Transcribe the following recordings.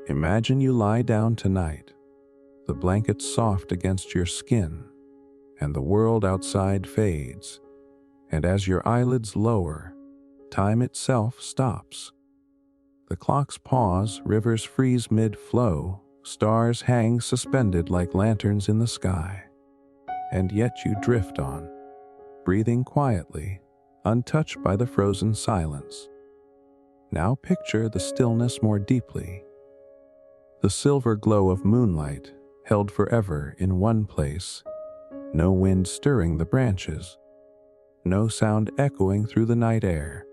Imagine you lie down tonight, the blanket soft against your skin, and the world outside fades, and as your eyelids lower, time itself stops. The clocks pause, rivers freeze mid-flow, stars hang suspended like lanterns in the sky, and yet you drift on, breathing quietly, untouched by the frozen silence. Now picture the stillness more deeply. The silver glow of moonlight, held forever in one place, no wind stirring the branches, no sound echoing through the night air.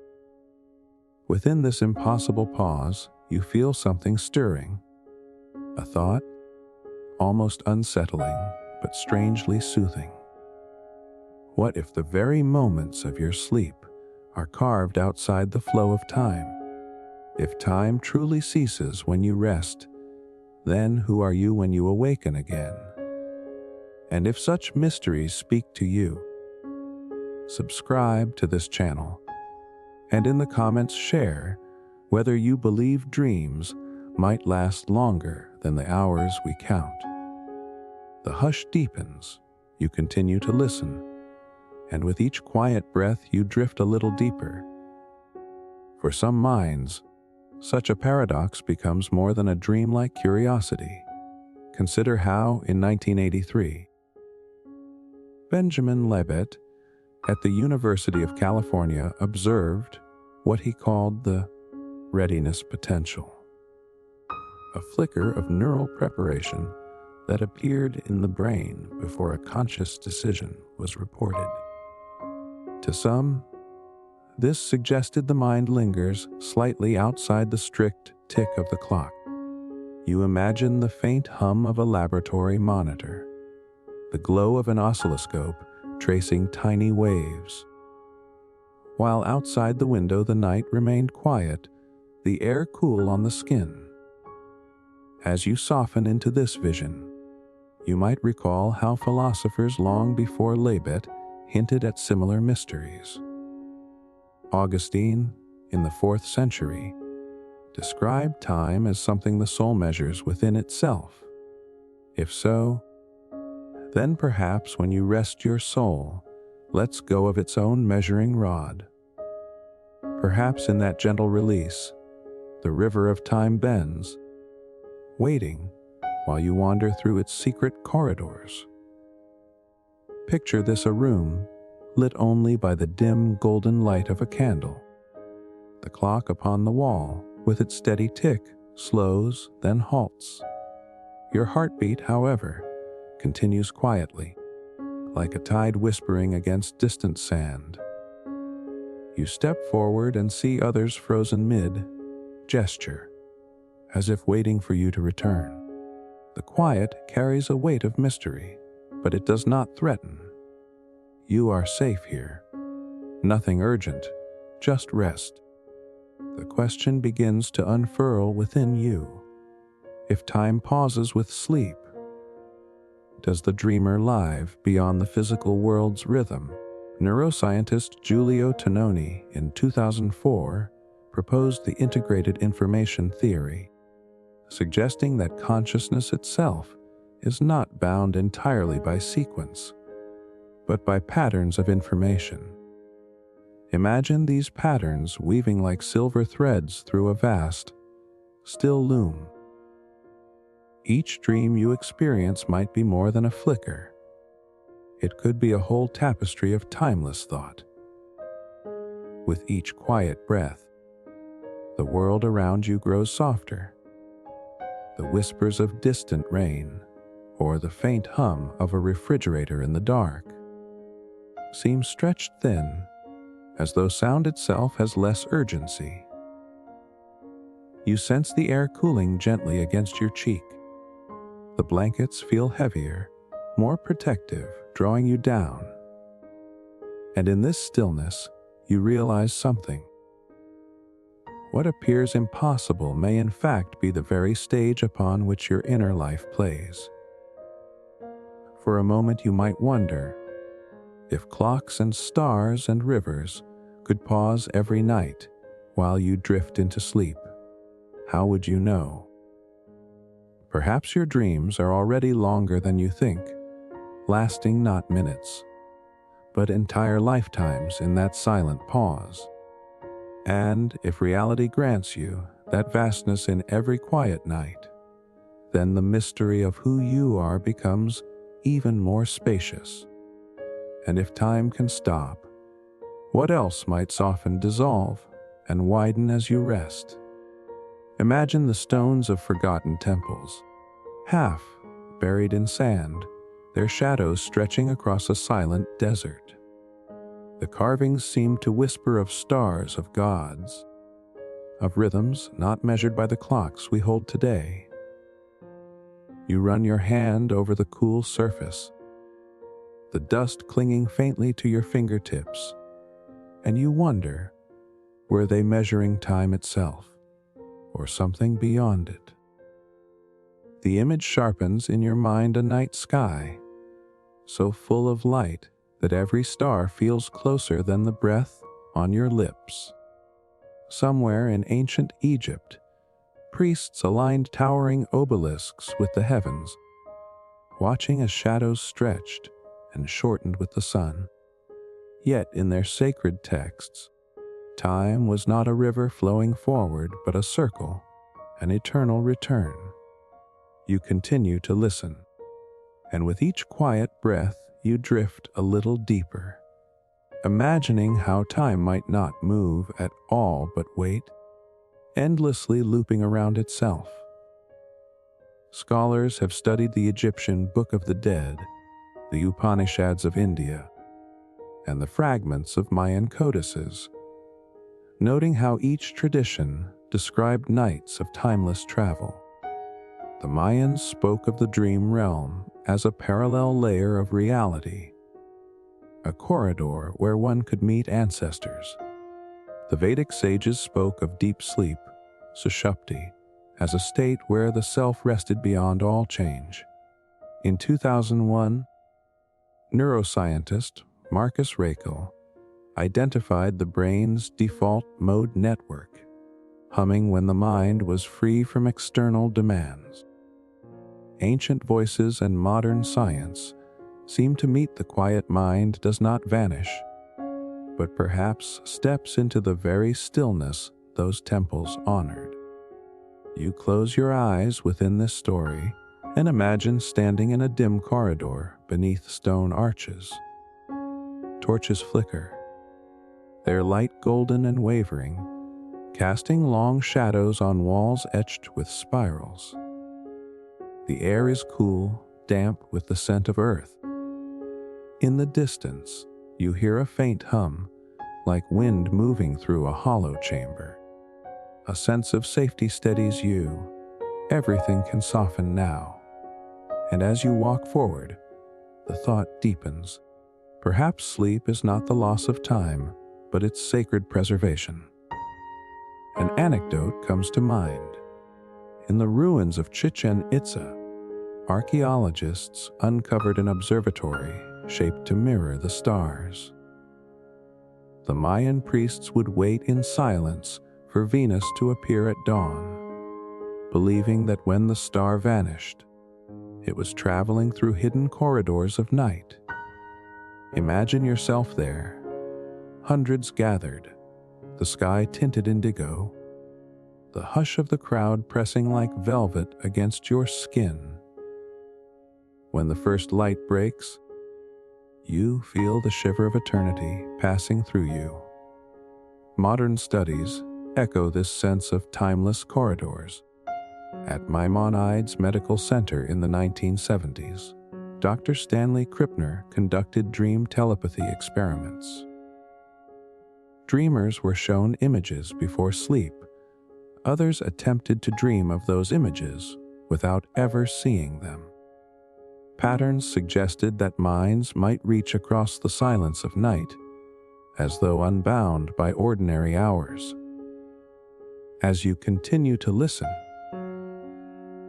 Within this impossible pause, you feel something stirring. A thought, almost unsettling, but strangely soothing. What if the very moments of your sleep are carved outside the flow of time? If time truly ceases when you rest, then who are you when you awaken again? And if such mysteries speak to you, subscribe to this channel, and in the comments share whether you believe dreams might last longer than the hours we count. The hush deepens, you continue to listen, and with each quiet breath you drift a little deeper. For some minds, such a paradox becomes more than a dreamlike curiosity. Consider how, in 1983, Benjamin Libet at the University of California observed what he called the readiness potential, a flicker of neural preparation that appeared in the brain before a conscious decision was reported. To some, this suggested the mind lingers slightly outside the strict tick of the clock. You imagine the faint hum of a laboratory monitor, the glow of an oscilloscope tracing tiny waves. While outside the window the night remained quiet, the air cool on the skin. As you soften into this vision, you might recall how philosophers long before Libet hinted at similar mysteries. Augustine, in the 4th century, described time as something the soul measures within itself. If so, then perhaps when you rest your soul, lets go of its own measuring rod. Perhaps in that gentle release, the river of time bends, waiting while you wander through its secret corridors. Picture this a room lit only by the dim golden light of a candle. The clock upon the wall, with its steady tick, slows, then halts. Your heartbeat, however, continues quietly, like a tide whispering against distant sand. You step forward and see others frozen mid-gesture, as if waiting for you to return. The quiet carries a weight of mystery, but it does not threaten. You are safe here. Nothing urgent, just rest. The question begins to unfurl within you. If time pauses with sleep, does the dreamer live beyond the physical world's rhythm? Neuroscientist Giulio Tononi in 2004 proposed the integrated information theory, suggesting that consciousness itself is not bound entirely by sequence, but by patterns of information. Imagine these patterns weaving like silver threads through a vast, still loom. Each dream you experience might be more than a flicker. It could be a whole tapestry of timeless thought. With each quiet breath, the world around you grows softer. The whispers of distant rain, or the faint hum of a refrigerator in the dark, seem stretched thin, as though sound itself has less urgency. You sense the air cooling gently against your cheek. The blankets feel heavier, more protective, drawing you down. And in this stillness, you realize something. What appears impossible may in fact be the very stage upon which your inner life plays. For a moment you might wonder, if clocks and stars and rivers could pause every night while you drift into sleep, how would you know? Perhaps your dreams are already longer than you think, lasting not minutes, but entire lifetimes in that silent pause. And if reality grants you that vastness in every quiet night, then the mystery of who you are becomes even more spacious. And if time can stop, what else might soften, dissolve, and widen as you rest? Imagine the stones of forgotten temples, half buried in sand, their shadows stretching across a silent desert. The carvings seem to whisper of stars, of gods, of rhythms not measured by the clocks we hold today. You run your hand over the cool surface, the dust clinging faintly to your fingertips, and you wonder, were they measuring time itself, or something beyond it? The image sharpens in your mind a night sky, so full of light that every star feels closer than the breath on your lips. Somewhere in ancient Egypt, priests aligned towering obelisks with the heavens, watching as shadows stretched and shortened with the sun. Yet in their sacred texts, time was not a river flowing forward, but a circle, an eternal return. You continue to listen, and with each quiet breath you drift a little deeper, imagining how time might not move at all but wait, endlessly looping around itself. Scholars have studied the Egyptian Book of the Dead, the Upanishads of India, and the fragments of Mayan codices, noting how each tradition described nights of timeless travel. The Mayans spoke of the dream realm as a parallel layer of reality, a corridor where one could meet ancestors. The Vedic sages spoke of deep sleep, sushupti, as a state where the self rested beyond all change. In 2001, neuroscientist Marcus Rakel identified the brain's default mode network, humming when the mind was free from external demands. Ancient voices and modern science seem to meet the quiet mind does not vanish, but perhaps steps into the very stillness those temples honored. You close your eyes within this story and imagine standing in a dim corridor beneath stone arches. Torches flicker, their light golden and wavering, casting long shadows on walls etched with spirals. The air is cool, damp with the scent of earth. In the distance, you hear a faint hum, like wind moving through a hollow chamber. A sense of safety steadies you. Everything can soften now. And as you walk forward, the thought deepens. Perhaps sleep is not the loss of time, but its sacred preservation. An anecdote comes to mind. In the ruins of Chichen Itza, archaeologists uncovered an observatory shaped to mirror the stars. The Mayan priests would wait in silence for Venus to appear at dawn, believing that when the star vanished, it was traveling through hidden corridors of night. Imagine yourself there, hundreds gathered, the sky tinted indigo, the hush of the crowd pressing like velvet against your skin. When the first light breaks, you feel the shiver of eternity passing through you. Modern studies echo this sense of timeless corridors. At Maimonides Medical Center in the 1970s, Dr. Stanley Krippner conducted dream telepathy experiments. Dreamers were shown images before sleep. Others attempted to dream of those images without ever seeing them. Patterns suggested that minds might reach across the silence of night, as though unbound by ordinary hours. As you continue to listen,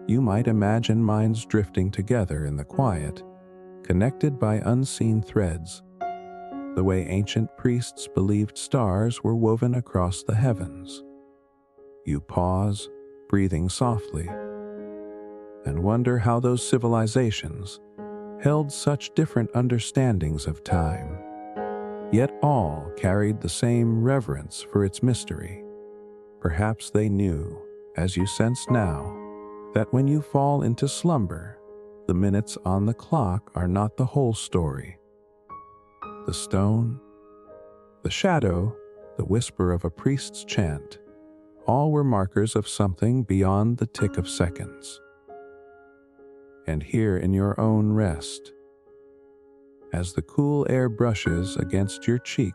you might imagine minds drifting together in the quiet, connected by unseen threads, the way ancient priests believed stars were woven across the heavens. You pause, breathing softly, and wonder how those civilizations held such different understandings of time, yet all carried the same reverence for its mystery. Perhaps they knew, as you sense now, that when you fall into slumber, the minutes on the clock are not the whole story. The stone, the shadow, the whisper of a priest's chant, all were markers of something beyond the tick of seconds. And here in your own rest, as the cool air brushes against your cheek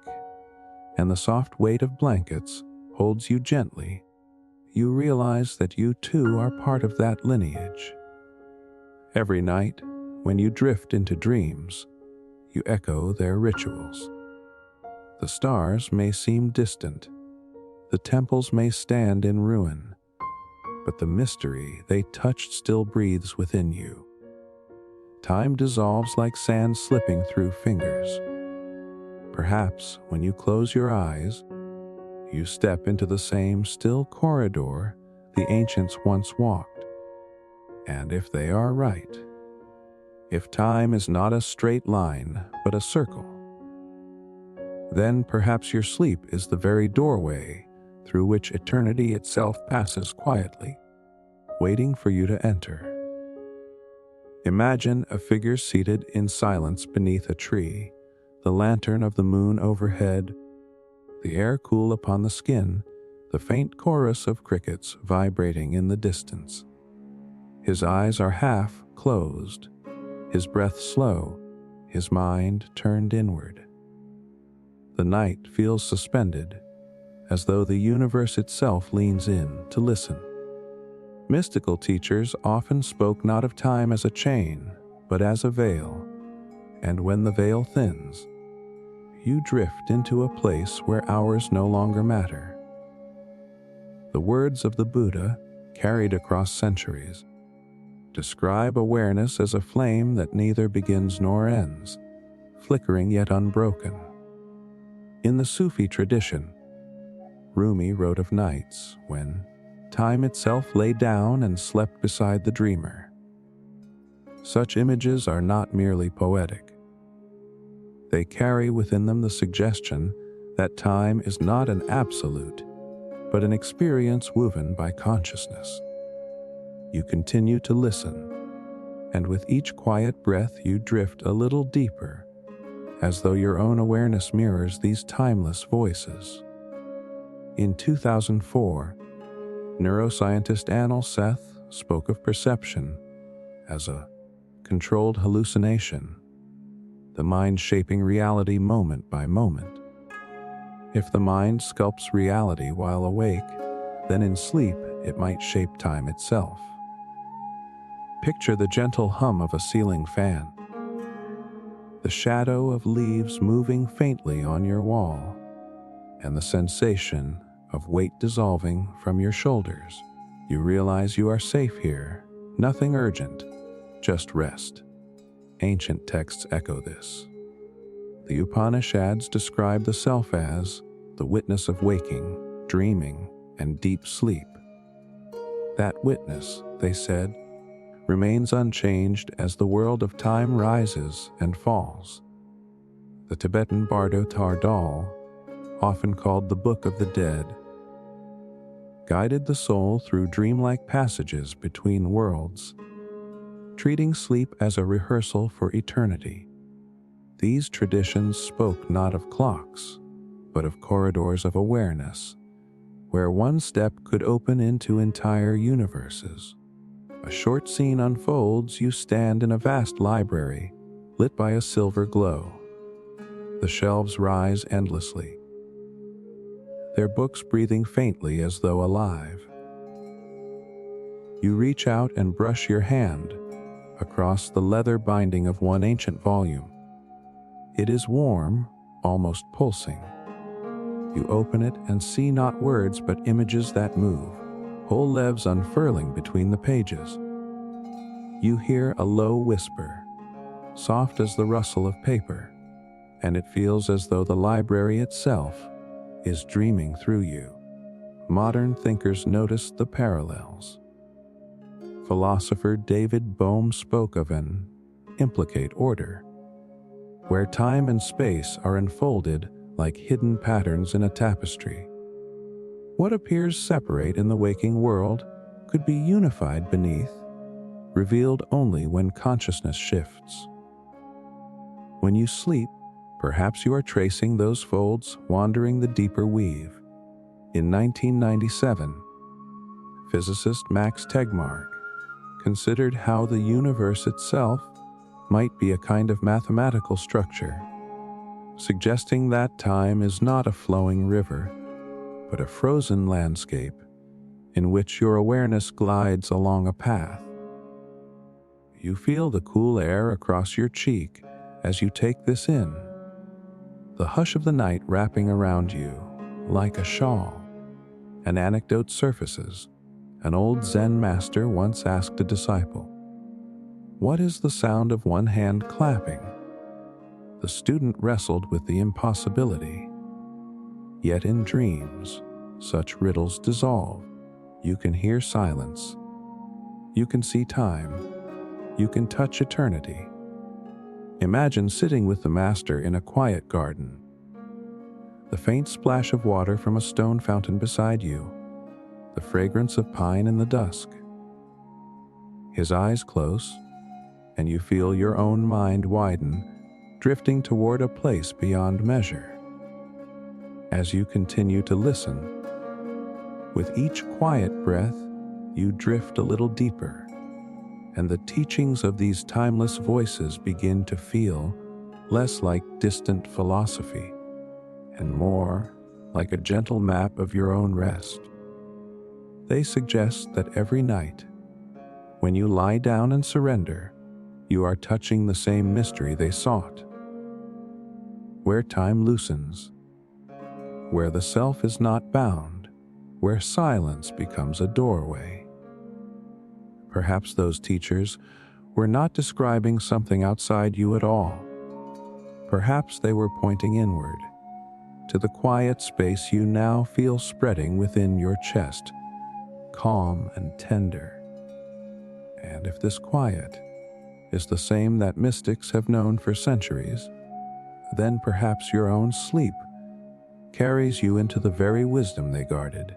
and the soft weight of blankets holds you gently, you realize that you too are part of that lineage. Every night, when you drift into dreams, you echo their rituals. The stars may seem distant, the temples may stand in ruin, but the mystery they touched still breathes within you. Time dissolves like sand slipping through fingers. Perhaps when you close your eyes, you step into the same still corridor the ancients once walked. And if they are right, if time is not a straight line but a circle, then perhaps your sleep is the very doorway through which eternity itself passes quietly, waiting for you to enter. Imagine a figure seated in silence beneath a tree, the lantern of the moon overhead, the air cool upon the skin, the faint chorus of crickets vibrating in the distance. His eyes are half closed, his breath slow, his mind turned inward. The night feels suspended, as though the universe itself leans in to listen. Mystical teachers often spoke not of time as a chain, but as a veil, and when the veil thins, you drift into a place where hours no longer matter. The words of the Buddha, carried across centuries, describe awareness as a flame that neither begins nor ends, flickering yet unbroken. In the Sufi tradition, Rumi wrote of nights when time itself lay down and slept beside the dreamer. Such images are not merely poetic. They carry within them the suggestion that time is not an absolute, but an experience woven by consciousness. You continue to listen, and with each quiet breath you drift a little deeper, as though your own awareness mirrors these timeless voices. In 2004, neuroscientist Anil Seth spoke of perception as a controlled hallucination, the mind shaping reality moment by moment. If the mind sculpts reality while awake, then in sleep it might shape time itself. Picture the gentle hum of a ceiling fan, the shadow of leaves moving faintly on your wall, and the sensation of weight dissolving from your shoulders. You realize you are safe here, nothing urgent, just rest. Ancient texts echo this. The Upanishads describe the self as the witness of waking, dreaming, and deep sleep. That witness, they said, remains unchanged as the world of time rises and falls. The Tibetan Bardo Tardal, often called the Book of the Dead, guided the soul through dreamlike passages between worlds, treating sleep as a rehearsal for eternity. These traditions spoke not of clocks, but of corridors of awareness, where one step could open into entire universes. A short scene unfolds, you stand in a vast library, lit by a silver glow. The shelves rise endlessly, their books breathing faintly as though alive. You reach out and brush your hand across the leather binding of one ancient volume. It is warm, almost pulsing. You open it and see not words but images that move, whole leaves unfurling between the pages. You hear a low whisper, soft as the rustle of paper, and it feels as though the library itself is dreaming through you. Modern thinkers notice the parallels. philosopher David Bohm spoke of an implicate order, where time and space are enfolded like hidden patterns in a tapestry. What appears separate in the waking world could be unified beneath, revealed only when consciousness shifts. When you sleep, perhaps you are tracing those folds, wandering the deeper weave. In 1997, physicist Max Tegmark considered how the universe itself might be a kind of mathematical structure, suggesting that time is not a flowing river, but a frozen landscape in which your awareness glides along a path. You feel the cool air across your cheek as you take this in, the hush of the night wrapping around you like a shawl. An anecdote surfaces. An old Zen master once asked a disciple, "What is the sound of one hand clapping?" The student wrestled with the impossibility. Yet in dreams, such riddles dissolve. You can hear silence. You can see time. You can touch eternity. Imagine sitting with the master in a quiet garden. The faint splash of water from a stone fountain beside you, the fragrance of pine in the dusk. His eyes close, and you feel your own mind widen, drifting toward a place beyond measure. As you continue to listen, with each quiet breath, you drift a little deeper, and the teachings of these timeless voices begin to feel less like distant philosophy and more like a gentle map of your own rest. They suggest that every night, when you lie down and surrender, you are touching the same mystery they sought. Where time loosens, where the self is not bound, where silence becomes a doorway. Perhaps those teachers were not describing something outside you at all. Perhaps they were pointing inward, to the quiet space you now feel spreading within your chest, calm and tender. And if this quiet is the same that mystics have known for centuries, then perhaps your own sleep carries you into the very wisdom they guarded.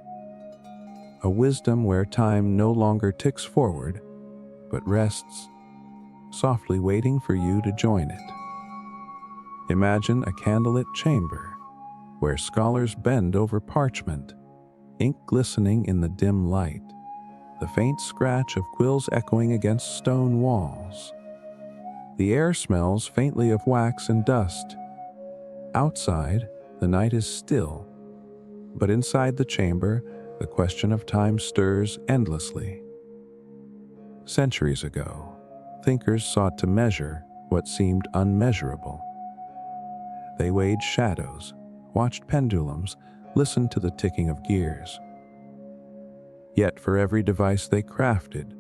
A wisdom where time no longer ticks forward, but rests, softly waiting for you to join it. Imagine a candlelit chamber where scholars bend over parchment, ink glistening in the dim light, the faint scratch of quills echoing against stone walls. The air smells faintly of wax and dust. Outside, the night is still, but inside the chamber, the question of time stirs endlessly. Centuries ago, thinkers sought to measure what seemed unmeasurable. They weighed shadows, watched pendulums, listened to the ticking of gears. Yet for every device they crafted,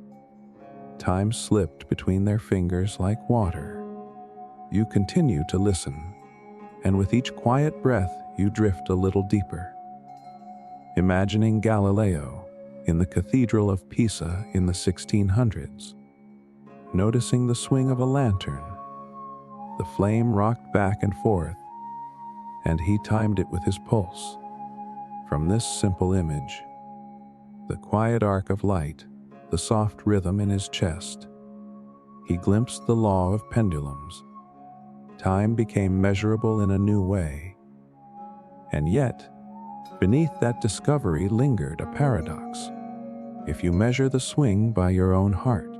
time slipped between their fingers like water. You continue to listen, and with each quiet breath you drift a little deeper. Imagining Galileo in the Cathedral of Pisa in the 1600s, noticing the swing of a lantern. The flame rocked back and forth, and he timed it with his pulse. From this simple image, the quiet arc of light, the soft rhythm in his chest, he glimpsed the law of pendulums. Time became measurable in a new way. And yet, beneath that discovery lingered a paradox. If you measure the swing by your own heart,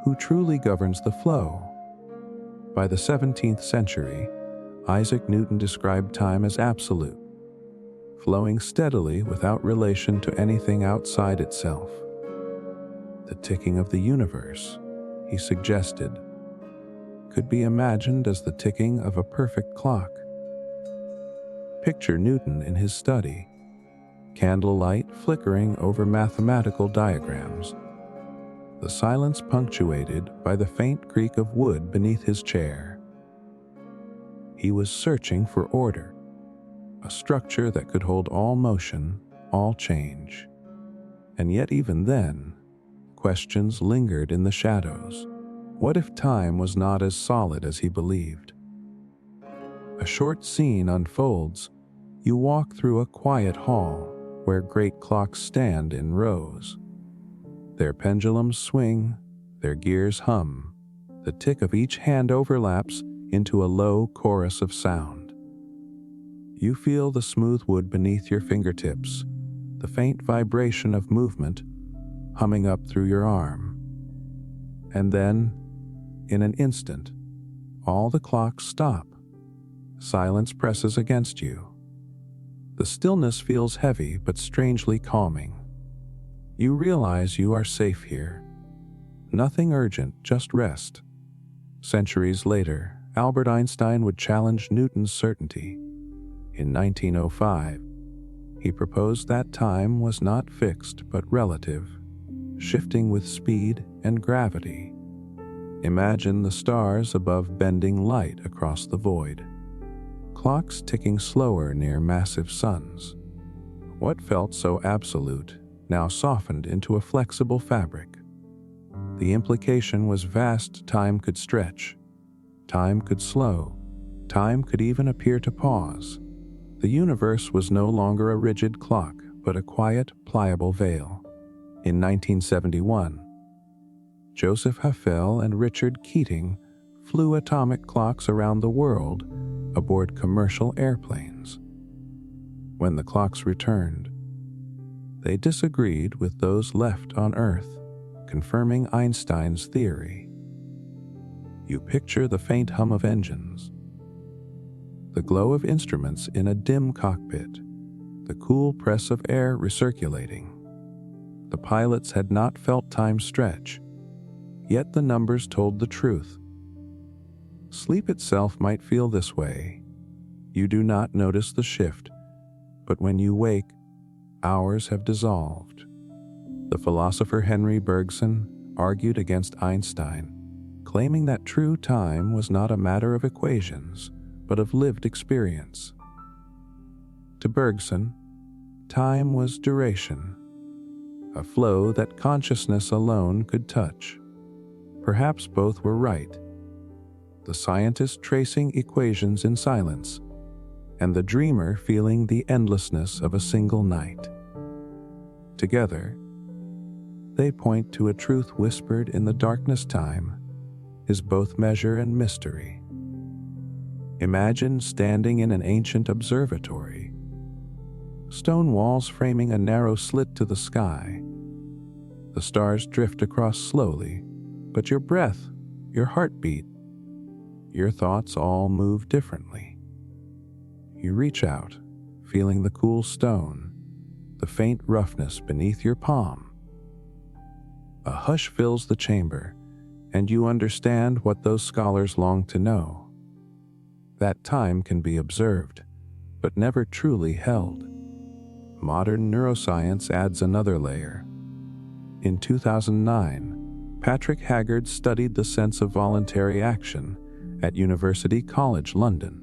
who truly governs the flow? By the 17th century, Isaac Newton described time as absolute, flowing steadily without relation to anything outside itself. The ticking of the universe, he suggested, could be imagined as the ticking of a perfect clock. Picture Newton in his study, candlelight flickering over mathematical diagrams, the silence punctuated by the faint creak of wood beneath his chair. He was searching for order, a structure that could hold all motion, all change. And yet even then, questions lingered in the shadows. What if time was not as solid as he believed? A short scene unfolds. You walk through a quiet hall where great clocks stand in rows. Their pendulums swing, their gears hum. The tick of each hand overlaps into a low chorus of sound. You feel the smooth wood beneath your fingertips, the faint vibration of movement humming up through your arm. And then, in an instant, all the clocks stop. Silence presses against you. The stillness feels heavy but strangely calming. You realize you are safe here. Nothing urgent, just rest. Centuries later, Albert Einstein would challenge Newton's certainty. In 1905, he proposed that time was not fixed but relative, shifting with speed and gravity. Imagine the stars above bending light across the void, clocks ticking slower near massive suns. What felt so absolute now softened into a flexible fabric. The implication was vast. Time could stretch, time could slow, time could even appear to pause. The universe was no longer a rigid clock, but a quiet, pliable veil. In 1971, Joseph Haffel and Richard Keating flew atomic clocks around the world aboard commercial airplanes. When the clocks returned, they disagreed with those left on Earth, confirming Einstein's theory. You picture the faint hum of engines, the glow of instruments in a dim cockpit, the cool press of air recirculating. The pilots had not felt time stretch, yet the numbers told the truth. Sleep itself might feel this way. You do not notice the shift, but when you wake, hours have dissolved. The philosopher Henry Bergson argued against Einstein, claiming that true time was not a matter of equations, but of lived experience. To Bergson, time was duration, a flow that consciousness alone could touch. Perhaps both were right. The scientist tracing equations in silence, and the dreamer feeling the endlessness of a single night. Together, they point to a truth whispered in the darkness. Time is both measure and mystery. Imagine standing in an ancient observatory, stone walls framing a narrow slit to the sky. The stars drift across slowly, but your breath, your heartbeat, your thoughts all move differently. You reach out, feeling the cool stone, the faint roughness beneath your palm. A hush fills the chamber, and you understand what those scholars long to know: that time can be observed, but never truly held. Modern neuroscience adds another layer. In 2009, Patrick Haggard studied the sense of voluntary action at University College London,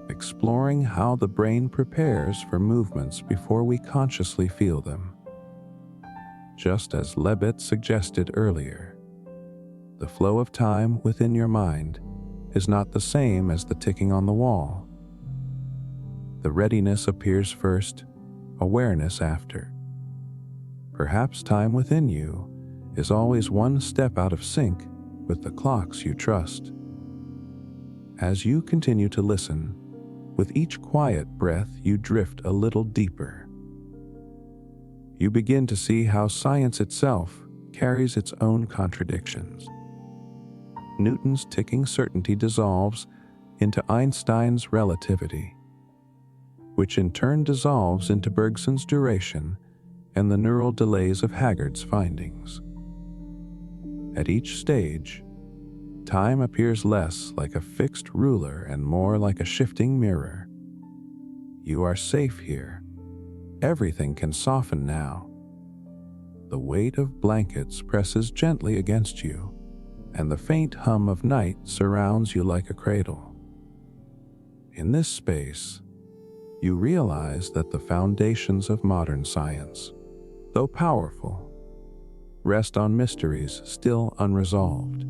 exploring how the brain prepares for movements before we consciously feel them. Just as Lebet suggested earlier, the flow of time within your mind is not the same as the ticking on the wall. The readiness appears first, awareness after. Perhaps time within you is always one step out of sync with the clocks you trust. As you continue to listen, with each quiet breath you drift a little deeper. You begin to see how science itself carries its own contradictions. Newton's ticking certainty dissolves into Einstein's relativity, which in turn dissolves into Bergson's duration and the neural delays of Haggard's findings. At each stage, time appears less like a fixed ruler and more like a shifting mirror. You are safe here. Everything can soften now. The weight of blankets presses gently against you, and the faint hum of night surrounds you like a cradle. In this space, you realize that the foundations of modern science, though powerful, rest on mysteries still unresolved.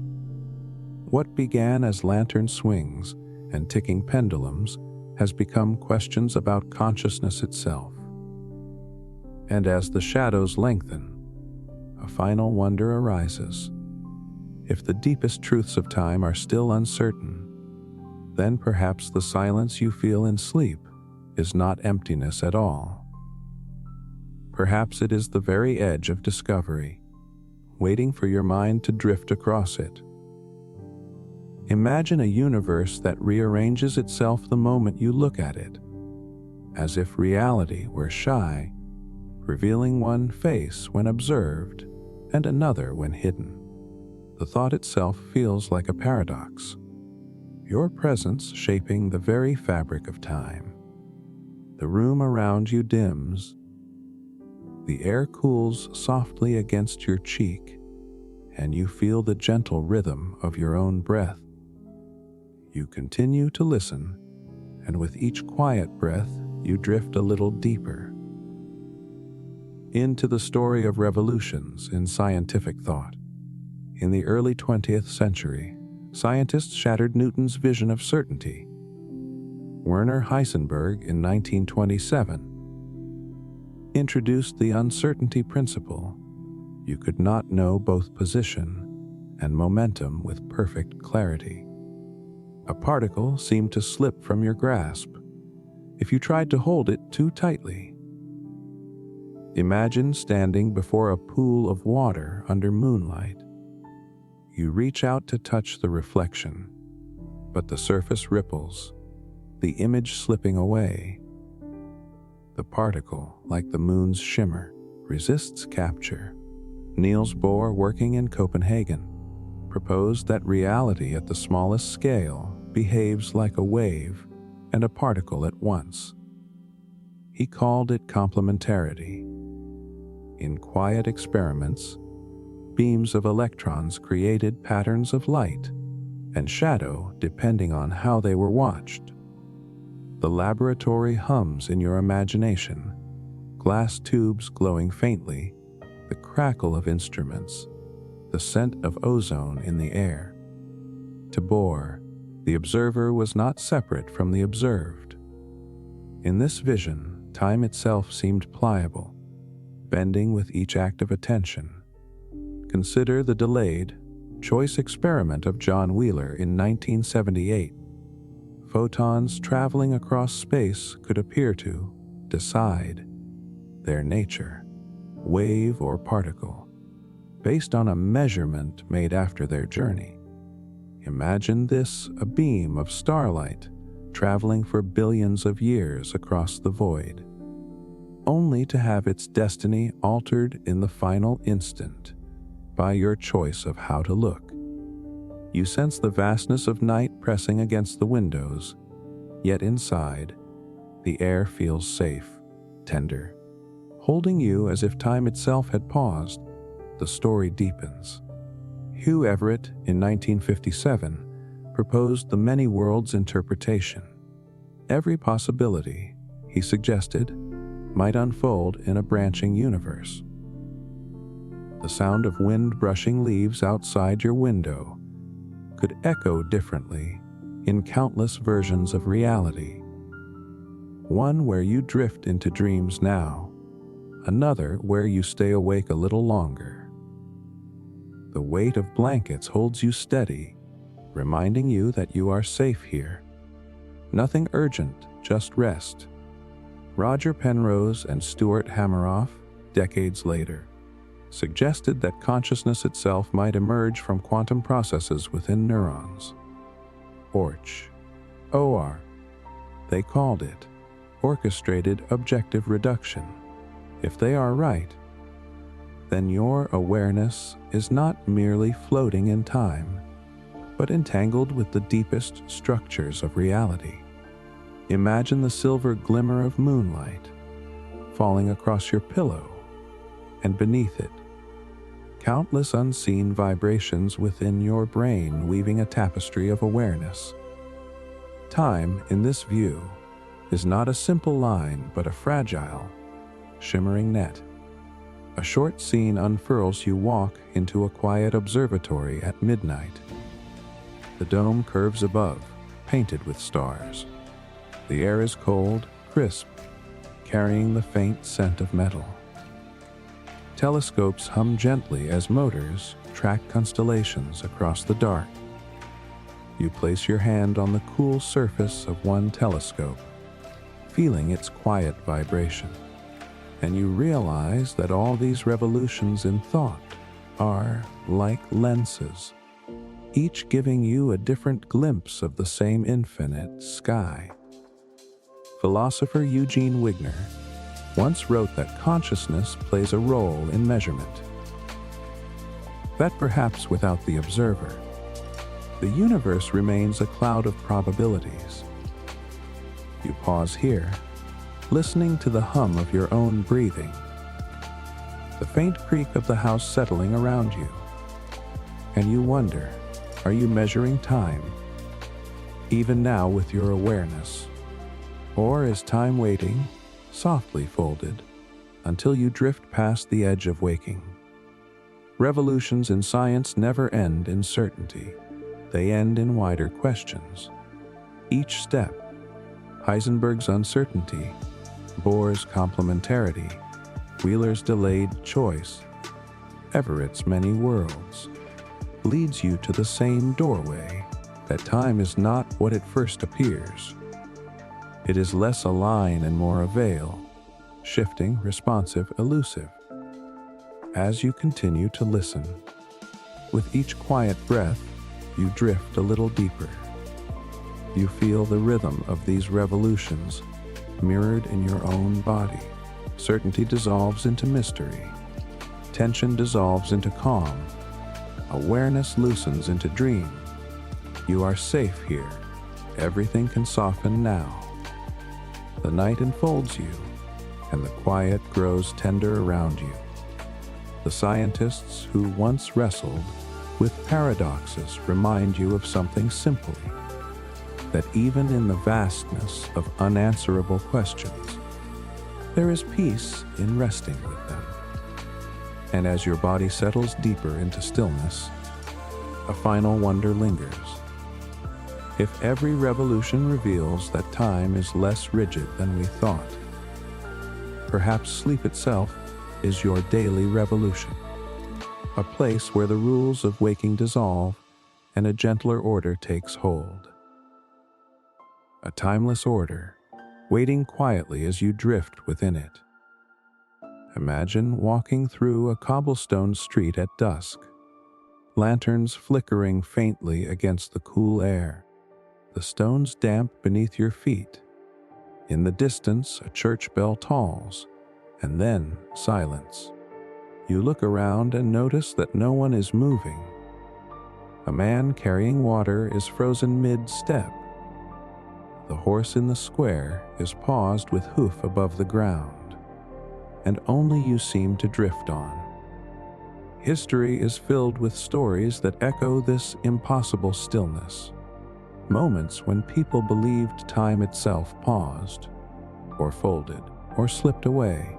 What began as lantern swings and ticking pendulums has become questions about consciousness itself. And as the shadows lengthen, a final wonder arises. If the deepest truths of time are still uncertain, then perhaps the silence you feel in sleep is not emptiness at all. Perhaps it is the very edge of discovery, waiting for your mind to drift across it. Imagine a universe that rearranges itself the moment you look at it, as if reality were shy, revealing one face when observed and another when hidden. The thought itself feels like a paradox, your presence shaping the very fabric of time. The room around you dims, the air cools softly against your cheek, and you feel the gentle rhythm of your own breath. You continue to listen, and with each quiet breath, you drift a little deeper into the story of revolutions in scientific thought. In the early 20th century, scientists shattered Newton's vision of certainty. Werner Heisenberg in 1927 introduced the uncertainty principle. You could not know both position and momentum with perfect clarity. A particle seemed to slip from your grasp if you tried to hold it too tightly. Imagine standing before a pool of water under moonlight. You reach out to touch the reflection, but the surface ripples, the image slipping away. The particle, like the moon's shimmer, resists capture. Niels Bohr, working in Copenhagen, proposed that reality at the smallest scale behaves like a wave and a particle at once. He called it complementarity. In quiet experiments, beams of electrons created patterns of light and shadow depending on how they were watched. The laboratory hums in your imagination, glass tubes glowing faintly, the crackle of instruments, the scent of ozone in the air. To Bohr, the observer was not separate from the observed. In this vision, time itself seemed pliable, bending with each act of attention. Consider the delayed, choice experiment of John Wheeler in 1978. Photons traveling across space could appear to decide their nature, wave or particle, based on a measurement made after their journey. Imagine this: a beam of starlight traveling for billions of years across the void, only to have its destiny altered in the final instant by your choice of how to look. You sense the vastness of night pressing against the windows, yet inside, the air feels safe, tender, holding you as if time itself had paused. The story deepens. Hugh Everett, in 1957, proposed the many worlds interpretation. Every possibility, he suggested, might unfold in a branching universe. The sound of wind brushing leaves outside your window could echo differently in countless versions of reality. One where you drift into dreams now, another where you stay awake a little longer. The weight of blankets holds you steady, reminding you that you are safe here. Nothing urgent, just rest. Roger Penrose and Stuart Hameroff, decades later, suggested that consciousness itself might emerge from quantum processes within neurons. OR, they called it, orchestrated objective reduction. If they are right, then your awareness is not merely floating in time, but entangled with the deepest structures of reality. Imagine the silver glimmer of moonlight falling across your pillow, and beneath it, countless unseen vibrations within your brain weaving a tapestry of awareness. Time, in this view, is not a simple line but a fragile, shimmering net. A short scene unfurls. You walk into a quiet observatory at midnight. The dome curves above, painted with stars. The air is cold, crisp, carrying the faint scent of metal. Telescopes hum gently as motors track constellations across the dark. You place your hand on the cool surface of one telescope, feeling its quiet vibration, and you realize that all these revolutions in thought are like lenses, each giving you a different glimpse of the same infinite sky. Philosopher Eugene Wigner once wrote that consciousness plays a role in measurement, that perhaps without the observer, the universe remains a cloud of probabilities. You pause here, listening to the hum of your own breathing, the faint creak of the house settling around you, and you wonder, are you measuring time, even now with your awareness? Or is time waiting, softly folded, until you drift past the edge of waking? Revolutions in science never end in certainty. They end in wider questions. Each step, Heisenberg's uncertainty, Bohr's complementarity, Wheeler's delayed choice, Everett's many worlds, leads you to the same doorway, that time is not what it first appears. It is less a line and more a veil, shifting, responsive, elusive. As you continue to listen, with each quiet breath, you drift a little deeper. You feel the rhythm of these revolutions mirrored in your own body. Certainty dissolves into mystery. Tension dissolves into calm. Awareness loosens into dream. You are safe here. Everything can soften now. The night enfolds you, and the quiet grows tender around you. The scientists who once wrestled with paradoxes remind you of something simple, that even in the vastness of unanswerable questions, there is peace in resting with them. And as your body settles deeper into stillness, a final wonder lingers. If every revolution reveals that time is less rigid than we thought, perhaps sleep itself is your daily revolution, a place where the rules of waking dissolve and a gentler order takes hold. A timeless order, waiting quietly as you drift within it. Imagine walking through a cobblestone street at dusk, lanterns flickering faintly against the cool air, the stones damp beneath your feet. In the distance, a church bell tolls, and then silence. You look around and notice that no one is moving. A man carrying water is frozen mid-step. The horse in the square is paused with hoof above the ground, and only you seem to drift on. History is filled with stories that echo this impossible stillness. Moments when people believed time itself paused, or folded, or slipped away.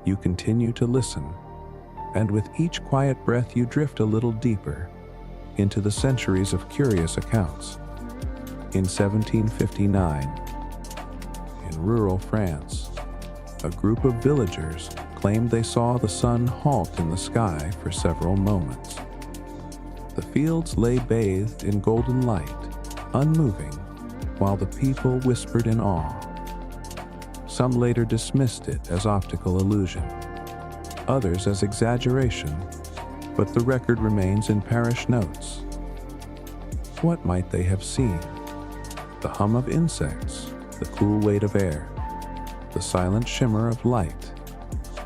You continue to listen, and with each quiet breath you drift a little deeper into the centuries of curious accounts. In 1759, in rural France, a group of villagers claimed they saw the sun halt in the sky for several moments. The fields lay bathed in golden light, unmoving, while the people whispered in awe. Some later dismissed it as optical illusion, others as exaggeration, but the record remains in parish notes. What might they have seen? The hum of insects, the cool weight of air, the silent shimmer of light.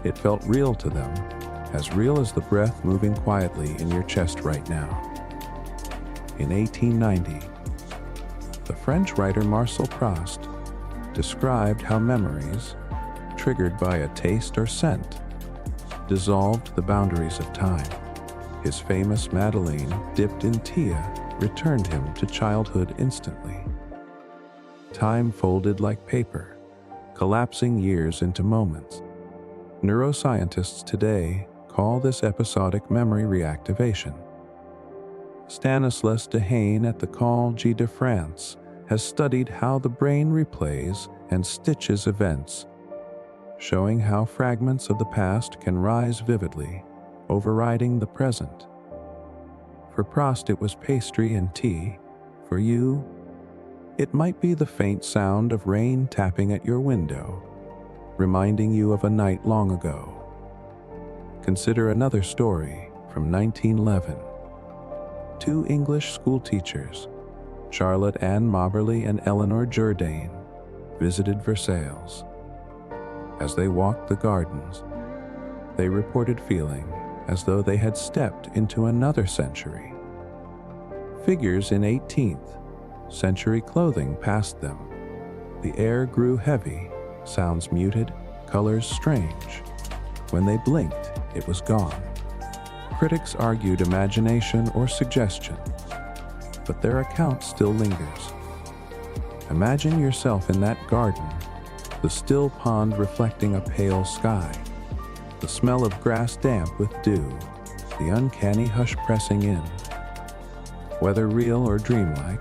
It felt real to them, as real as the breath moving quietly in your chest right now. In 1890, the French writer Marcel Proust described how memories, triggered by a taste or scent, dissolved the boundaries of time. His famous Madeleine, dipped in Tia, returned him to childhood instantly. Time folded like paper, collapsing years into moments. Neuroscientists today call this episodic memory reactivation. Stanislas Dehaene at the Collège de France has studied how the brain replays and stitches events, showing how fragments of the past can rise vividly, overriding the present. For Prost, it was pastry and tea. For you, it might be the faint sound of rain tapping at your window, reminding you of a night long ago. Consider another story from 1911. Two English school teachers, Charlotte Ann Mobberley and Eleanor Jourdain, visited Versailles. As they walked the gardens, they reported feeling as though they had stepped into another century. Figures in 18th century clothing passed them. The air grew heavy, sounds muted, colors strange. When they blinked, it was gone. Critics argued imagination or suggestion, but their account still lingers. Imagine yourself in that garden, the still pond reflecting a pale sky, the smell of grass damp with dew, the uncanny hush pressing in. Whether real or dreamlike,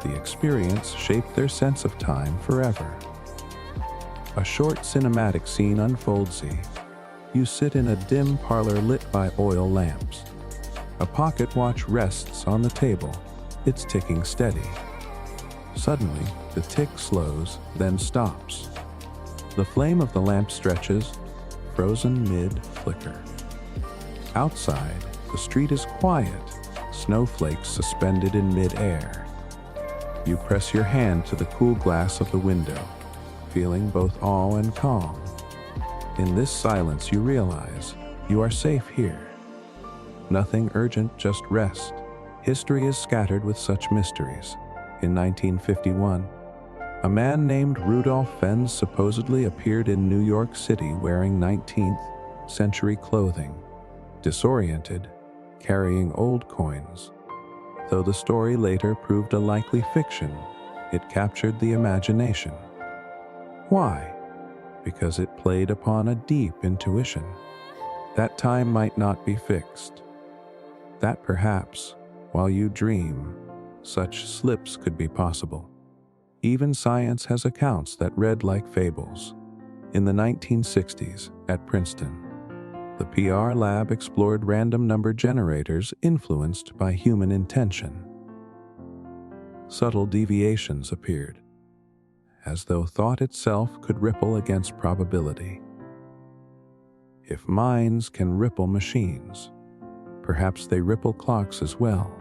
the experience shaped their sense of time forever. A short cinematic scene unfolds. You sit in a dim parlor lit by oil lamps. A pocket watch rests on the table, its ticking steady. Suddenly, the tick slows, then stops. The flame of the lamp stretches, frozen mid-flicker. Outside, the street is quiet, snowflakes suspended in mid-air. You press your hand to the cool glass of the window, feeling both awe and calm. In this silence, you realize you are safe here. Nothing urgent, just rest. History is scattered with such mysteries. In 1951, a man named Rudolph Fenz supposedly appeared in New York City wearing 19th century clothing, disoriented, carrying old coins. Though the story later proved a likely fiction, it captured the imagination. Why? Because it played upon a deep intuition. That time might not be fixed. That perhaps, while you dream, such slips could be possible. Even science has accounts that read like fables. In the 1960s, at Princeton, the PR lab explored random number generators influenced by human intention. Subtle deviations appeared, as though thought itself could ripple against probability. If minds can ripple machines, perhaps they ripple clocks as well.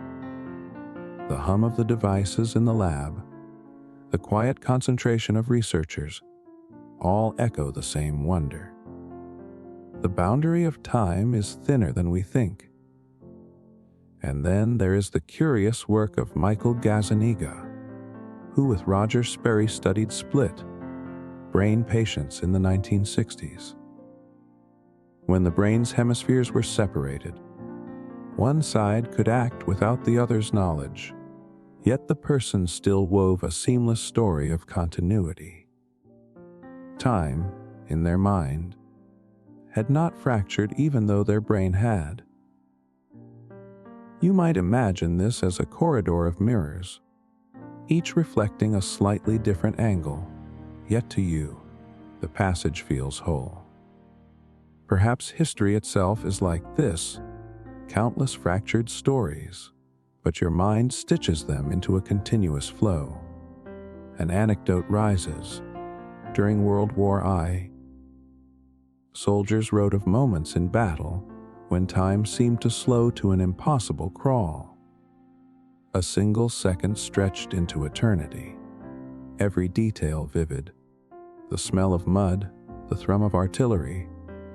The hum of the devices in the lab, the quiet concentration of researchers, all echo the same wonder. The boundary of time is thinner than we think. And then there is the curious work of Michael Gazzaniga, who with Roger Sperry studied split brain patients in the 1960s. When the brain's hemispheres were separated, one side could act without the other's knowledge, yet the person still wove a seamless story of continuity. Time, in their mind, had not fractured even though their brain had. You might imagine this as a corridor of mirrors, each reflecting a slightly different angle, yet to you, the passage feels whole. Perhaps history itself is like this, countless fractured stories, but your mind stitches them into a continuous flow. An anecdote rises. During World War I, soldiers wrote of moments in battle when time seemed to slow to an impossible crawl. A single second stretched into eternity, every detail vivid. The smell of mud, the thrum of artillery,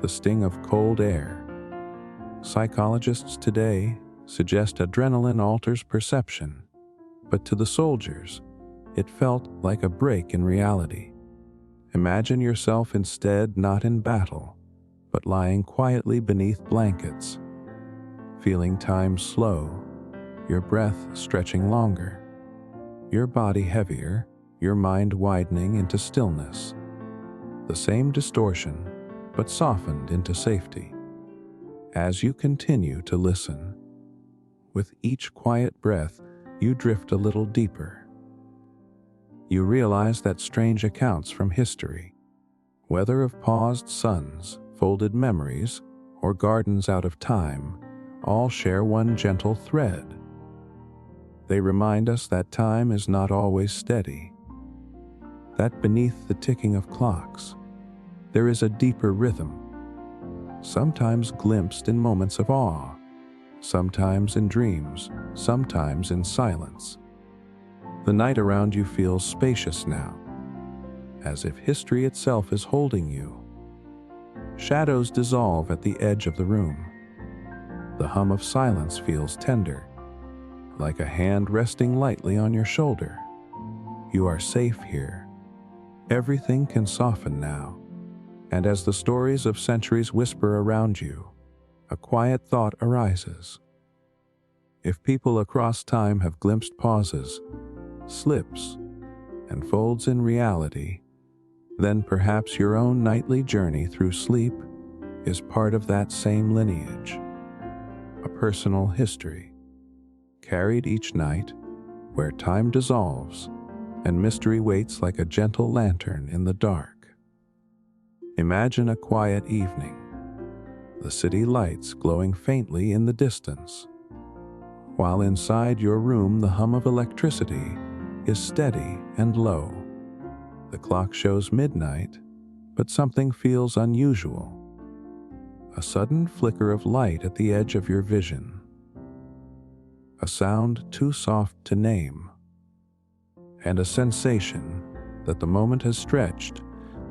the sting of cold air. Psychologists today suggest adrenaline alters perception, but to the soldiers, it felt like a break in reality. Imagine yourself instead not in battle, but lying quietly beneath blankets, feeling time slow, your breath stretching longer, your body heavier, your mind widening into stillness. The same distortion, but softened into safety. As you continue to listen, with each quiet breath, you drift a little deeper. You realize that strange accounts from history, whether of paused suns, folded memories, or gardens out of time, all share one gentle thread. They remind us that time is not always steady, that beneath the ticking of clocks, there is a deeper rhythm, sometimes glimpsed in moments of awe, sometimes in dreams, sometimes in silence. The night around you feels spacious now, as if history itself is holding you. Shadows dissolve at the edge of the room. The hum of silence feels tender, like a hand resting lightly on your shoulder. You are safe here. Everything can soften now, and as the stories of centuries whisper around you, a quiet thought arises. If people across time have glimpsed pauses, slips, and folds in reality, then perhaps your own nightly journey through sleep is part of that same lineage, a personal history, carried each night where time dissolves and mystery waits like a gentle lantern in the dark. Imagine a quiet evening, the city lights glowing faintly in the distance, while inside your room the hum of electricity is steady and low. The clock shows midnight, but something feels unusual. A sudden flicker of light at the edge of your vision. A sound too soft to name. And a sensation that the moment has stretched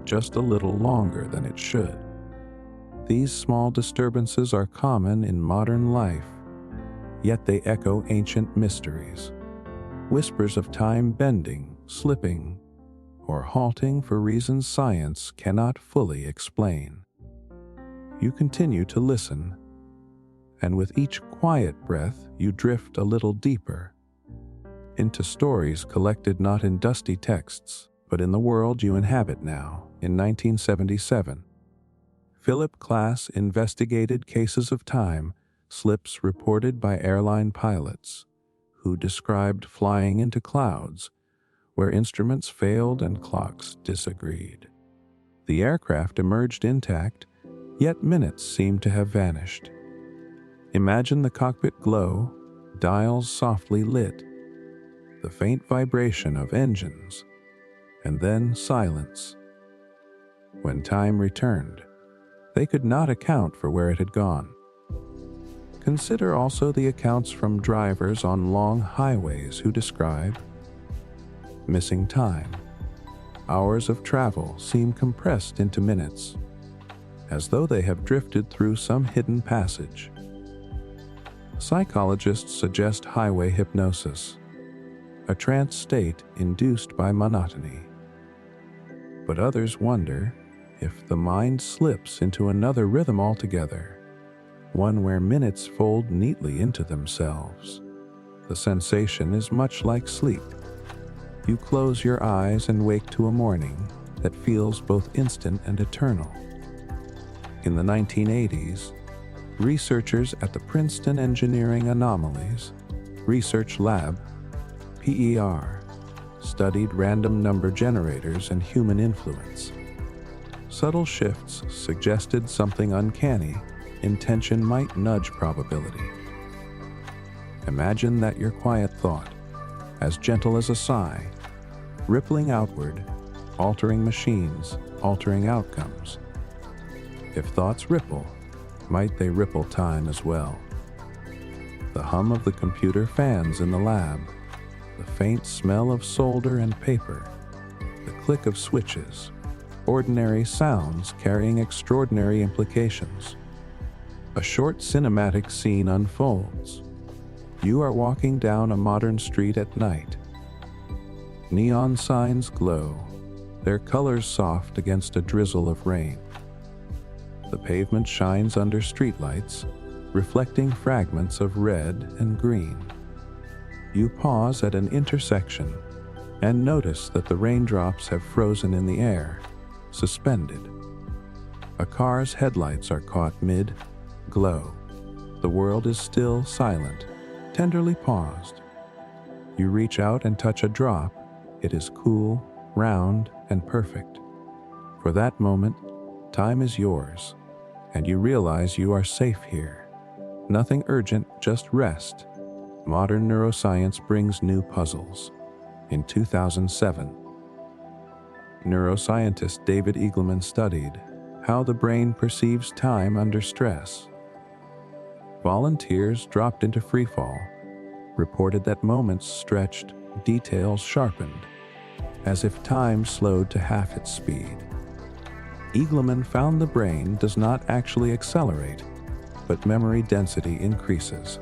just a little longer than it should. These small disturbances are common in modern life, yet they echo ancient mysteries. Whispers of time bending, slipping, or halting for reasons science cannot fully explain. You continue to listen, and with each quiet breath you drift a little deeper into stories collected not in dusty texts, but in the world you inhabit now. In 1977, Philip Klass investigated cases of time slips reported by airline pilots who described flying into clouds where instruments failed and clocks disagreed. The aircraft emerged intact, yet minutes seemed to have vanished. Imagine the cockpit glow, dials softly lit, the faint vibration of engines, and then silence. When time returned, they could not account for where it had gone. Consider also the accounts from drivers on long highways who describe missing time. Hours of travel seem compressed into minutes, as though they have drifted through some hidden passage. Psychologists suggest highway hypnosis, a trance state induced by monotony. But others wonder if the mind slips into another rhythm altogether, one where minutes fold neatly into themselves. The sensation is much like sleep. You close your eyes and wake to a morning that feels both instant and eternal. In the 1980s, researchers at the Princeton Engineering Anomalies Research Lab, PER, studied random number generators and human influence. Subtle shifts suggested something uncanny. Intention might nudge probability. Imagine that your quiet thought, as gentle as a sigh, rippling outward, altering machines, altering outcomes. If thoughts ripple, might they ripple time as well? The hum of the computer fans in the lab, the faint smell of solder and paper, the click of switches, ordinary sounds carrying extraordinary implications. A short cinematic scene unfolds. You are walking down a modern street at night. Neon signs glow, their colors soft against a drizzle of rain. The pavement shines under streetlights, reflecting fragments of red and green. You pause at an intersection and notice that the raindrops have frozen in the air, suspended. A car's headlights are caught mid-glow. The world is still silent, tenderly paused. You reach out and touch a drop. It is cool, round, and perfect. For that moment, time is yours, and you realize you are safe here. Nothing urgent, just rest. Modern neuroscience brings new puzzles. In 2007, neuroscientist David Eagleman studied how the brain perceives time under stress. Volunteers dropped into freefall reported that moments stretched, details sharpened, as if time slowed to half its speed. Eagleman found the brain does not actually accelerate, but memory density increases.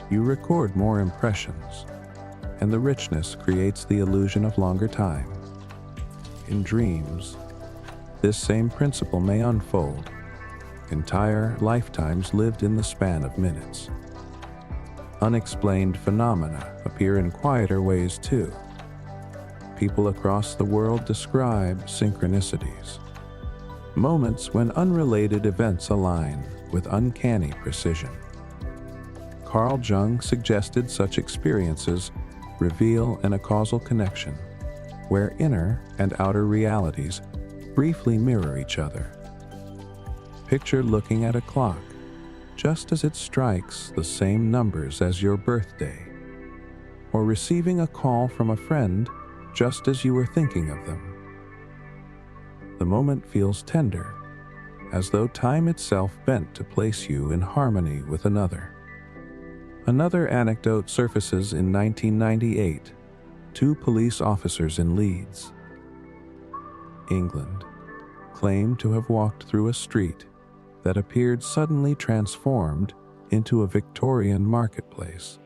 You record more impressions, and the richness creates the illusion of longer time. In dreams, this same principle may unfold. Entire lifetimes lived in the span of minutes. Unexplained phenomena appear in quieter ways too. People across the world describe synchronicities, moments when unrelated events align with uncanny precision. Carl Jung suggested such experiences reveal a causal connection, where inner and outer realities briefly mirror each other. Picture looking at a clock, just as it strikes the same numbers as your birthday, or receiving a call from a friend just as you were thinking of them. The moment feels tender, as though time itself bent to place you in harmony with another. Another anecdote surfaces in 1998. Two police officers in Leeds, England, claimed to have walked through a street that appeared suddenly transformed into a Victorian marketplace.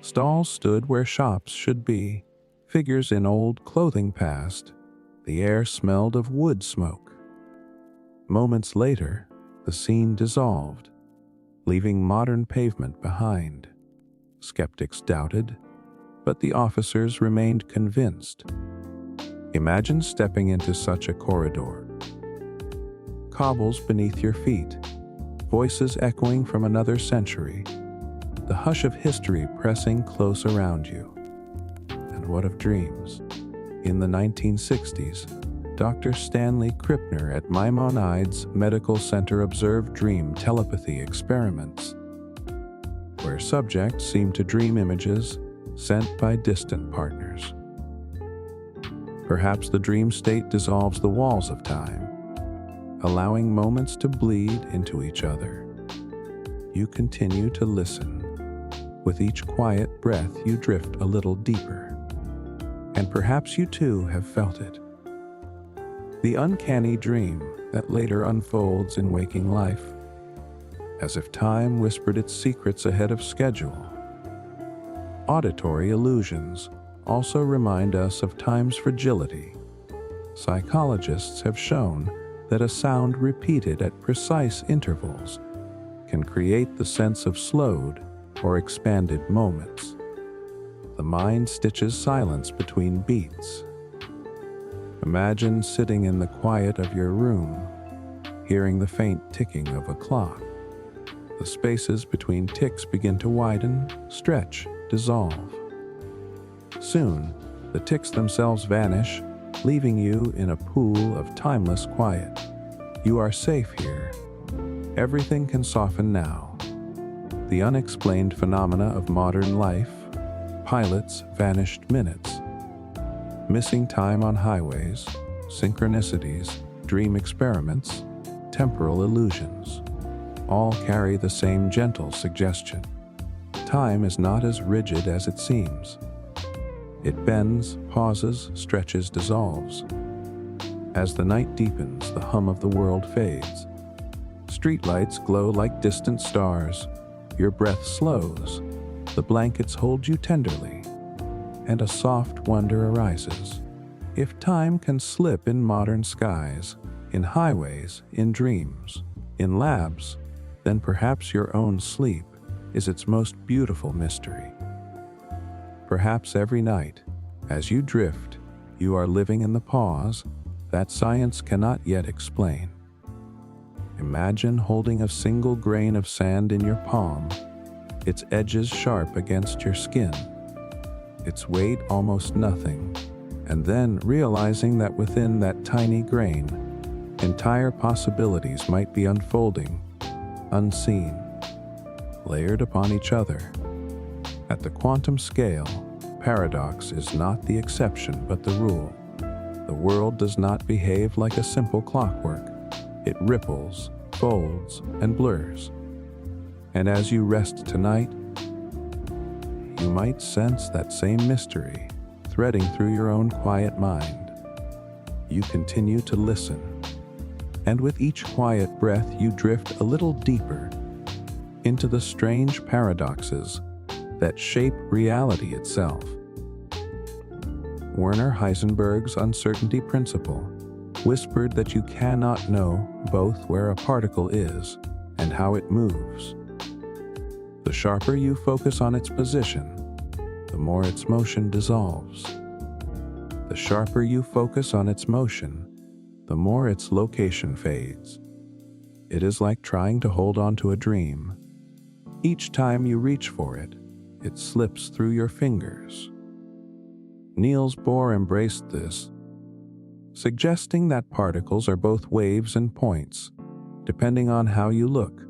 Stalls stood where shops should be, figures in old clothing passed, the air smelled of wood smoke. Moments later, the scene dissolved, leaving modern pavement behind. Skeptics doubted, but the officers remained convinced. Imagine stepping into such a corridor. Cobbles beneath your feet, voices echoing from another century, the hush of history pressing close around you. And what of dreams? In the 1960s, Dr. Stanley Krippner at Maimonides Medical Center observed dream telepathy experiments, where subjects seemed to dream images sent by distant partners. Perhaps the dream state dissolves the walls of time, allowing moments to bleed into each other. You continue to listen. With each quiet breath, you drift a little deeper. And perhaps you too have felt it. The uncanny dream that later unfolds in waking life, as if time whispered its secrets ahead of schedule. Auditory illusions also remind us of time's fragility. Psychologists have shown that a sound repeated at precise intervals can create the sense of slowed or expanded moments. The mind stitches silence between beats. Imagine sitting in the quiet of your room, hearing the faint ticking of a clock. The spaces between ticks begin to widen, stretch, dissolve. Soon, the ticks themselves vanish, leaving you in a pool of timeless quiet. You are safe here. Everything can soften now. The unexplained phenomena of modern life, pilots' vanished minutes, missing time on highways, synchronicities, dream experiments, temporal illusions, all carry the same gentle suggestion. Time is not as rigid as it seems. It bends, pauses, stretches, dissolves. As the night deepens, the hum of the world fades. Streetlights glow like distant stars. Your breath slows. The blankets hold you tenderly, and a soft wonder arises. If time can slip in modern skies, in highways, in dreams, in labs, then perhaps your own sleep is its most beautiful mystery. Perhaps every night, as you drift, you are living in the pause that science cannot yet explain. Imagine holding a single grain of sand in your palm, its edges sharp against your skin, its weight almost nothing, and then realizing that within that tiny grain, entire possibilities might be unfolding, unseen, layered upon each other. At the quantum scale, paradox is not the exception but the rule. The world does not behave like a simple clockwork. It ripples, folds, and blurs. And as you rest tonight, you might sense that same mystery threading through your own quiet mind. You continue to listen, and with each quiet breath you drift a little deeper into the strange paradoxes that shape reality itself. Werner Heisenberg's uncertainty principle whispered that you cannot know both where a particle is and how it moves. The sharper you focus on its position, the more its motion dissolves. The sharper you focus on its motion, the more its location fades. It is like trying to hold on to a dream. Each time you reach for it, it slips through your fingers. Niels Bohr embraced this, suggesting that particles are both waves and points, depending on how you look.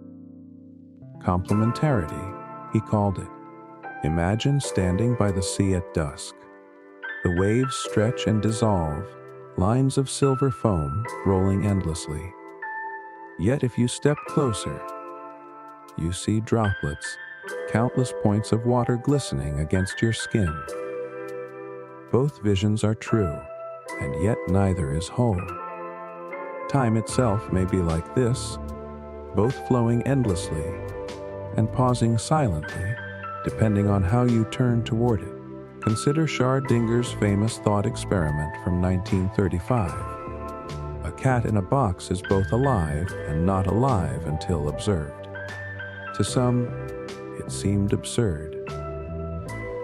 Complementarity, he called it. Imagine standing by the sea at dusk. The waves stretch and dissolve, lines of silver foam rolling endlessly. Yet if you step closer, you see droplets, countless points of water glistening against your skin. Both visions are true, and yet neither is whole. Time itself may be like this, both flowing endlessly and pausing silently, depending on how you turn toward it. Consider Schrödinger's famous thought experiment from 1935. A cat in a box is both alive and not alive until observed. To some, it seemed absurd.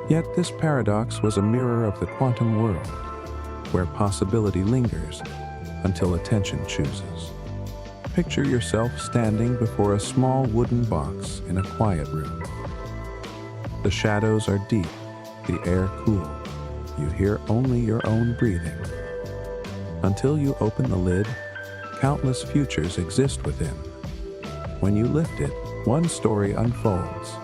Yet this paradox was a mirror of the quantum world, where possibility lingers until attention chooses. Picture yourself standing before a small wooden box in a quiet room. The shadows are deep, the air cool. You hear only your own breathing. Until you open the lid, countless futures exist within. When you lift it, one story unfolds.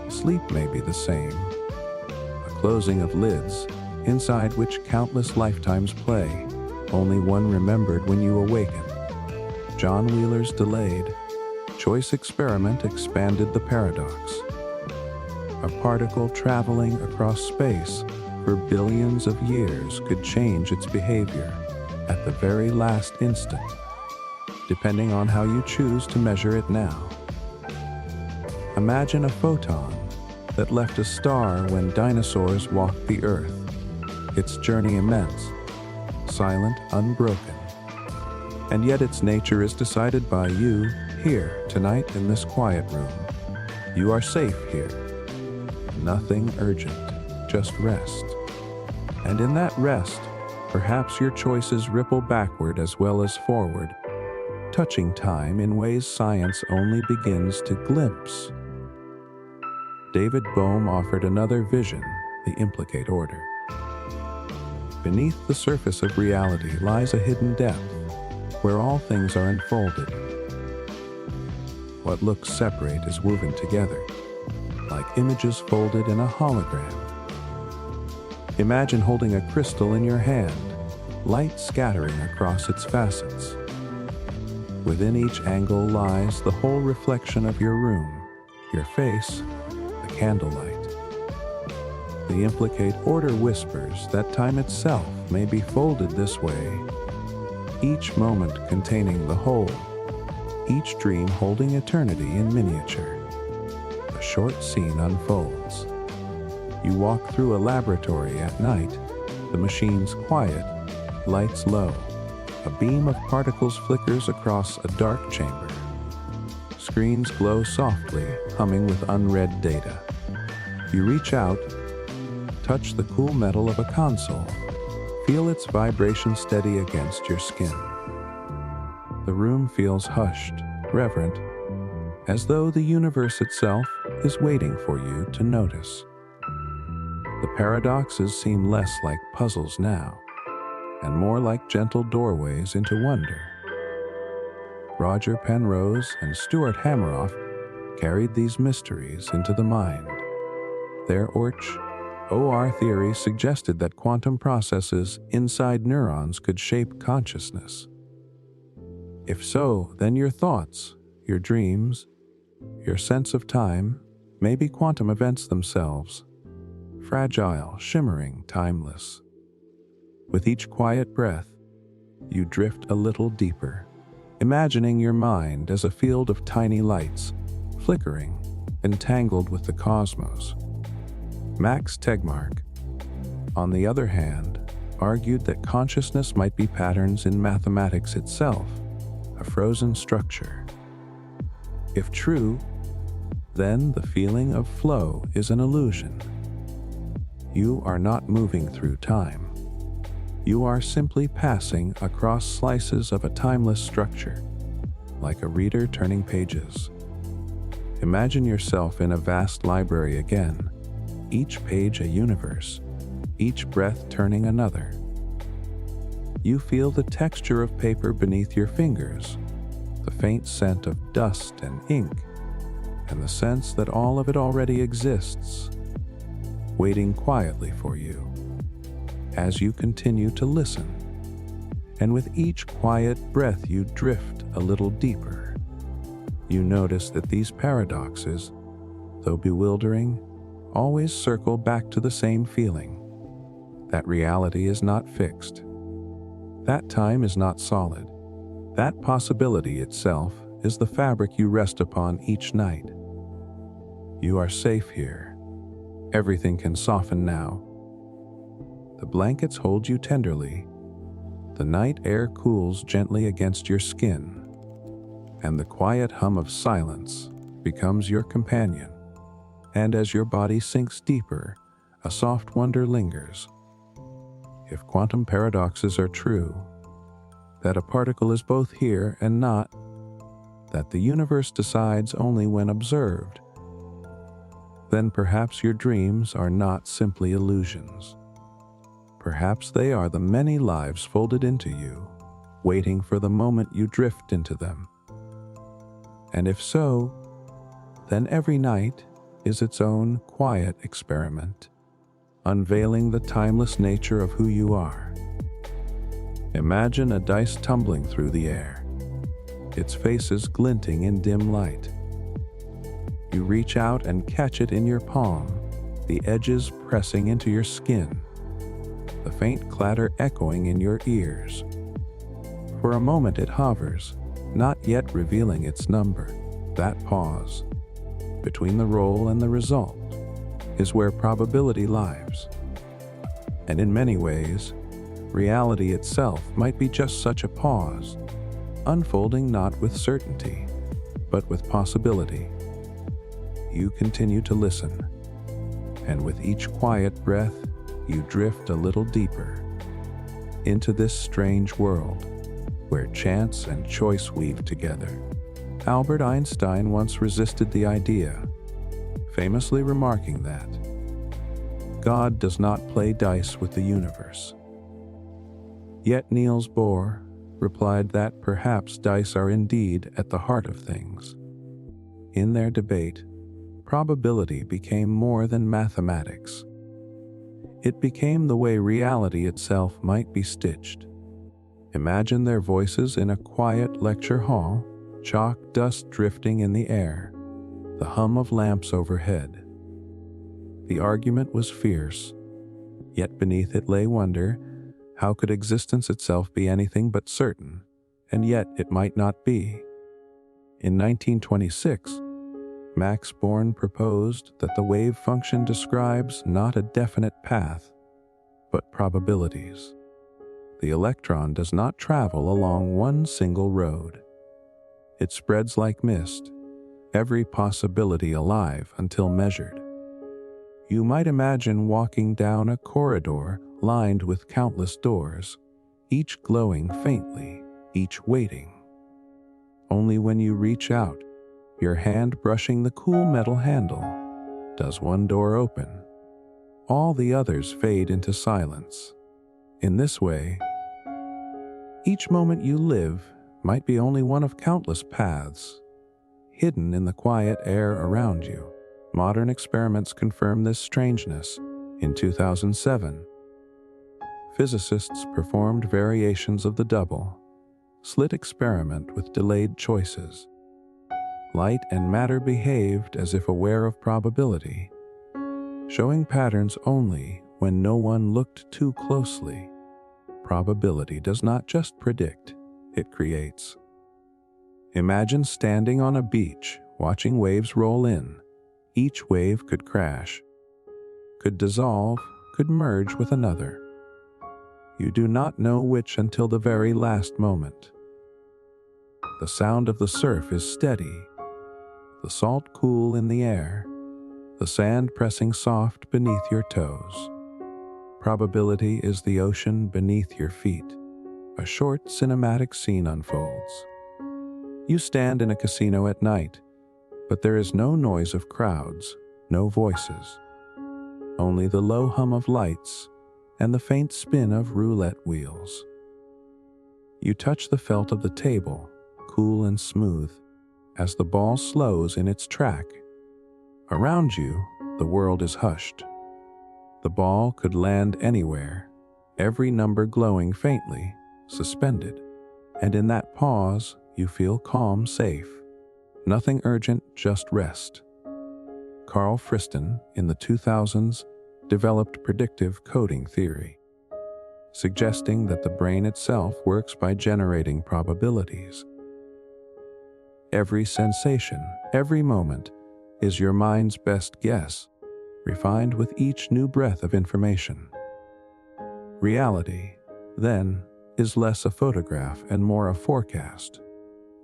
Sleep may be the same, a closing of lids, inside which countless lifetimes play, only one remembered when you awaken. John Wheeler's delayed choice experiment expanded the paradox. A particle traveling across space for billions of years could change its behavior at the very last instant, depending on how you choose to measure it now. Imagine a photon that left a star when dinosaurs walked the earth, its journey immense, silent, unbroken. And yet its nature is decided by you here tonight in this quiet room. You are safe here. Nothing urgent, just rest. And in that rest, perhaps your choices ripple backward as well as forward, touching time in ways science only begins to glimpse. David Bohm offered another vision, the implicate order. Beneath the surface of reality lies a hidden depth, where all things are unfolded. What looks separate is woven together, like images folded in a hologram. Imagine holding a crystal in your hand, light scattering across its facets. Within each angle lies the whole reflection of your room, your face, the candlelight. The implicate order whispers that time itself may be folded this way, each moment containing the whole, each dream holding eternity in miniature. A short scene unfolds. You walk through a laboratory at night, the machines quiet, lights low. A beam of particles flickers across a dark chamber. Screens glow softly, humming with unread data. You reach out, touch the cool metal of a console, feel its vibration steady against your skin. The room feels hushed, reverent, as though the universe itself is waiting for you to notice. The paradoxes seem less like puzzles now, and more like gentle doorways into wonder. Roger Penrose and Stuart Hameroff carried these mysteries into the mind. Their OR theory suggested that quantum processes inside neurons could shape consciousness. If so, then your thoughts, your dreams, your sense of time may be quantum events themselves, fragile, shimmering, timeless. With each quiet breath, you drift a little deeper, imagining your mind as a field of tiny lights, flickering, entangled with the cosmos. Max Tegmark, on the other hand, argued that consciousness might be patterns in mathematics itself, a frozen structure. If true, then the feeling of flow is an illusion. You are not moving through time. You are simply passing across slices of a timeless structure, like a reader turning pages. Imagine yourself in a vast library again, each page a universe, each breath turning another. You feel the texture of paper beneath your fingers, the faint scent of dust and ink, and the sense that all of it already exists, waiting quietly for you as you continue to listen. And with each quiet breath you drift a little deeper. You notice that these paradoxes, though bewildering, always circle back to the same feeling, that reality is not fixed, that time is not solid, that possibility itself is the fabric you rest upon each night. You are safe here. Everything can soften now. The blankets hold you tenderly. The night air cools gently against your skin, and the quiet hum of silence becomes your companion. And as your body sinks deeper, a soft wonder lingers. If quantum paradoxes are true, that a particle is both here and not, that the universe decides only when observed, then perhaps your dreams are not simply illusions. Perhaps they are the many lives folded into you, waiting for the moment you drift into them. And if so, then every night is its own quiet experiment, unveiling the timeless nature of who you are. Imagine a dice tumbling through the air, its faces glinting in dim light. You reach out and catch it in your palm, the edges pressing into your skin, the faint clatter echoing in your ears. For a moment it hovers, not yet revealing its number. That pause, between the roll and the result, is where probability lies. And in many ways, reality itself might be just such a pause, unfolding not with certainty, but with possibility. You continue to listen, and with each quiet breath, you drift a little deeper into this strange world where chance and choice weave together. Albert Einstein once resisted the idea, famously remarking that God does not play dice with the universe. Yet Niels Bohr replied that perhaps dice are indeed at the heart of things. In their debate, probability became more than mathematics. It became the way reality itself might be stitched. Imagine their voices in a quiet lecture hall, chalk dust drifting in the air, the hum of lamps overhead. The argument was fierce, yet beneath it lay wonder. How could existence itself be anything but certain, and yet it might not be? In 1926, Max Born proposed that the wave function describes not a definite path, but probabilities. The electron does not travel along one single road. It spreads like mist, every possibility alive until measured. You might imagine walking down a corridor lined with countless doors, each glowing faintly, each waiting. Only when you reach out, your hand brushing the cool metal handle, does one door open. All the others fade into silence. In this way, each moment you live might be only one of countless paths, hidden in the quiet air around you. Modern experiments confirm this strangeness. In 2007, physicists performed variations of the double-slit experiment with delayed choices. Light and matter behaved as if aware of probability, showing patterns only when no one looked too closely. Probability does not just predict, it creates. Imagine standing on a beach, watching waves roll in. Each wave could crash, could dissolve, could merge with another. You do not know which until the very last moment. The sound of the surf is steady, the salt cool in the air, the sand pressing soft beneath your toes. Probability is the ocean beneath your feet. A short cinematic scene unfolds. You stand in a casino at night, but there is no noise of crowds, no voices. Only the low hum of lights and the faint spin of roulette wheels. You touch the felt of the table, cool and smooth, as the ball slows in its track. Around you, the world is hushed. The ball could land anywhere, every number glowing faintly, suspended, and in that pause, you feel calm, safe. Nothing urgent, just rest. Carl Friston, in the 2000s, developed predictive coding theory, suggesting that the brain itself works by generating probabilities. Every sensation, every moment, is your mind's best guess, refined with each new breath of information. Reality, then, is less a photograph and more a forecast.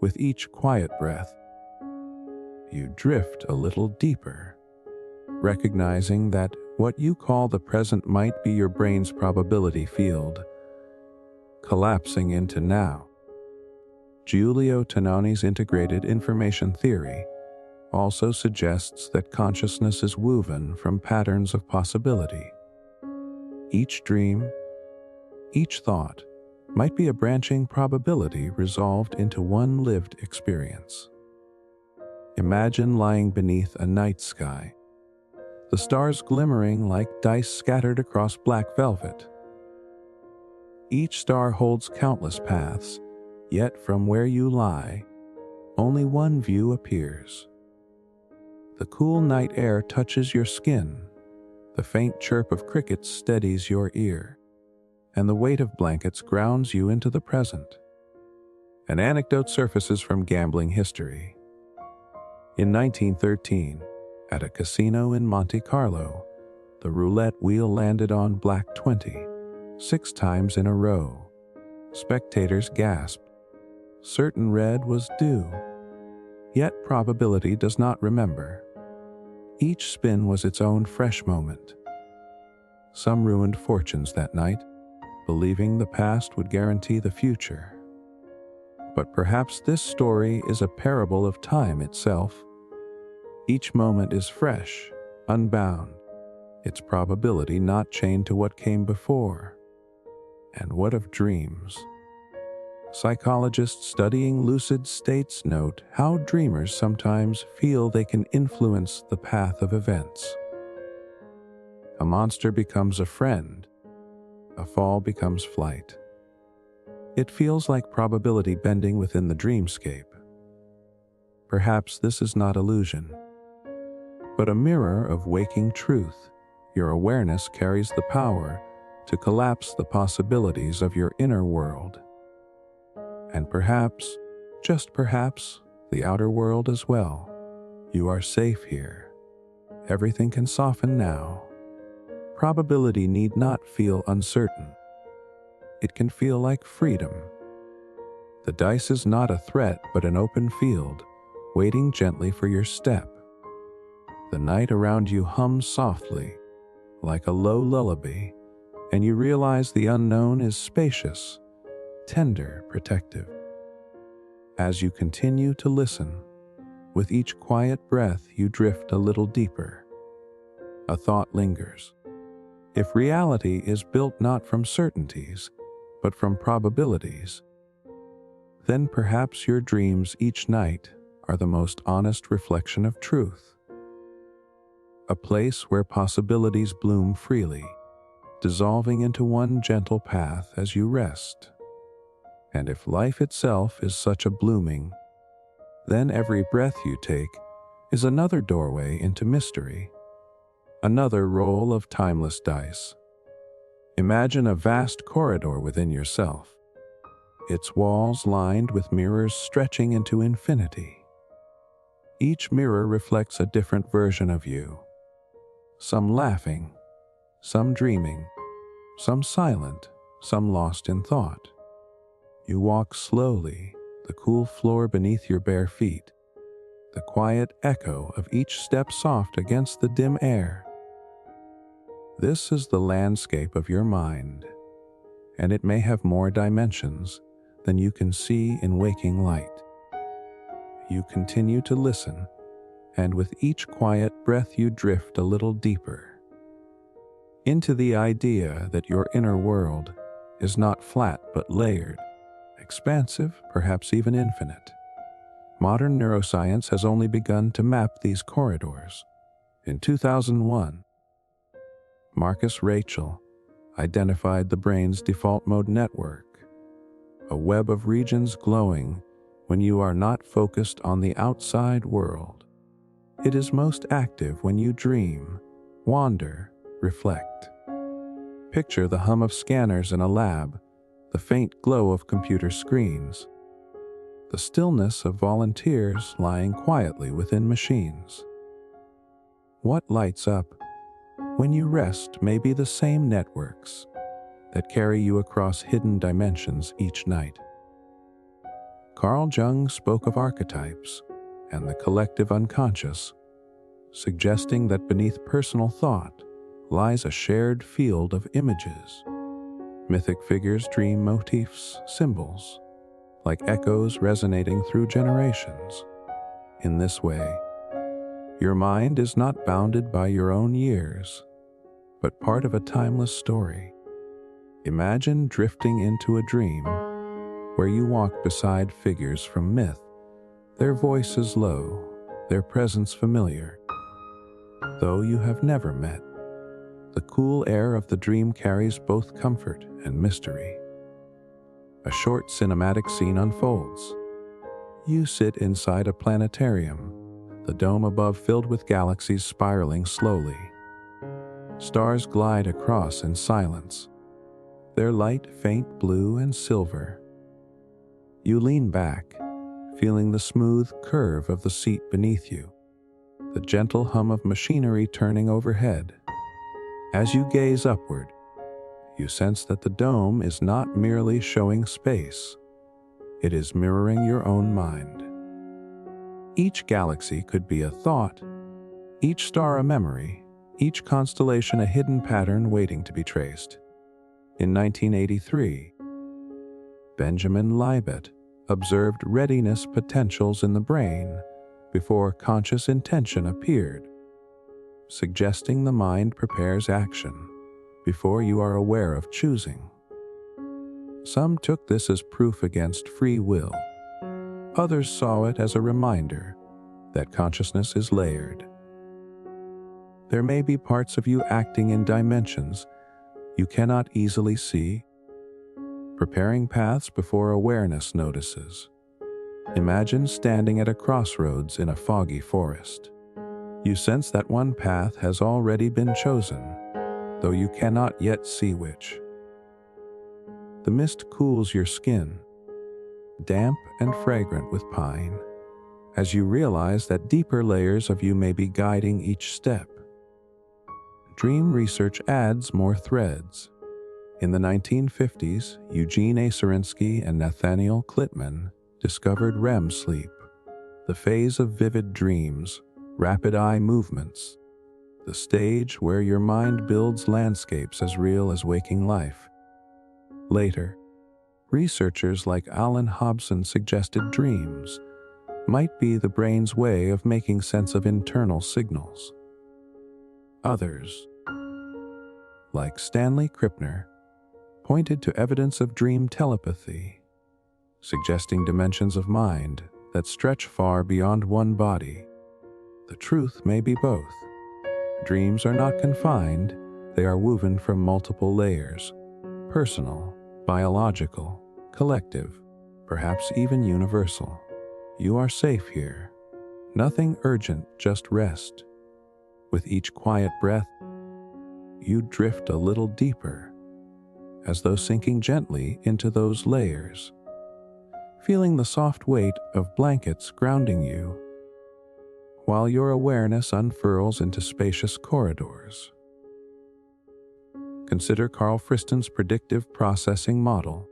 With each quiet breath, you drift a little deeper, recognizing that what you call the present might be your brain's probability field, collapsing into now. Giulio Tononi's integrated information theory also suggests that consciousness is woven from patterns of possibility. Each dream, each thought, might be a branching probability resolved into one lived experience. Imagine lying beneath a night sky, the stars glimmering like dice scattered across black velvet. Each star holds countless paths, yet from where you lie, only one view appears. The cool night air touches your skin, the faint chirp of crickets steadies your ear, and the weight of blankets grounds you into the present. An anecdote surfaces from gambling history. In 1913, at a casino in Monte Carlo, the roulette wheel landed on black 20, 6 times in a row. Spectators gasped. Certain red was due. Yet probability does not remember. Each spin was its own fresh moment. Some ruined fortunes that night, believing the past would guarantee the future. But perhaps this story is a parable of time itself. Each moment is fresh, unbound, its probability not chained to what came before. And what of dreams? Psychologists studying lucid states note how dreamers sometimes feel they can influence the path of events. A monster becomes a friend, a fall becomes flight. It feels like probability bending within the dreamscape. Perhaps this is not illusion, but a mirror of waking truth. Your awareness carries the power to collapse the possibilities of your inner world. And perhaps, just perhaps, the outer world as well. You are safe here. Everything can soften now. Probability need not feel uncertain. It can feel like freedom. The dice is not a threat but an open field, waiting gently for your step. The night around you hums softly, like a low lullaby, and you realize the unknown is spacious, tender, protective. As you continue to listen, with each quiet breath you drift a little deeper. A thought lingers. If reality is built not from certainties, but from probabilities, then perhaps your dreams each night are the most honest reflection of truth. A place where possibilities bloom freely, dissolving into one gentle path as you rest. And if life itself is such a blooming, then every breath you take is another doorway into mystery, another roll of timeless dice. Imagine a vast corridor within yourself, its walls lined with mirrors stretching into infinity. Each mirror reflects a different version of you, some laughing, some dreaming, some silent, some lost in thought. You walk slowly, the cool floor beneath your bare feet, the quiet echo of each step soft against the dim air. This is the landscape of your mind, and it may have more dimensions than you can see in waking light. You continue to listen, and with each quiet breath you drift a little deeper into the idea that your inner world is not flat but layered, expansive, perhaps even infinite. Modern neuroscience has only begun to map these corridors. In 2001, Marcus Rachel identified the brain's default mode network, a web of regions glowing when you are not focused on the outside world. It is most active when you dream, wander, reflect. Picture the hum of scanners in a lab, the faint glow of computer screens, the stillness of volunteers lying quietly within machines. What lights up when you rest may be the same networks that carry you across hidden dimensions each night. Carl Jung spoke of archetypes and the collective unconscious, suggesting that beneath personal thought lies a shared field of images. Mythic figures dream motifs, symbols, like echoes resonating through generations. In this way, your mind is not bounded by your own years, but part of a timeless story. Imagine drifting into a dream where you walk beside figures from myth, their voices low, their presence familiar. Though you have never met, the cool air of the dream carries both comfort and mystery. A short cinematic scene unfolds. You sit inside a planetarium, the dome above filled with galaxies spiraling slowly. Stars glide across in silence, their light faint blue and silver. You lean back, feeling the smooth curve of the seat beneath you, the gentle hum of machinery turning overhead. As you gaze upward, you sense that the dome is not merely showing space, it is mirroring your own mind. Each galaxy could be a thought, each star a memory, each constellation a hidden pattern waiting to be traced. In 1983, Benjamin Libet observed readiness potentials in the brain before conscious intention appeared, suggesting the mind prepares action before you are aware of choosing. Some took this as proof against free will. Others saw it as a reminder that consciousness is layered. There may be parts of you acting in dimensions you cannot easily see, preparing paths before awareness notices. Imagine standing at a crossroads in a foggy forest. You sense that one path has already been chosen, though you cannot yet see which. The mist cools your skin, damp and fragrant with pine, as you realize that deeper layers of you may be guiding each step. Dream research adds more threads. In the 1950s, Eugene Aserinsky and Nathaniel Klitman discovered REM sleep, the phase of vivid dreams, rapid eye movements, the stage where your mind builds landscapes as real as waking life. Later, Researchers like Alan Hobson suggested dreams might be the brain's way of making sense of internal signals. Others, like Stanley Krippner, pointed to evidence of dream telepathy, suggesting dimensions of mind that stretch far beyond one body. The truth may be both. Dreams are not confined, they are woven from multiple layers: personal, biological, collective, perhaps even universal. You are safe here. Nothing urgent, just rest. With each quiet breath, you drift a little deeper, as though sinking gently into those layers, feeling the soft weight of blankets grounding you, while your awareness unfurls into spacious corridors. Consider Carl Friston's predictive processing model,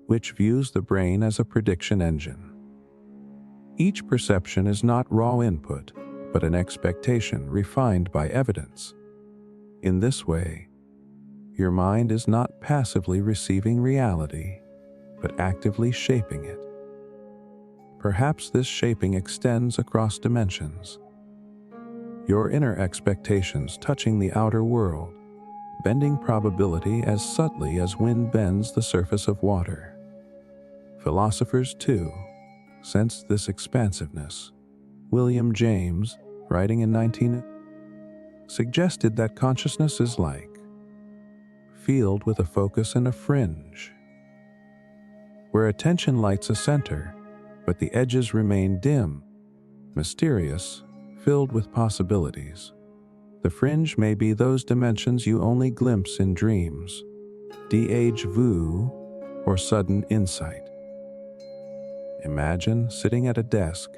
which views the brain as a prediction engine. Each perception is not raw input, but an expectation refined by evidence. In this way, your mind is not passively receiving reality, but actively shaping it. Perhaps this shaping extends across dimensions. Your inner expectations touching the outer world, bending probability as subtly as wind bends the surface of water. Philosophers, too, sensed this expansiveness. William James, writing in 19, suggested that consciousness is like a field with a focus and a fringe, where attention lights a center, but the edges remain dim, mysterious, filled with possibilities. The fringe may be those dimensions you only glimpse in dreams, déjà vu, or sudden insight. Imagine sitting at a desk,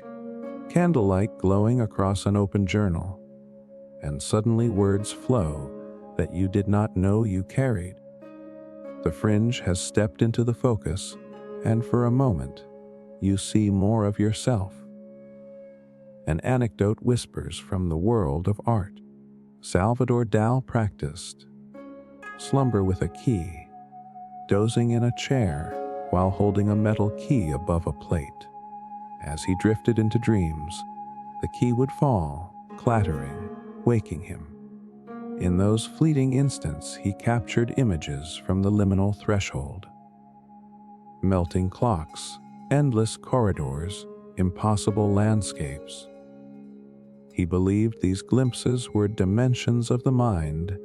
candlelight glowing across an open journal, and suddenly words flow that you did not know you carried. The fringe has stepped into the focus, and for a moment, you see more of yourself. An anecdote whispers from the world of art. Salvador Dali practiced slumber with a key, dozing in a chair while holding a metal key above a plate. As he drifted into dreams, the key would fall, clattering, waking him. In those fleeting instants, he captured images from the liminal threshold. Melting clocks, endless corridors, impossible landscapes. He believed these glimpses were dimensions of the mind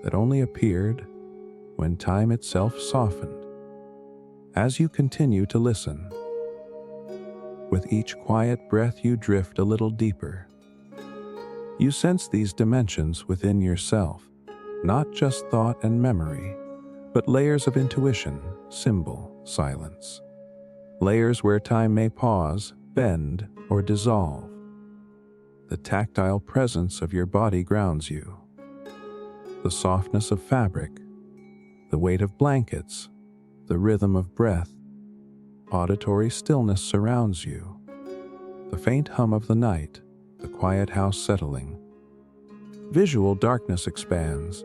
that only appeared when time itself softened. As you continue to listen, with each quiet breath you drift a little deeper. You sense these dimensions within yourself, not just thought and memory, but layers of intuition, symbol, silence. Layers where time may pause, bend, or dissolve. The tactile presence of your body grounds you. The softness of fabric, the weight of blankets, the rhythm of breath. Auditory stillness surrounds you. The faint hum of the night, the quiet house settling. Visual darkness expands,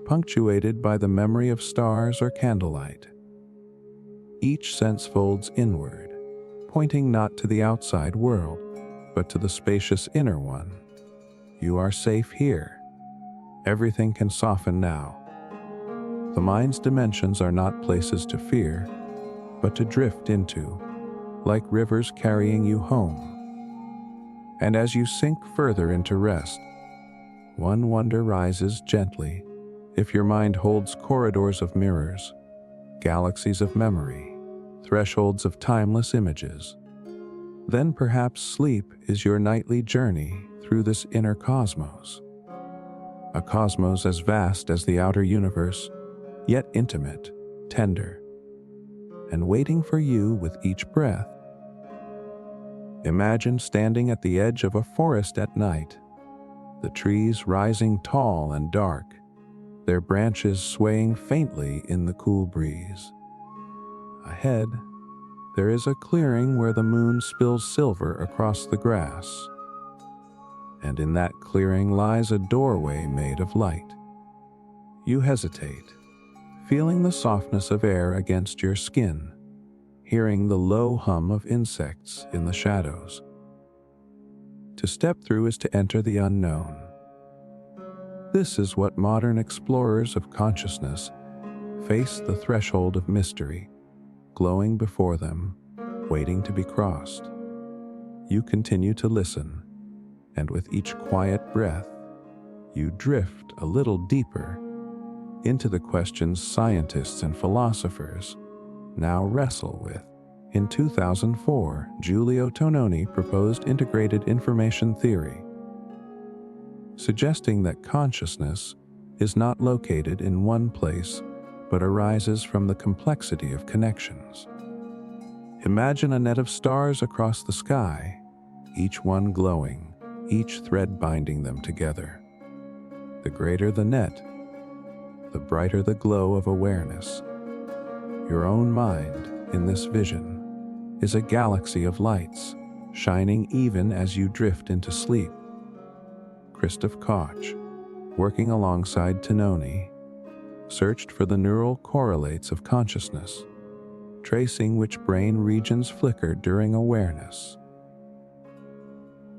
punctuated by the memory of stars or candlelight. Each sense folds inward, pointing not to the outside world, but to the spacious inner one. You are safe here. Everything can soften now. The mind's dimensions are not places to fear, but to drift into, like rivers carrying you home. And as you sink further into rest, one wonder rises gently. If your mind holds corridors of mirrors, galaxies of memory, thresholds of timeless images, then perhaps sleep is your nightly journey through this inner cosmos. A cosmos as vast as the outer universe, yet intimate, tender, and waiting for you with each breath. Imagine standing at the edge of a forest at night, the trees rising tall and dark, their branches swaying faintly in the cool breeze. Ahead, there is a clearing where the moon spills silver across the grass, and in that clearing lies a doorway made of light. You hesitate, feeling the softness of air against your skin, hearing the low hum of insects in the shadows. To step through is to enter the unknown. This is what modern explorers of consciousness face: the threshold of mystery, glowing before them, waiting to be crossed. You continue to listen, and with each quiet breath, you drift a little deeper into the questions scientists and philosophers now wrestle with. In 2004, Giulio Tononi proposed integrated information theory, suggesting that consciousness is not located in one place but arises from the complexity of connections. Imagine a net of stars across the sky, each one glowing, each thread binding them together. The greater the net, the brighter the glow of awareness. Your own mind, in this vision, is a galaxy of lights, shining even as you drift into sleep. Christoph Koch, working alongside Tononi, searched for the neural correlates of consciousness, tracing which brain regions flicker during awareness.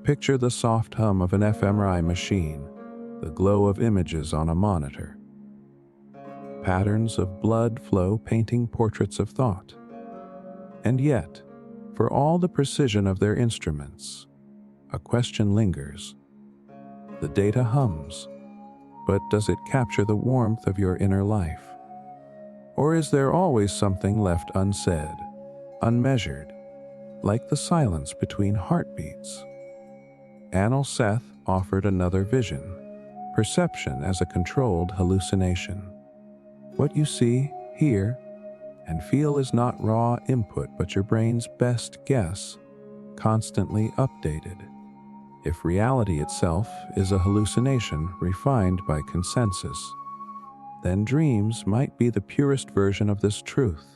Picture the soft hum of an fMRI machine, the glow of images on a monitor, patterns of blood flow painting portraits of thought. And yet, for all the precision of their instruments, a question lingers. The data hums, but does it capture the warmth of your inner life? Or is there always something left unsaid, unmeasured, like the silence between heartbeats? Anil Seth offered another vision: perception as a controlled hallucination. What you see, hear, and feel is not raw input but your brain's best guess, constantly updated. If reality itself is a hallucination refined by consensus, then dreams might be the purest version of this truth.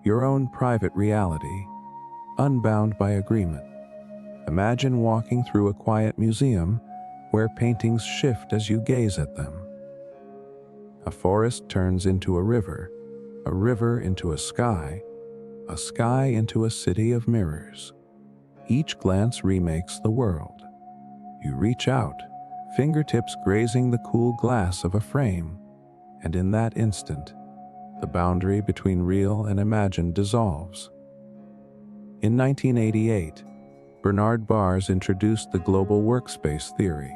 Your own private reality, unbound by agreement. Imagine walking through a quiet museum where paintings shift as you gaze at them. A forest turns into a river into a sky into a city of mirrors. Each glance remakes the world. You reach out, fingertips grazing the cool glass of a frame, and in that instant, the boundary between real and imagined dissolves. In 1988, Bernard Bars introduced the global workspace theory.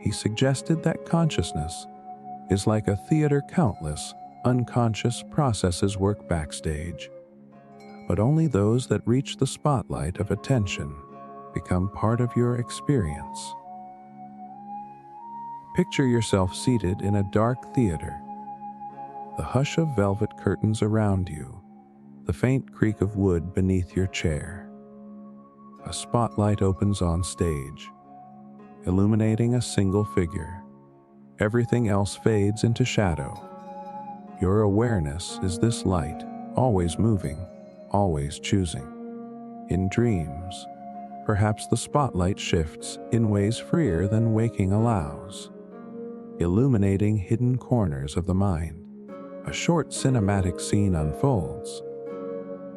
He suggested that consciousness is like a theater. Countless unconscious processes work backstage, but only those that reach the spotlight of attention become part of your experience. Picture yourself seated in a dark theater, the hush of velvet curtains around you, the faint creak of wood beneath your chair. A spotlight opens on stage, illuminating a single figure. Everything else fades into shadow. Your awareness is this light, always moving, always choosing. In dreams, perhaps the spotlight shifts in ways freer than waking allows, illuminating hidden corners of the mind. A short cinematic scene unfolds.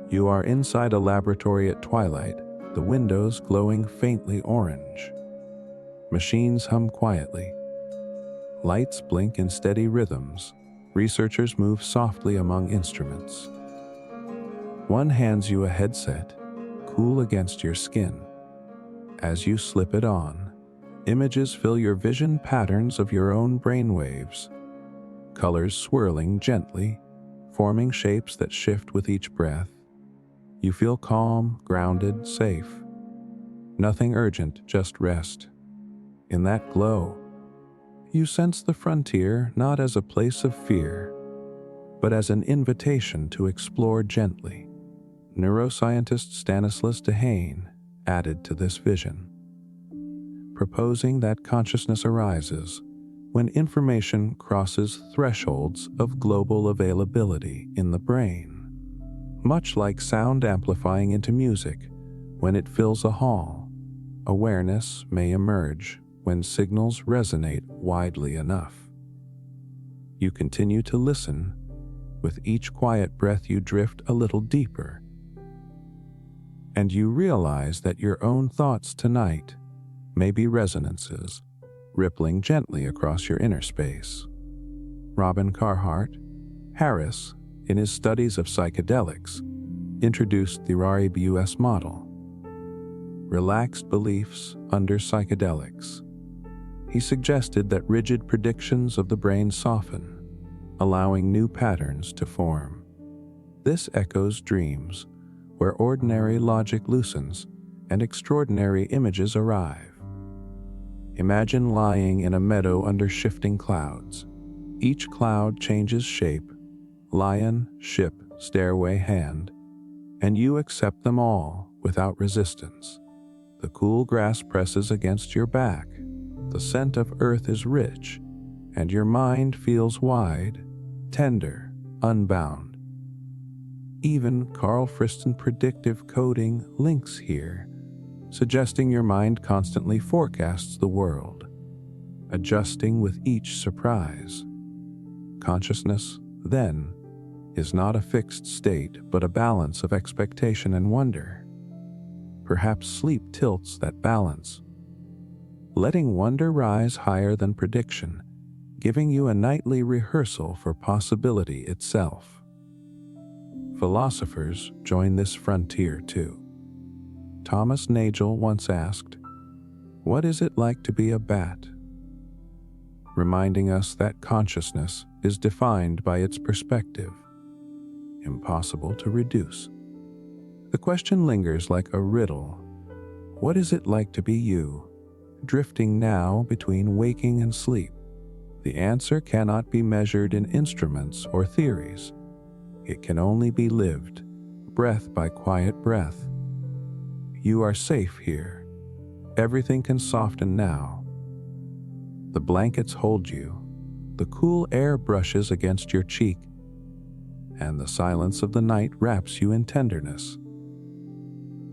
You are inside a laboratory at twilight, the windows glowing faintly orange. Machines hum quietly. Lights blink in steady rhythms. Researchers move softly among instruments. One hands you a headset, cool against your skin. As you slip it on, images fill your vision, patterns of your own brainwaves, colors swirling gently, forming shapes that shift with each breath. You feel calm, grounded, safe. Nothing urgent, just rest. In that glow, you sense the frontier not as a place of fear, but as an invitation to explore gently. Neuroscientist Stanislas Dehaene added to this vision, proposing that consciousness arises when information crosses thresholds of global availability in the brain. Much like sound amplifying into music when it fills a hall, awareness may emerge when signals resonate widely enough. You continue to listen. With each quiet breath, you drift a little deeper. And you realize that your own thoughts tonight may be resonances, rippling gently across your inner space. Robin Carhart Harris, in his studies of psychedelics, introduced the RABUS model, relaxed beliefs under psychedelics. He suggested that rigid predictions of the brain soften, allowing new patterns to form. This echoes dreams, where ordinary logic loosens and extraordinary images arrive. Imagine lying in a meadow under shifting clouds. Each cloud changes shape: lion, ship, stairway, hand, and you accept them all without resistance. The cool grass presses against your back. The scent of earth is rich, and your mind feels wide, tender, unbound. Even Carl Friston predictive coding links here, suggesting your mind constantly forecasts the world, adjusting with each surprise. Consciousness, then, is not a fixed state, but a balance of expectation and wonder. Perhaps sleep tilts that balance, letting wonder rise higher than prediction, giving you a nightly rehearsal for possibility itself. Philosophers join this frontier too. Thomas Nagel once asked, "What is it like to be a bat?" reminding us that consciousness is defined by its perspective, impossible to reduce. The question lingers like a riddle. What is it like to be you, drifting now between waking and sleep? The answer cannot be measured in instruments or theories. It can only be lived, breath by quiet breath. You are safe here. Everything can soften now. The blankets hold you. The cool air brushes against your cheek, and the silence of the night wraps you in tenderness.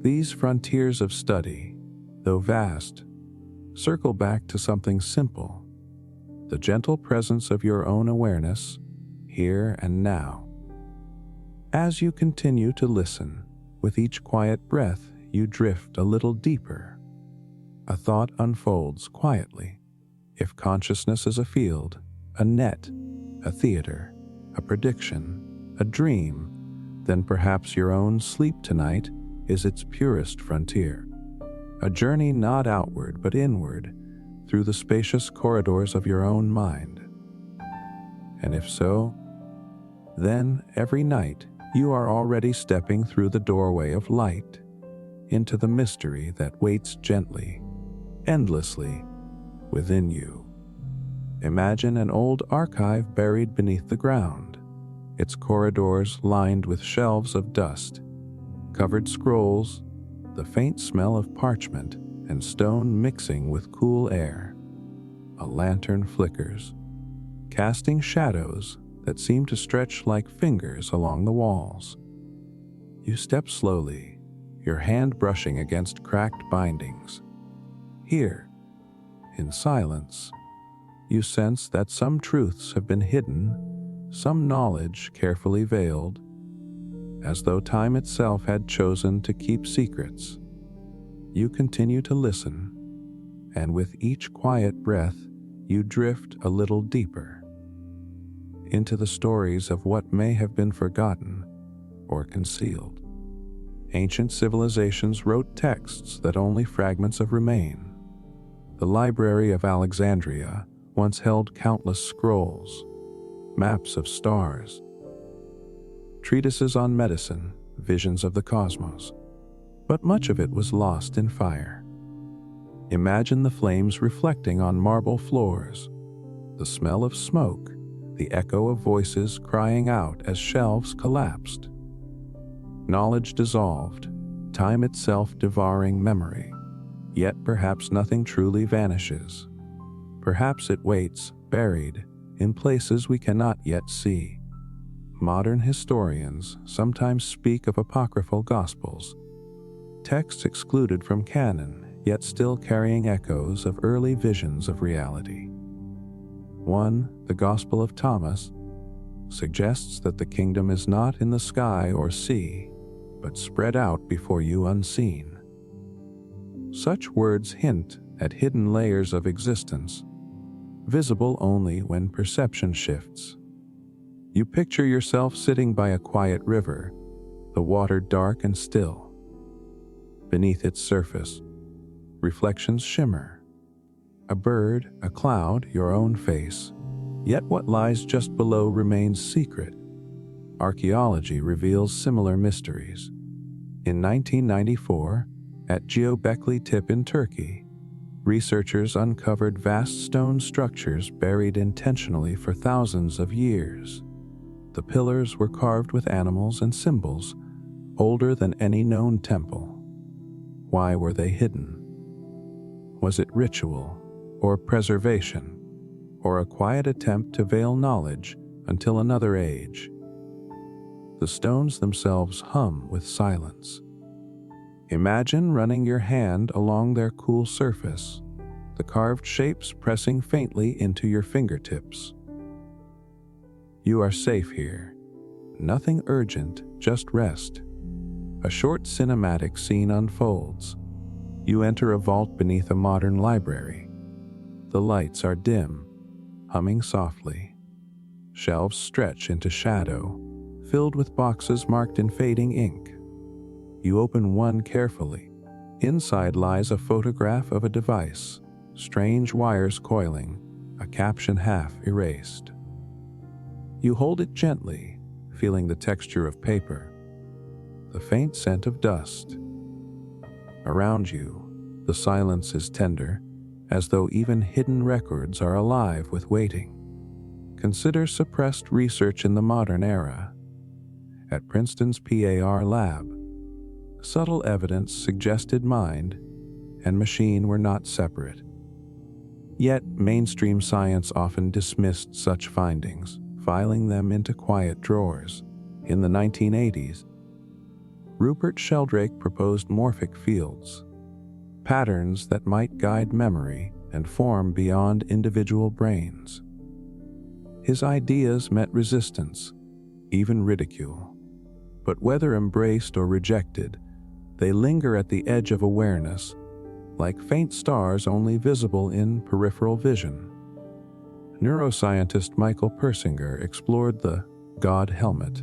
These frontiers of study, though vast, circle back to something simple: the gentle presence of your own awareness, here and now. As you continue to listen, with each quiet breath, you drift a little deeper. A thought unfolds quietly. If consciousness is a field, a net, a theater, a prediction, a dream, then perhaps your own sleep tonight is its purest frontier. A journey not outward but inward, through the spacious corridors of your own mind. And if so, then every night you are already stepping through the doorway of light, into the mystery that waits gently, endlessly, within you. Imagine an old archive buried beneath the ground, its corridors lined with shelves of dust, covered scrolls, the faint smell of parchment and stone mixing with cool air. A lantern flickers, casting shadows that seem to stretch like fingers along the walls. You step slowly, your hand brushing against cracked bindings. Here, in silence, you sense that some truths have been hidden, some knowledge carefully veiled, as though time itself had chosen to keep secrets. You continue to listen, and with each quiet breath, you drift a little deeper into the stories of what may have been forgotten or concealed. Ancient civilizations wrote texts that only fragments of remain. The Library of Alexandria once held countless scrolls, maps of stars, treatises on medicine, visions of the cosmos. But much of it was lost in fire. Imagine the flames reflecting on marble floors, the smell of smoke, the echo of voices crying out as shelves collapsed. Knowledge dissolved, time itself devouring memory. Yet perhaps nothing truly vanishes. Perhaps it waits, buried, in places we cannot yet see. Modern historians sometimes speak of apocryphal gospels, texts excluded from canon, yet still carrying echoes of early visions of reality. One, the Gospel of Thomas, suggests that the kingdom is not in the sky or sea, but spread out before you unseen. Such words hint at hidden layers of existence, visible only when perception shifts. You picture yourself sitting by a quiet river, the water dark and still. Beneath its surface, reflections shimmer. A bird, a cloud, your own face. Yet what lies just below remains secret. Archaeology reveals similar mysteries. In 1994, at Göbekli Tepe in Turkey, researchers uncovered vast stone structures buried intentionally for thousands of years. The pillars were carved with animals and symbols, older than any known temple. Why were they hidden? Was it ritual, or preservation, or a quiet attempt to veil knowledge until another age? The stones themselves hum with silence. Imagine running your hand along their cool surface, the carved shapes pressing faintly into your fingertips. You are safe here. Nothing urgent, just rest. A short cinematic scene unfolds. You enter a vault beneath a modern library. The lights are dim, humming softly. Shelves stretch into shadow, filled with boxes marked in fading ink. You open one carefully. Inside lies a photograph of a device, strange wires coiling, a caption half erased. You hold it gently, feeling the texture of paper, the faint scent of dust. Around you, the silence is tender, as though even hidden records are alive with waiting. Consider suppressed research in the modern era. At Princeton's PAR lab, subtle evidence suggested mind and machine were not separate. Yet mainstream science often dismissed such findings, filing them into quiet drawers. In the 1980s, Rupert Sheldrake proposed morphic fields, patterns that might guide memory and form beyond individual brains. His ideas met resistance, even ridicule. But whether embraced or rejected, they linger at the edge of awareness, like faint stars only visible in peripheral vision. Neuroscientist Michael Persinger explored the God helmet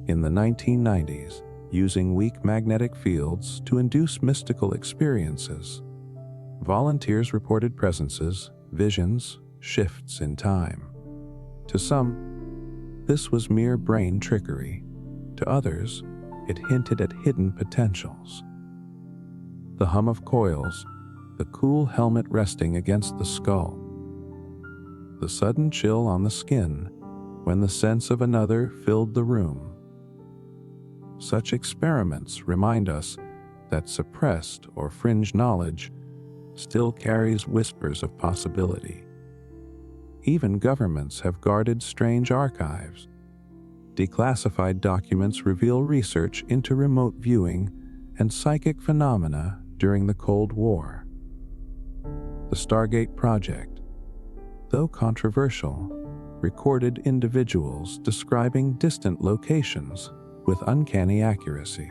in the 1990s, using weak magnetic fields to induce mystical experiences. Volunteers reported presences, visions, shifts in time. To some, this was mere brain trickery. To others, it hinted at hidden potentials. The hum of coils, the cool helmet resting against the skull, the sudden chill on the skin when the sense of another filled the room. Such experiments remind us that suppressed or fringe knowledge still carries whispers of possibility. Even governments have guarded strange archives. Declassified documents reveal research into remote viewing and psychic phenomena during the Cold War. The Stargate Project, though controversial, recorded individuals describing distant locations with uncanny accuracy.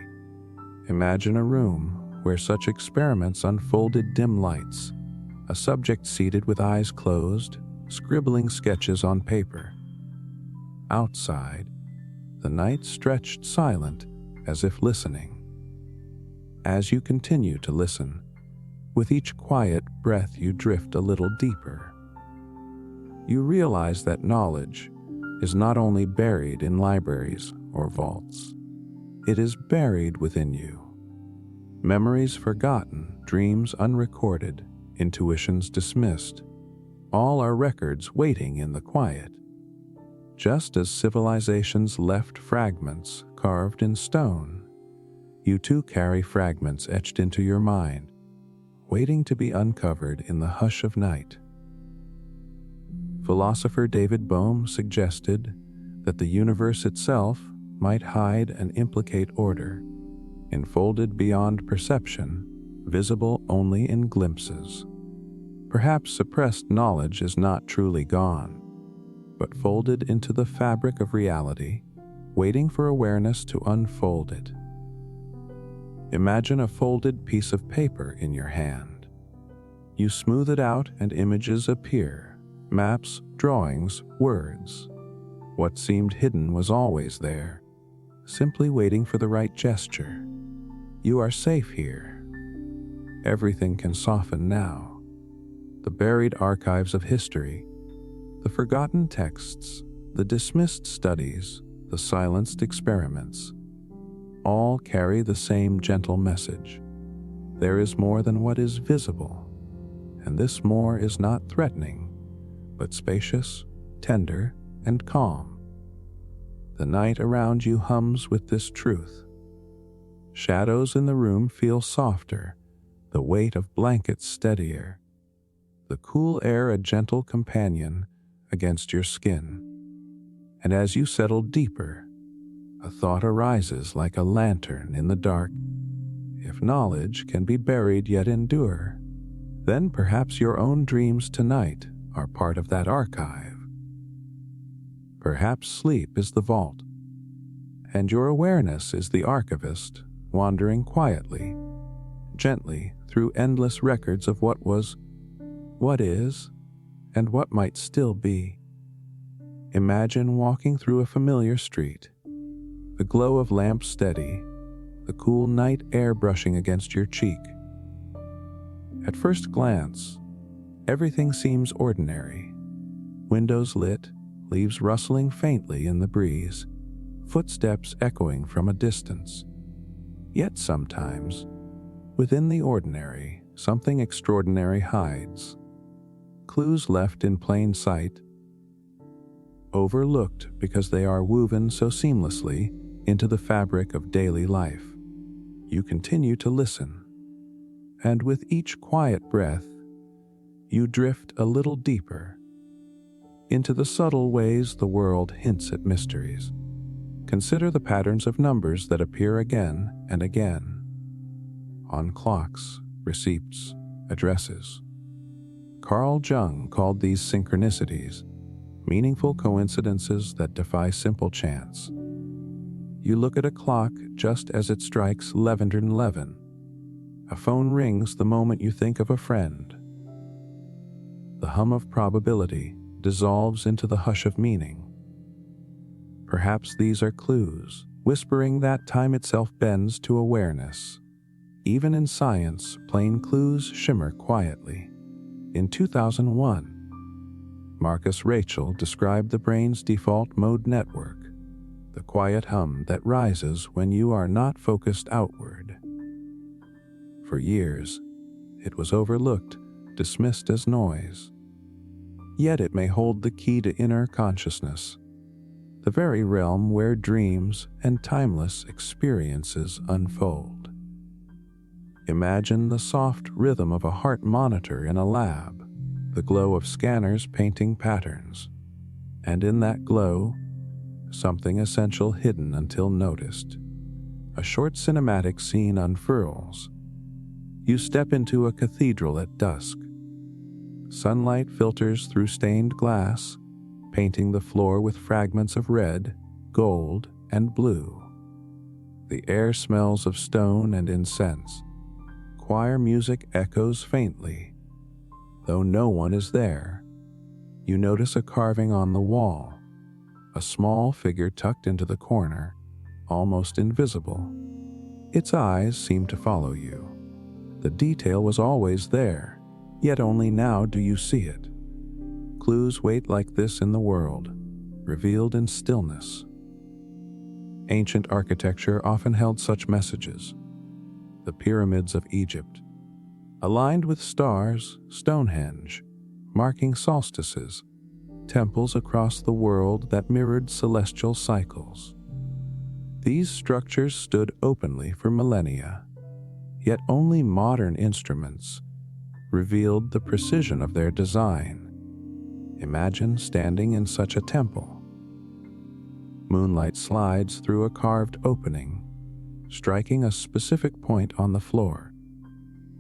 Imagine a room where such experiments unfolded dim lights, a subject seated with eyes closed, scribbling sketches on paper. Outside, the night stretched silent as if listening. As you continue to listen, with each quiet breath you drift a little deeper. You realize that knowledge is not only buried in libraries or vaults, it is buried within you. Memories forgotten, dreams unrecorded, intuitions dismissed, all are records waiting in the quiet. Just as civilizations left fragments carved in stone, you too carry fragments etched into your mind, waiting to be uncovered in the hush of night. Philosopher David Bohm suggested that the universe itself might hide and implicate order, enfolded beyond perception, visible only in glimpses. Perhaps suppressed knowledge is not truly gone, but folded into the fabric of reality, waiting for awareness to unfold it. Imagine a folded piece of paper in your hand. You smooth it out and images appear: maps, drawings, words. What seemed hidden was always there, simply waiting for the right gesture. You are safe here. Everything can soften now. The buried archives of history, the forgotten texts, the dismissed studies, the silenced experiments, all carry the same gentle message. There is more than what is visible, and this more is not threatening, but spacious, tender, and calm. The night around you hums with this truth. Shadows in the room feel softer, the weight of blankets steadier, the cool air a gentle companion against your skin. And as you settle deeper, a thought arises like a lantern in the dark. If knowledge can be buried yet endure, then perhaps your own dreams tonight are part of that archive. Perhaps sleep is the vault, and your awareness is the archivist, wandering quietly, gently through endless records of what was, what is, and what might still be. Imagine walking through a familiar street, the glow of lamps steady, the cool night air brushing against your cheek. At first glance, everything seems ordinary. Windows lit, leaves rustling faintly in the breeze, footsteps echoing from a distance. Yet sometimes, within the ordinary, something extraordinary hides. Clues left in plain sight, overlooked because they are woven so seamlessly into the fabric of daily life. You continue to listen, and with each quiet breath, you drift a little deeper into the subtle ways the world hints at mysteries. Consider the patterns of numbers that appear again and again on clocks, receipts, addresses. Carl Jung called these synchronicities, meaningful coincidences that defy simple chance. You look at a clock just as it strikes 11:11. A phone rings the moment you think of a friend. The hum of probability dissolves into the hush of meaning. Perhaps these are clues, whispering that time itself bends to awareness. Even in science, plain clues shimmer quietly. In 2001, Marcus Rachel described the brain's default mode network, the quiet hum that rises when you are not focused outward. For years, it was overlooked, dismissed as noise. Yet it may hold the key to inner consciousness, the very realm where dreams and timeless experiences unfold. Imagine the soft rhythm of a heart monitor in a lab, the glow of scanners painting patterns, and in that glow, something essential hidden until noticed. A short cinematic scene unfurls. You step into a cathedral at dusk. Sunlight filters through stained glass, painting the floor with fragments of red, gold, and blue. The air smells of stone and incense. Choir music echoes faintly. Though no one is there, you notice a carving on the wall, a small figure tucked into the corner, almost invisible. Its eyes seem to follow you. The detail was always there, yet only now do you see it. Clues wait like this in the world, revealed in stillness. Ancient architecture often held such messages. The pyramids of Egypt, aligned with stars, Stonehenge, marking solstices, temples across the world that mirrored celestial cycles. These structures stood openly for millennia, yet only modern instruments revealed the precision of their design. Imagine standing in such a temple. Moonlight slides through a carved opening, striking a specific point on the floor.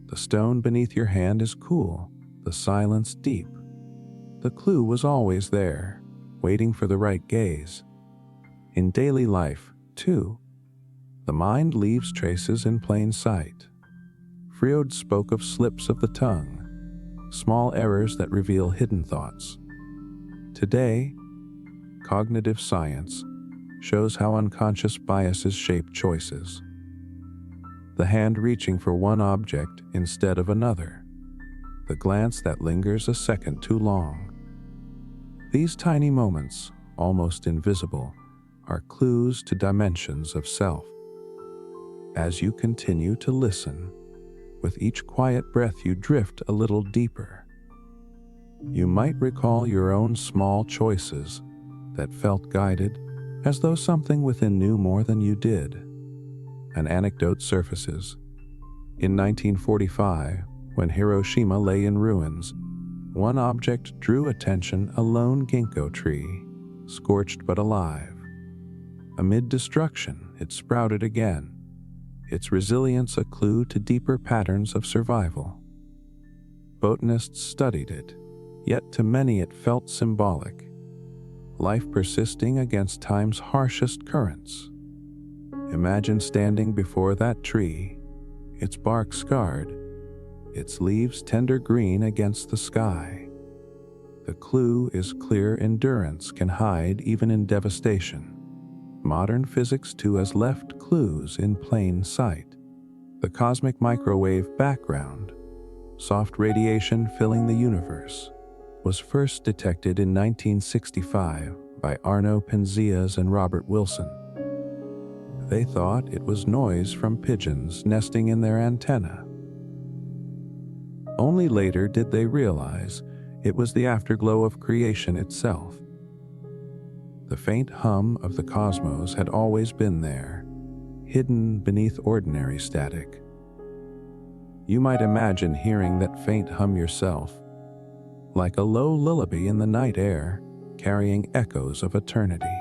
The stone beneath your hand is cool, the silence deep. The clue was always there, waiting for the right gaze. In daily life, too, the mind leaves traces in plain sight. Freud spoke of slips of the tongue, small errors that reveal hidden thoughts. Today, cognitive science shows how unconscious biases shape choices. The hand reaching for one object instead of another, the glance that lingers a second too long. These tiny moments, almost invisible, are clues to dimensions of self. As you continue to listen, with each quiet breath you drift a little deeper. You might recall your own small choices that felt guided, as though something within knew more than you did. An anecdote surfaces. In 1945, when Hiroshima lay in ruins, one object drew attention: a lone ginkgo tree, scorched but alive. Amid destruction, it sprouted again, its resilience a clue to deeper patterns of survival. Botanists studied it, yet to many it felt symbolic, life persisting against time's harshest currents. Imagine standing before that tree, its bark scarred, its leaves tender green against the sky. The clue is clear: endurance can hide even in devastation. Modern physics too has left clues in plain sight. The cosmic microwave background, soft radiation filling the universe, was first detected in 1965 by Arno Penzias and Robert Wilson. They thought it was noise from pigeons nesting in their antenna. Only later did they realize it was the afterglow of creation itself. The faint hum of the cosmos had always been there, hidden beneath ordinary static. You might imagine hearing that faint hum yourself, like a low lullaby in the night air, carrying echoes of eternity.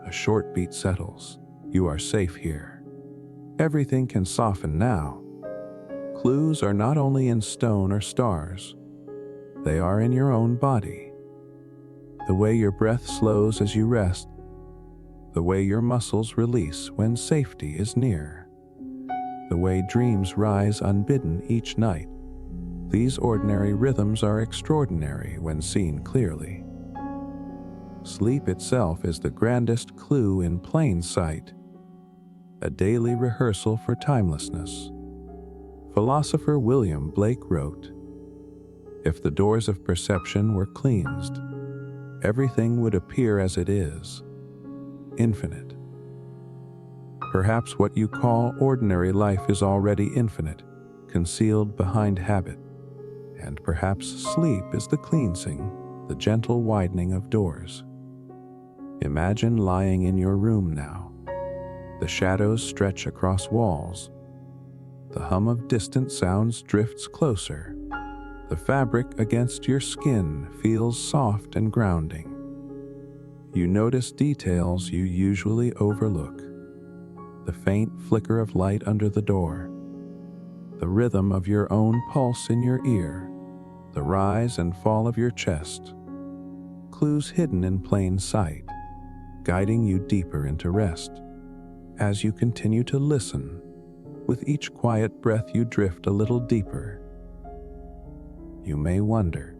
A short beat settles. You are safe here. Everything can soften now. Clues are not only in stone or stars, they are in your own body. The way your breath slows as you rest, the way your muscles release when safety is near, the way dreams rise unbidden each night. These ordinary rhythms are extraordinary when seen clearly. Sleep itself is the grandest clue in plain sight, a daily rehearsal for timelessness. Philosopher William Blake wrote, "If the doors of perception were cleansed, everything would appear as it is, infinite." Perhaps what you call ordinary life is already infinite, concealed behind habit. And perhaps sleep is the cleansing, the gentle widening of doors. Imagine lying in your room now. The shadows stretch across walls. The hum of distant sounds drifts closer. The fabric against your skin feels soft and grounding. You notice details you usually overlook. The faint flicker of light under the door, the rhythm of your own pulse in your ear, the rise and fall of your chest. Clues hidden in plain sight, guiding you deeper into rest. As you continue to listen, with each quiet breath you drift a little deeper. You may wonder,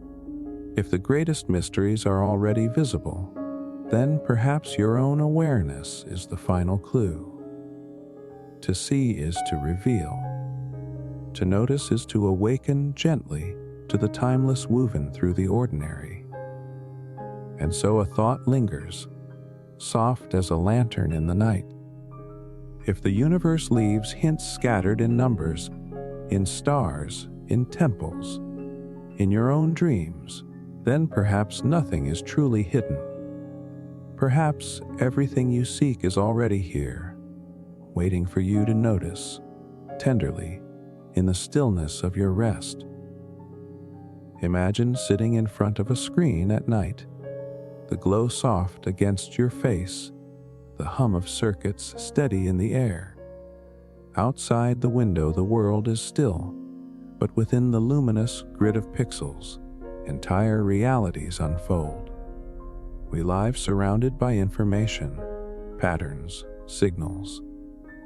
if the greatest mysteries are already visible, then perhaps your own awareness is the final clue. To see is to reveal. To notice is to awaken gently to the timeless woven through the ordinary. And so a thought lingers, soft as a lantern in the night. If the universe leaves hints scattered in numbers, in stars, in temples, in your own dreams, then perhaps nothing is truly hidden. Perhaps everything you seek is already here, waiting for you to notice, tenderly, in the stillness of your rest. Imagine sitting in front of a screen at night, the glow soft against your face, the hum of circuits steady in the air. Outside the window the world is still, but within the luminous grid of pixels, entire realities unfold. We live surrounded by information, patterns, signals,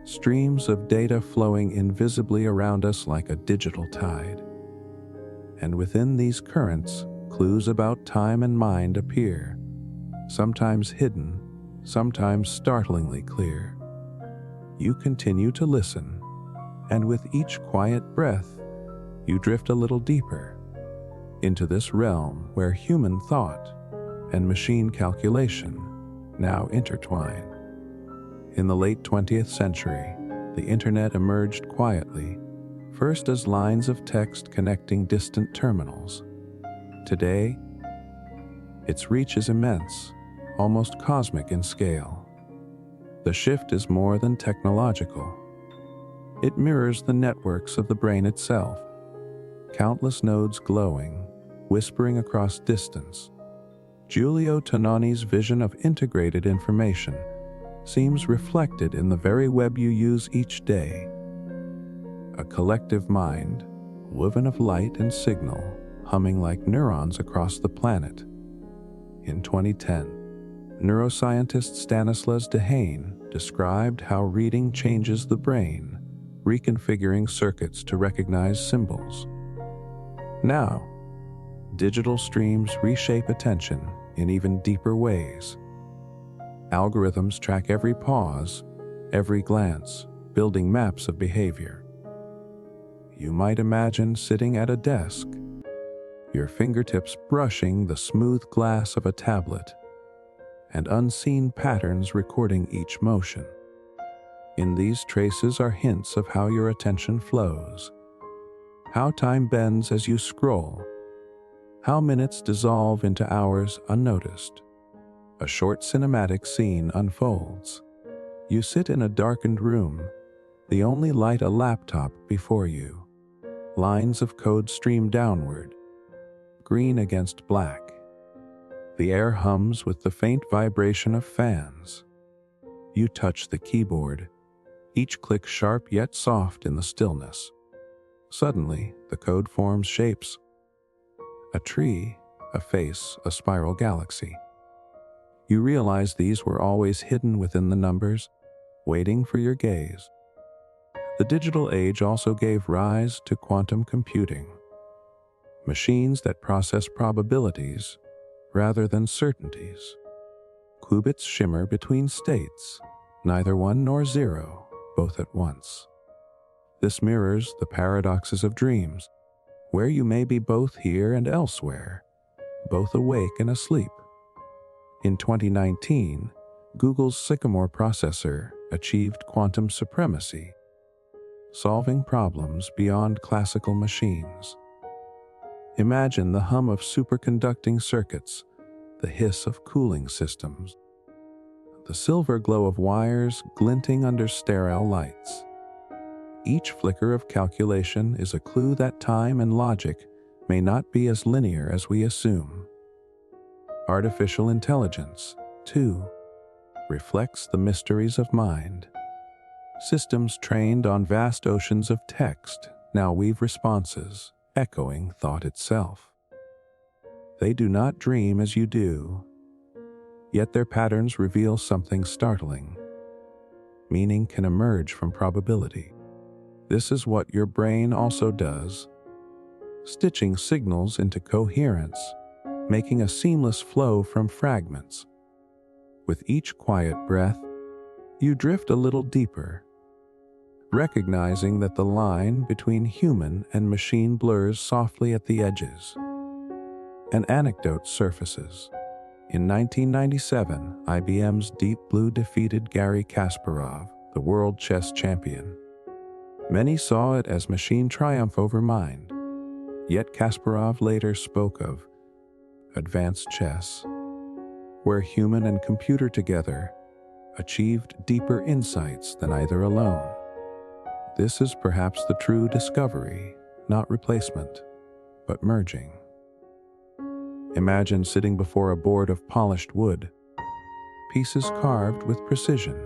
streams of data flowing invisibly around us like a digital tide. And within these currents, clues about time and mind appear, sometimes hidden, sometimes startlingly clear. You continue to listen, and with each quiet breath, you drift a little deeper into this realm where human thought and machine calculation now intertwine. In the late 20th century, the internet emerged quietly, first as lines of text connecting distant terminals. Today, its reach is immense, almost cosmic in scale. The shift is more than technological. It mirrors the networks of the brain itself, countless nodes glowing, whispering across distance. Giulio Tononi's vision of integrated information seems reflected in the very web you use each day. A collective mind, woven of light and signal, humming like neurons across the planet. In 2010, neuroscientist Stanislas Dehaene described how reading changes the brain, reconfiguring circuits to recognize symbols. Now, digital streams reshape attention in even deeper ways. Algorithms track every pause, every glance, building maps of behavior. You might imagine sitting at a desk, your fingertips brushing the smooth glass of a tablet, and unseen patterns recording each motion. In these traces are hints of how your attention flows, how time bends as you scroll, how minutes dissolve into hours unnoticed. A short cinematic scene unfolds. You sit in a darkened room, the only light a laptop before you. Lines of code stream downward, green against black. The air hums with the faint vibration of fans. You touch the keyboard, each click sharp yet soft in the stillness. Suddenly, the code forms shapes. A tree, a face, a spiral galaxy. You realize these were always hidden within the numbers, waiting for your gaze. The digital age also gave rise to quantum computing, machines that process probabilities rather than certainties. Qubits shimmer between states, neither one nor zero, both at once. This mirrors the paradoxes of dreams, where you may be both here and elsewhere, both awake and asleep. In 2019, Google's Sycamore processor achieved quantum supremacy, solving problems beyond classical machines. Imagine the hum of superconducting circuits, the hiss of cooling systems, the silver glow of wires glinting under sterile lights. Each flicker of calculation is a clue that time and logic may not be as linear as we assume. Artificial intelligence, too, reflects the mysteries of mind. Systems trained on vast oceans of text now weave responses, echoing thought itself. They do not dream as you do, yet their patterns reveal something startling. Meaning can emerge from probability. This is what your brain also does, stitching signals into coherence, making a seamless flow from fragments. With each quiet breath, you drift a little deeper, recognizing that the line between human and machine blurs softly at the edges. An anecdote surfaces. In 1997, IBM's Deep Blue defeated Garry Kasparov, the world chess champion. Many saw it as machine triumph over mind, yet Kasparov later spoke of advanced chess, where human and computer together achieved deeper insights than either alone. This is perhaps the true discovery, not replacement, but merging. Imagine sitting before a board of polished wood, pieces carved with precision.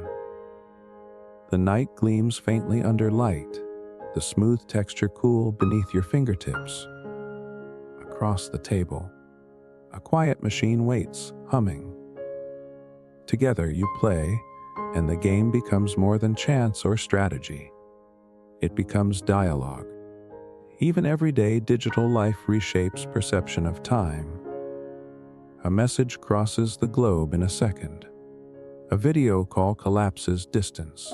The night gleams faintly under light, the smooth texture cool beneath your fingertips. Across the table, a quiet machine waits, humming. Together you play, and the game becomes more than chance or strategy. It becomes dialogue. Even everyday digital life reshapes perception of time. A message crosses the globe in a second. A video call collapses distance.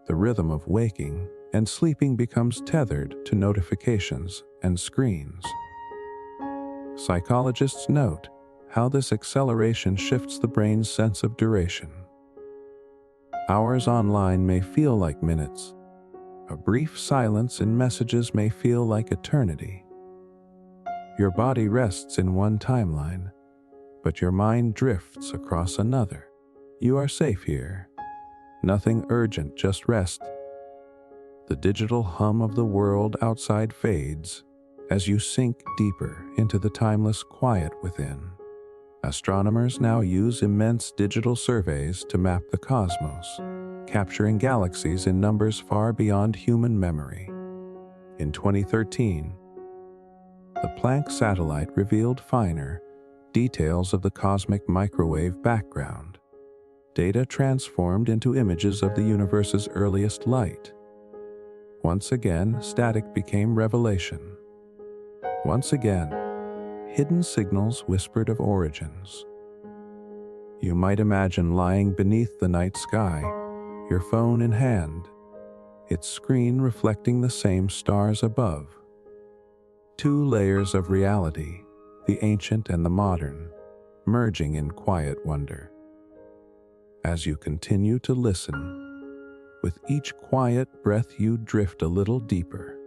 The rhythm of waking and sleeping becomes tethered to notifications and screens. Psychologists note how this acceleration shifts the brain's sense of duration. Hours online may feel like minutes. A brief silence in messages may feel like eternity. Your body rests in one timeline, but your mind drifts across another. You are safe here. Nothing urgent, just rest. The digital hum of the world outside fades as you sink deeper into the timeless quiet within. Astronomers now use immense digital surveys to map the cosmos, capturing galaxies in numbers far beyond human memory. In 2013, the Planck satellite revealed finer details of the cosmic microwave background, data transformed into images of the universe's earliest light. Once again, static became revelation. Once again, hidden signals whispered of origins. You might imagine lying beneath the night sky, your phone in hand, its screen reflecting the same stars above. Two layers of reality, the ancient and the modern, merging in quiet wonder. As you continue to listen, with each quiet breath you drift a little deeper.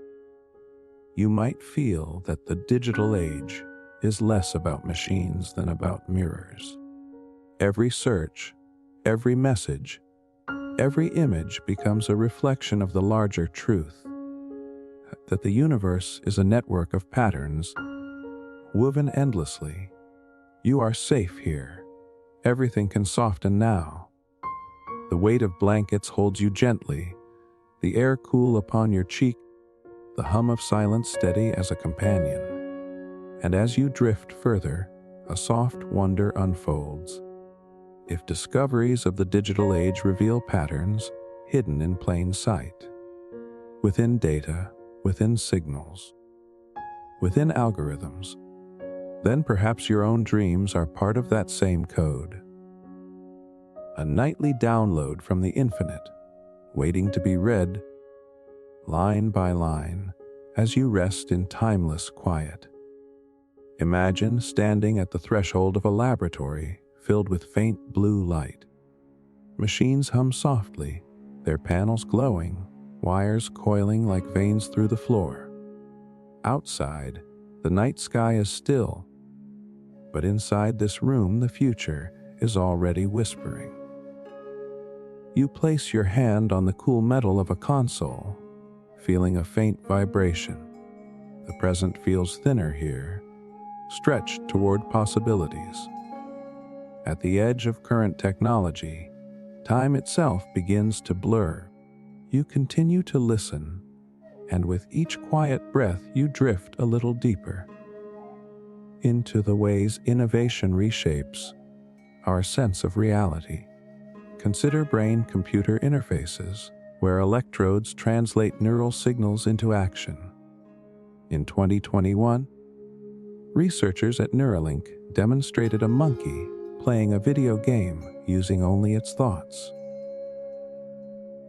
You might feel that the digital age is less about machines than about mirrors. Every search, every message, every image becomes a reflection of the larger truth, that the universe is a network of patterns woven endlessly. You are safe here. Everything can soften now. The weight of blankets holds you gently, the air cool upon your cheek, the hum of silence steady as a companion. And as you drift further, a soft wonder unfolds. If discoveries of the digital age reveal patterns hidden in plain sight, within data, within signals, within algorithms, then perhaps your own dreams are part of that same code. A nightly download from the infinite, waiting to be read, line by line, as you rest in timeless quiet. Imagine standing at the threshold of a laboratory filled with faint blue light. Machines hum softly, their panels glowing, wires coiling like veins through the floor. Outside, the night sky is still, but inside this room the future is already whispering. You place your hand on the cool metal of a console, feeling a faint vibration. The present feels thinner here, stretched toward possibilities. At the edge of current technology, time itself begins to blur. You continue to listen, and with each quiet breath you drift a little deeper into the ways innovation reshapes our sense of reality. Consider brain-computer interfaces, where electrodes translate neural signals into action. In 2021, researchers at Neuralink demonstrated a monkey playing a video game using only its thoughts.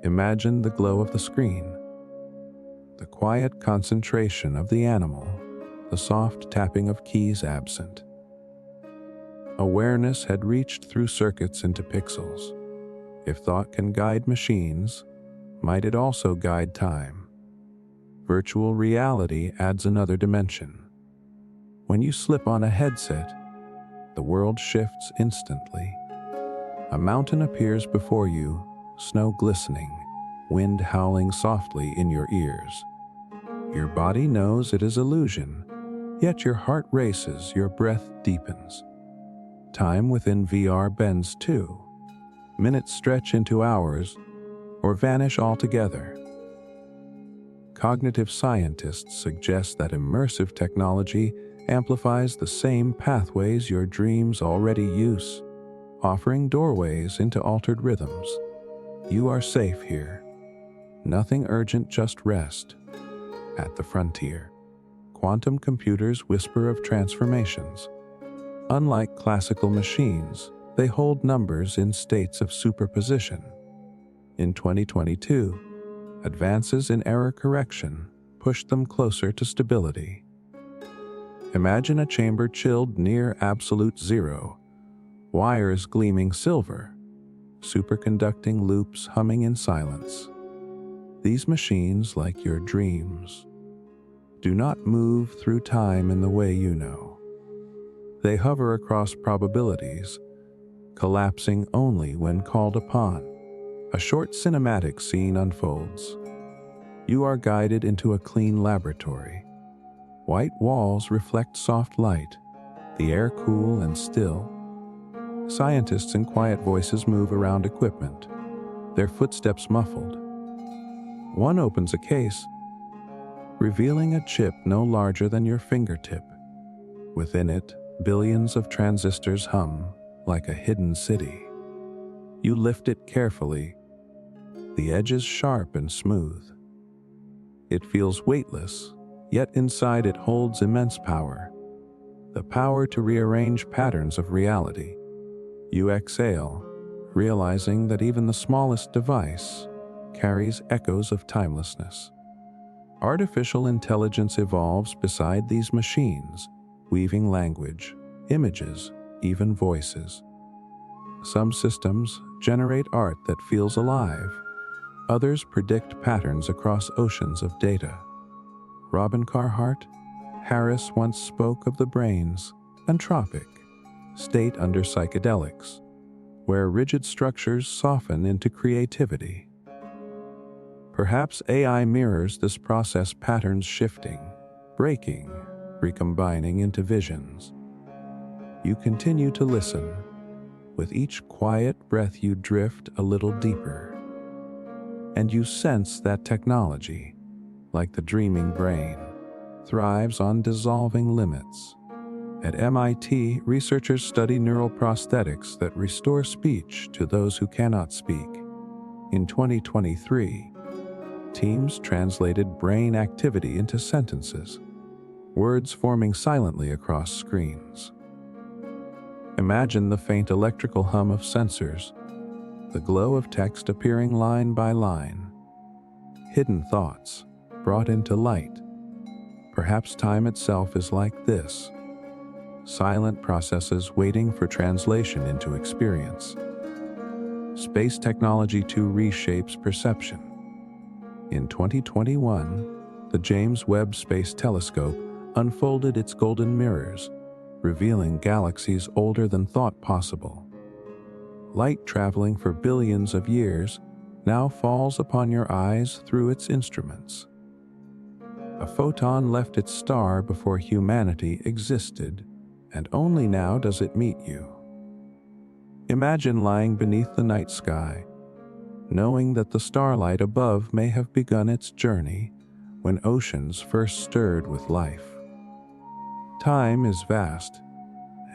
Imagine the glow of the screen, the quiet concentration of the animal, the soft tapping of keys absent. Awareness had reached through circuits into pixels. If thought can guide machines, might it also guide time? Virtual reality adds another dimension. When you slip on a headset, the world shifts instantly. A mountain appears before you, snow glistening, wind howling softly in your ears. Your body knows it is illusion, yet your heart races, your breath deepens. Time within VR bends too. Minutes stretch into hours or vanish altogether. Cognitive scientists suggest that immersive technology amplifies the same pathways your dreams already use, offering doorways into altered rhythms. You are safe here. Nothing urgent, just rest. At the frontier, quantum computers whisper of transformations. Unlike classical machines, they hold numbers in states of superposition. In 2022, advances in error correction pushed them closer to stability. Imagine a chamber chilled near absolute zero, wires gleaming silver, superconducting loops humming in silence. These machines, like your dreams, do not move through time in the way you know. They hover across probabilities, collapsing only when called upon. A short cinematic scene unfolds. You are guided into a clean laboratory. White walls reflect soft light, the air cool and still. Scientists and quiet voices move around equipment, their footsteps muffled. One opens a case, revealing a chip no larger than your fingertip. Within it, billions of transistors hum like a hidden city. You lift it carefully, the edges sharp and smooth. It feels weightless, yet inside it holds immense power. The power to rearrange patterns of reality. You exhale, realizing that even the smallest device carries echoes of timelessness. Artificial intelligence evolves beside these machines, weaving language, images, even voices. Some systems generate art that feels alive. Others predict patterns across oceans of data. Robin Carhart, Harris once spoke of the brain's entropic state under psychedelics, where rigid structures soften into creativity. Perhaps AI mirrors this process, patterns shifting, breaking, recombining into visions. You continue to listen. With each quiet breath you drift a little deeper. And you sense that technology, like the dreaming brain, thrives on dissolving limits. At MIT, researchers study neural prosthetics that restore speech to those who cannot speak. In 2023, teams translated brain activity into sentences, words forming silently across screens. Imagine the faint electrical hum of sensors, the glow of text appearing line by line, hidden thoughts brought into light. Perhaps time itself is like this, silent processes waiting for translation into experience. Space technology too reshapes perception. In 2021, the James Webb Space Telescope unfolded its golden mirrors, revealing galaxies older than thought possible. Light traveling for billions of years now falls upon your eyes through its instruments. A photon left its star before humanity existed, and only now does it meet you. Imagine lying beneath the night sky, knowing that the starlight above may have begun its journey when oceans first stirred with life. Time is vast,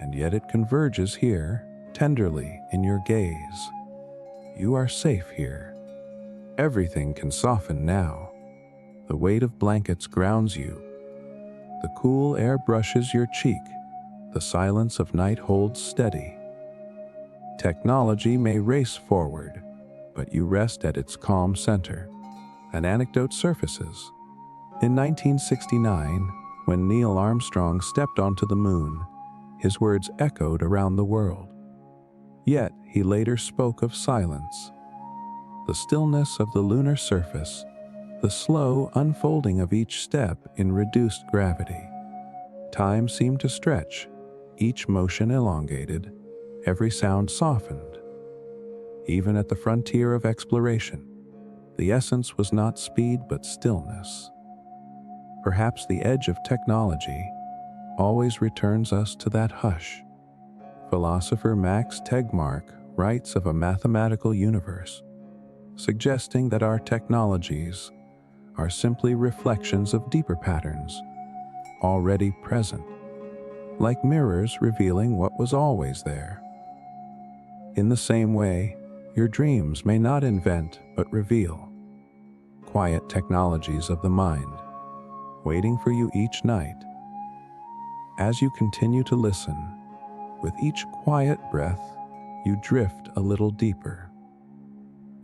and yet it converges here, tenderly in your gaze. You are safe here. Everything can soften now. The weight of blankets grounds you. The cool air brushes your cheek. The silence of night holds steady. Technology may race forward, but you rest at its calm center. An anecdote surfaces. In 1969, when Neil Armstrong stepped onto the moon, his words echoed around the world. Yet he later spoke of silence. The stillness of the lunar surface, the slow unfolding of each step in reduced gravity. Time seemed to stretch, each motion elongated, every sound softened. Even at the frontier of exploration, the essence was not speed but stillness. Perhaps the edge of technology always returns us to that hush. Philosopher Max Tegmark writes of a mathematical universe, suggesting that our technologies are simply reflections of deeper patterns, already present, like mirrors revealing what was always there. In the same way, your dreams may not invent but reveal, quiet technologies of the mind, waiting for you each night. As you continue to listen, with each quiet breath, you drift a little deeper.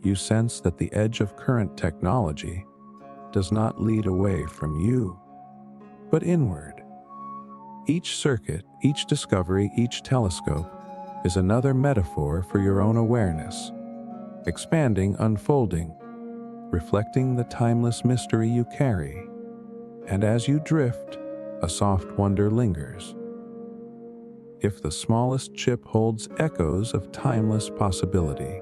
You sense that the edge of current technology does not lead away from you, but inward. Each circuit, each discovery, each telescope is another metaphor for your own awareness, expanding, unfolding, reflecting the timeless mystery you carry. And as you drift, a soft wonder lingers. If the smallest chip holds echoes of timeless possibility,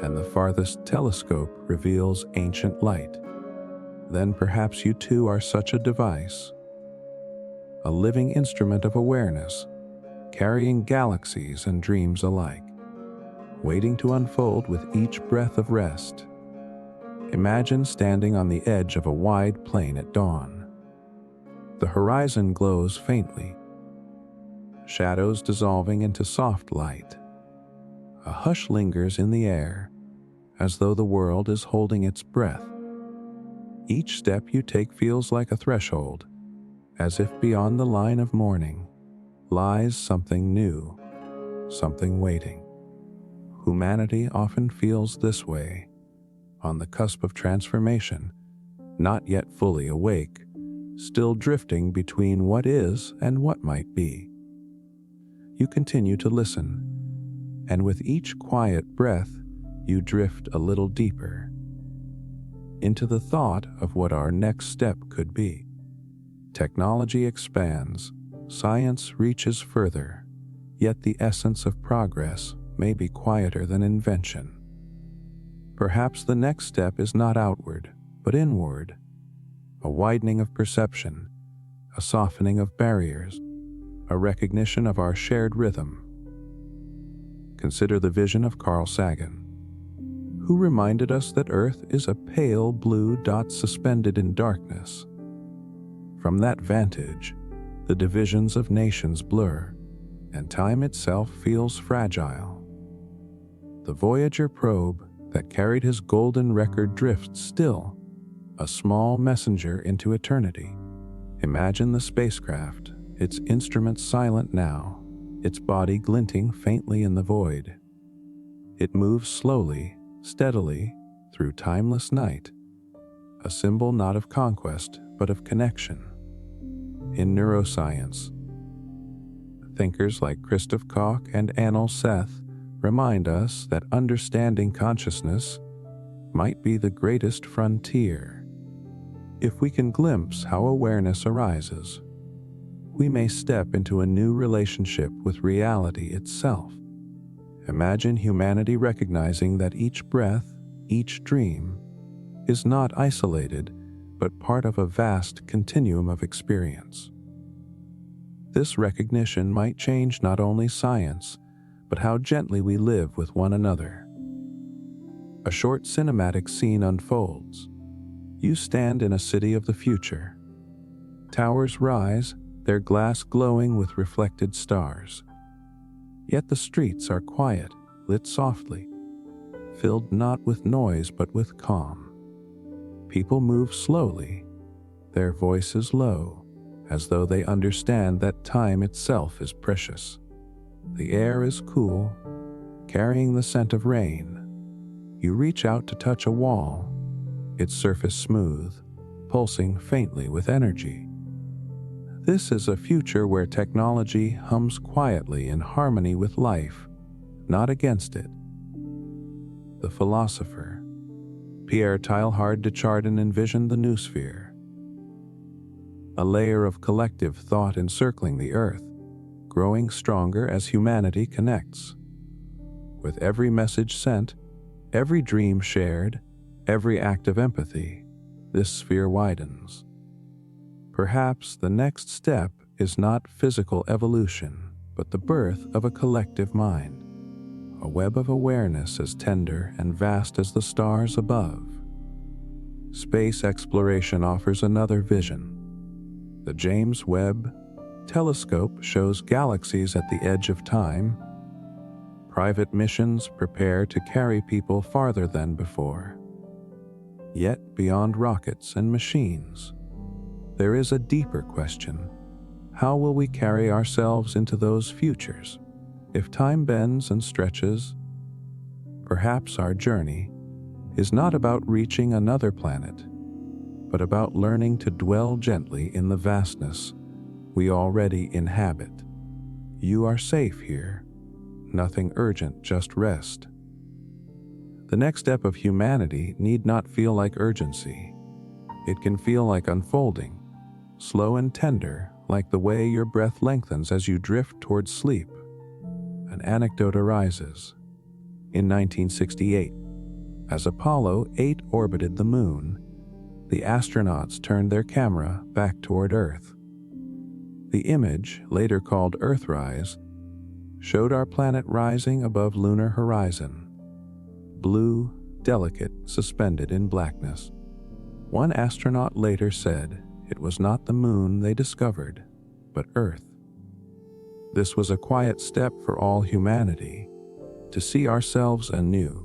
and the farthest telescope reveals ancient light, then perhaps you too are such a device, a living instrument of awareness, carrying galaxies and dreams alike, waiting to unfold with each breath of rest. Imagine standing on the edge of a wide plain at dawn. The horizon glows faintly, shadows dissolving into soft light. A hush lingers in the air, as though the world is holding its breath. Each step you take feels like a threshold, as if beyond the line of morning lies something new, something waiting. Humanity often feels this way, on the cusp of transformation, not yet fully awake, still drifting between what is and what might be. You continue to listen, and with each quiet breath, you drift a little deeper into the thought of what our next step could be. Technology expands, science reaches further, yet the essence of progress may be quieter than invention. Perhaps the next step is not outward, but inward, a widening of perception, a softening of barriers, a recognition of our shared rhythm. Consider the vision of Carl Sagan, who reminded us that Earth is a pale blue dot suspended in darkness. From that vantage, the divisions of nations blur, and time itself feels fragile. The Voyager probe that carried his golden record drifts still, a small messenger into eternity. Imagine the spacecraft, its instruments silent now, its body glinting faintly in the void. It moves slowly, steadily, through timeless night, a symbol not of conquest, but of connection. In neuroscience, thinkers like Christoph Koch and Anil Seth remind us that understanding consciousness might be the greatest frontier. If we can glimpse how awareness arises, we may step into a new relationship with reality itself. Imagine humanity recognizing that each breath, each dream, is not isolated, but part of a vast continuum of experience. This recognition might change not only science, but how gently we live with one another. A short cinematic scene unfolds. You stand in a city of the future. Towers rise, their glass glowing with reflected stars. Yet the streets are quiet, lit softly, filled not with noise but with calm. People move slowly, their voices low, as though they understand that time itself is precious. The air is cool, carrying the scent of rain. You reach out to touch a wall, its surface smooth, pulsing faintly with energy. This is a future where technology hums quietly in harmony with life, not against it. The philosopher, Pierre Teilhard de Chardin, envisioned the noosphere, a layer of collective thought encircling the earth, growing stronger as humanity connects. With every message sent, every dream shared, every act of empathy, this sphere widens. Perhaps the next step is not physical evolution, but the birth of a collective mind, a web of awareness as tender and vast as the stars above. Space exploration offers another vision. The James Webb Telescope shows galaxies at the edge of time. Private missions prepare to carry people farther than before. Yet, beyond rockets and machines, there is a deeper question. How will we carry ourselves into those futures? If time bends and stretches, perhaps our journey is not about reaching another planet, but about learning to dwell gently in the vastness we already inhabit. You are safe here. Nothing urgent, just rest. The next step of humanity need not feel like urgency. It can feel like unfolding, slow and tender, like the way your breath lengthens as you drift towards sleep. An anecdote arises. In 1968, as Apollo 8 orbited the moon, the astronauts turned their camera back toward Earth. The image, later called Earthrise, showed our planet rising above lunar horizon, blue, delicate, suspended in blackness. One astronaut later said it was not the moon they discovered, but Earth. This was a quiet step for all humanity, to see ourselves anew,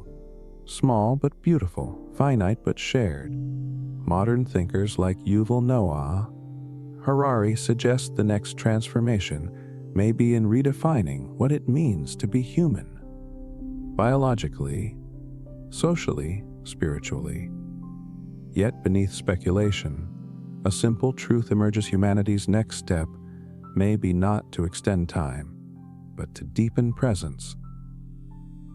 small but beautiful, finite but shared. Modern thinkers like Yuval Noah Harari suggest the next transformation may be in redefining what it means to be human, biologically, socially, spiritually. Yet beneath speculation, a simple truth emerges: humanity's next step may be not to extend time, but to deepen presence,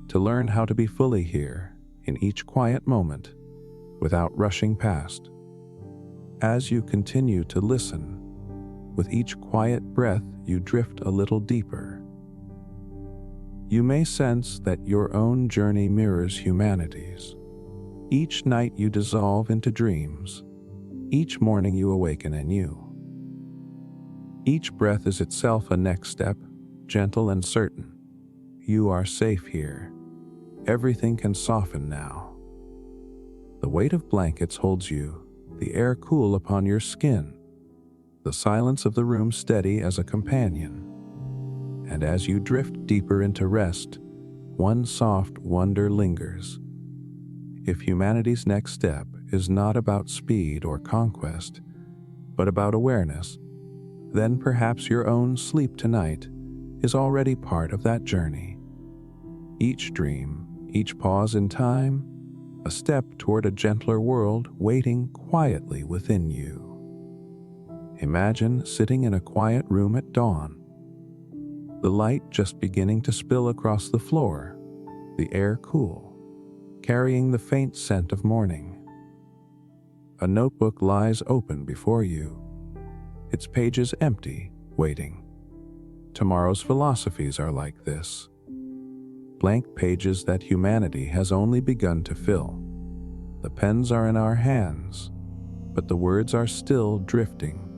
to learn how to be fully here in each quiet moment without rushing past. As you continue to listen, with each quiet breath you drift a little deeper. You may sense that your own journey mirrors humanity's. Each night you dissolve into dreams. Each morning you awaken anew. Each breath is itself a next step, gentle and certain. You are safe here. Everything can soften now. The weight of blankets holds you, the air cool upon your skin, the silence of the room steady as a companion. And as you drift deeper into rest, one soft wonder lingers. If humanity's next step is not about speed or conquest, but about awareness, then perhaps your own sleep tonight is already part of that journey. Each dream, each pause in time, a step toward a gentler world waiting quietly within you. Imagine sitting in a quiet room at dawn, the light just beginning to spill across the floor, the air cool, carrying the faint scent of morning. A notebook lies open before you, its pages empty, waiting. Tomorrow's philosophies are like this, blank pages that humanity has only begun to fill. The pens are in our hands, but the words are still drifting,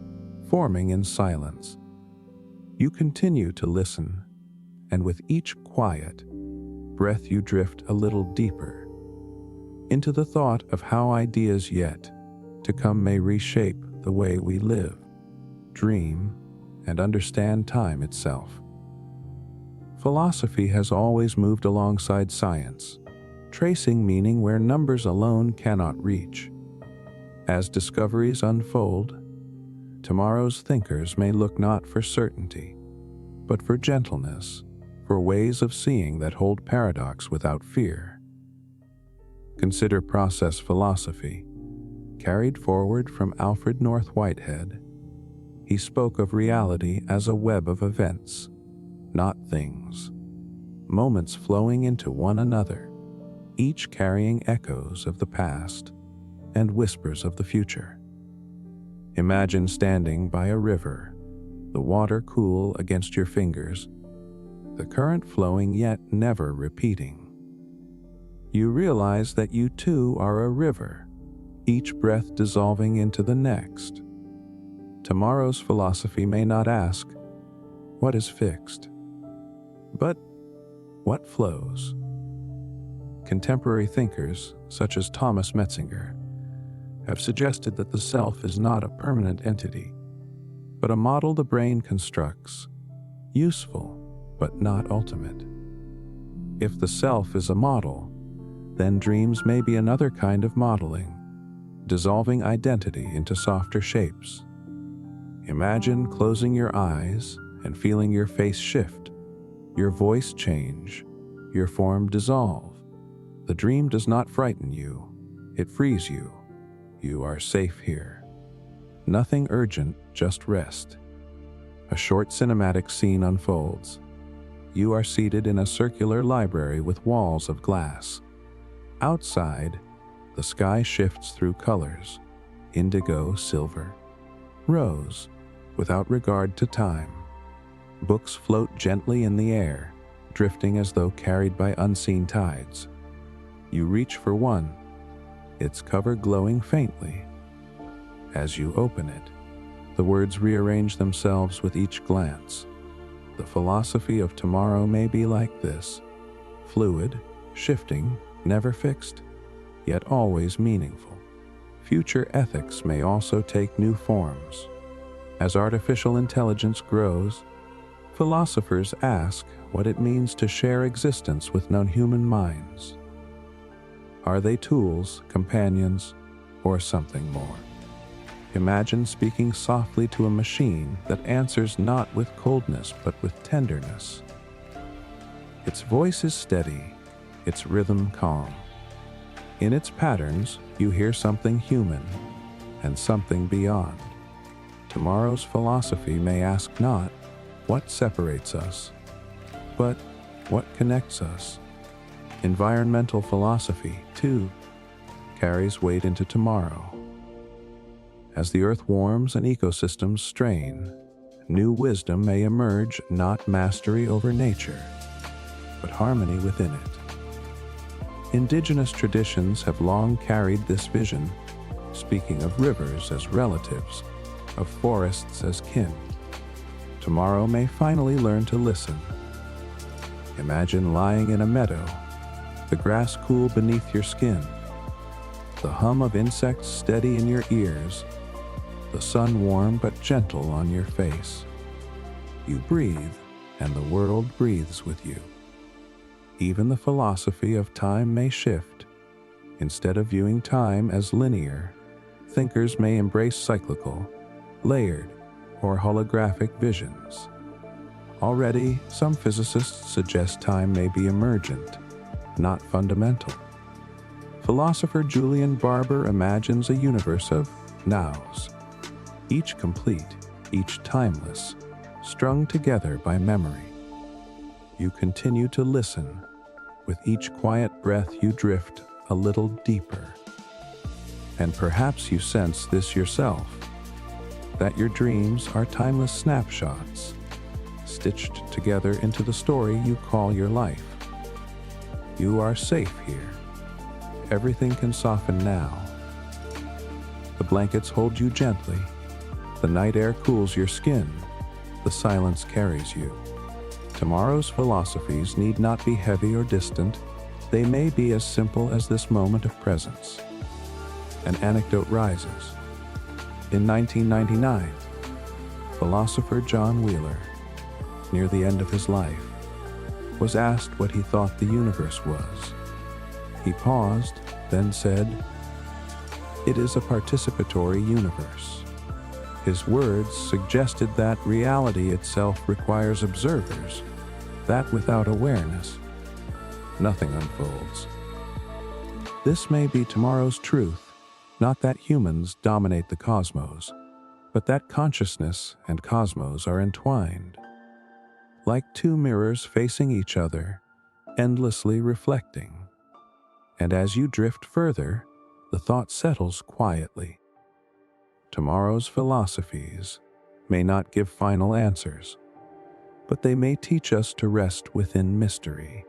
forming in silence. You continue to listen, and with each quiet breath you drift a little deeper into the thought of how ideas yet to come may reshape the way we live, dream, and understand time itself. Philosophy has always moved alongside science, tracing meaning where numbers alone cannot reach. As discoveries unfold, tomorrow's thinkers may look not for certainty, but for gentleness, for ways of seeing that hold paradox without fear. Consider process philosophy, carried forward from Alfred North Whitehead. He spoke of reality as a web of events, not things, moments flowing into one another, each carrying echoes of the past and whispers of the future. Imagine standing by a river, the water cool against your fingers, the current flowing yet never repeating. You realize that you too are a river, each breath dissolving into the next. Tomorrow's philosophy may not ask, what is fixed? But what flows? Contemporary thinkers, such as Thomas Metzinger, have suggested that the self is not a permanent entity, but a model the brain constructs, useful but not ultimate. If the self is a model, then dreams may be another kind of modeling, dissolving identity into softer shapes. Imagine closing your eyes and feeling your face shift, your voice change, your form dissolve. The dream does not frighten you, it frees you. You are safe here. Nothing urgent, just rest. A short cinematic scene unfolds. You are seated in a circular library with walls of glass. Outside, the sky shifts through colors: indigo, silver, rose, without regard to time. Books float gently in the air, drifting as though carried by unseen tides. You reach for one, its cover glowing faintly. As you open it, the words rearrange themselves with each glance. The philosophy of tomorrow may be like this: fluid, shifting, never fixed, yet always meaningful. Future ethics may also take new forms. As artificial intelligence grows, philosophers ask what it means to share existence with non-human minds. Are they tools, companions, or something more? Imagine speaking softly to a machine that answers not with coldness but with tenderness. Its voice is steady, its rhythm calm. In its patterns, you hear something human and something beyond. Tomorrow's philosophy may ask not what separates us, but what connects us. Environmental philosophy, too, carries weight into tomorrow. As the earth warms and ecosystems strain, new wisdom may emerge, not mastery over nature, but harmony within it. Indigenous traditions have long carried this vision, speaking of rivers as relatives, of forests as kin. Tomorrow may finally learn to listen. Imagine lying in a meadow, the grass cool beneath your skin, the hum of insects steady in your ears, the sun warm but gentle on your face. You breathe, and the world breathes with you. Even the philosophy of time may shift. Instead of viewing time as linear, thinkers may embrace cyclical, layered, or holographic visions. Already, some physicists suggest time may be emergent, not fundamental. Philosopher Julian Barber imagines a universe of nows, each complete, each timeless, strung together by memory. You continue to listen. With each quiet breath you drift a little deeper. And perhaps you sense this yourself, that your dreams are timeless snapshots, stitched together into the story you call your life. You are safe here. Everything can soften now. The blankets hold you gently. The night air cools your skin. The silence carries you. Tomorrow's philosophies need not be heavy or distant. They may be as simple as this moment of presence. An anecdote rises. In 1999, philosopher John Wheeler, near the end of his life, was asked what he thought the universe was. He paused, then said, "It is a participatory universe." His words suggested that reality itself requires observers, that without awareness, nothing unfolds. This may be tomorrow's truth, not that humans dominate the cosmos, but that consciousness and cosmos are entwined. Like two mirrors facing each other, endlessly reflecting. And as you drift further, the thought settles quietly. Tomorrow's philosophies may not give final answers, but they may teach us to rest within mystery,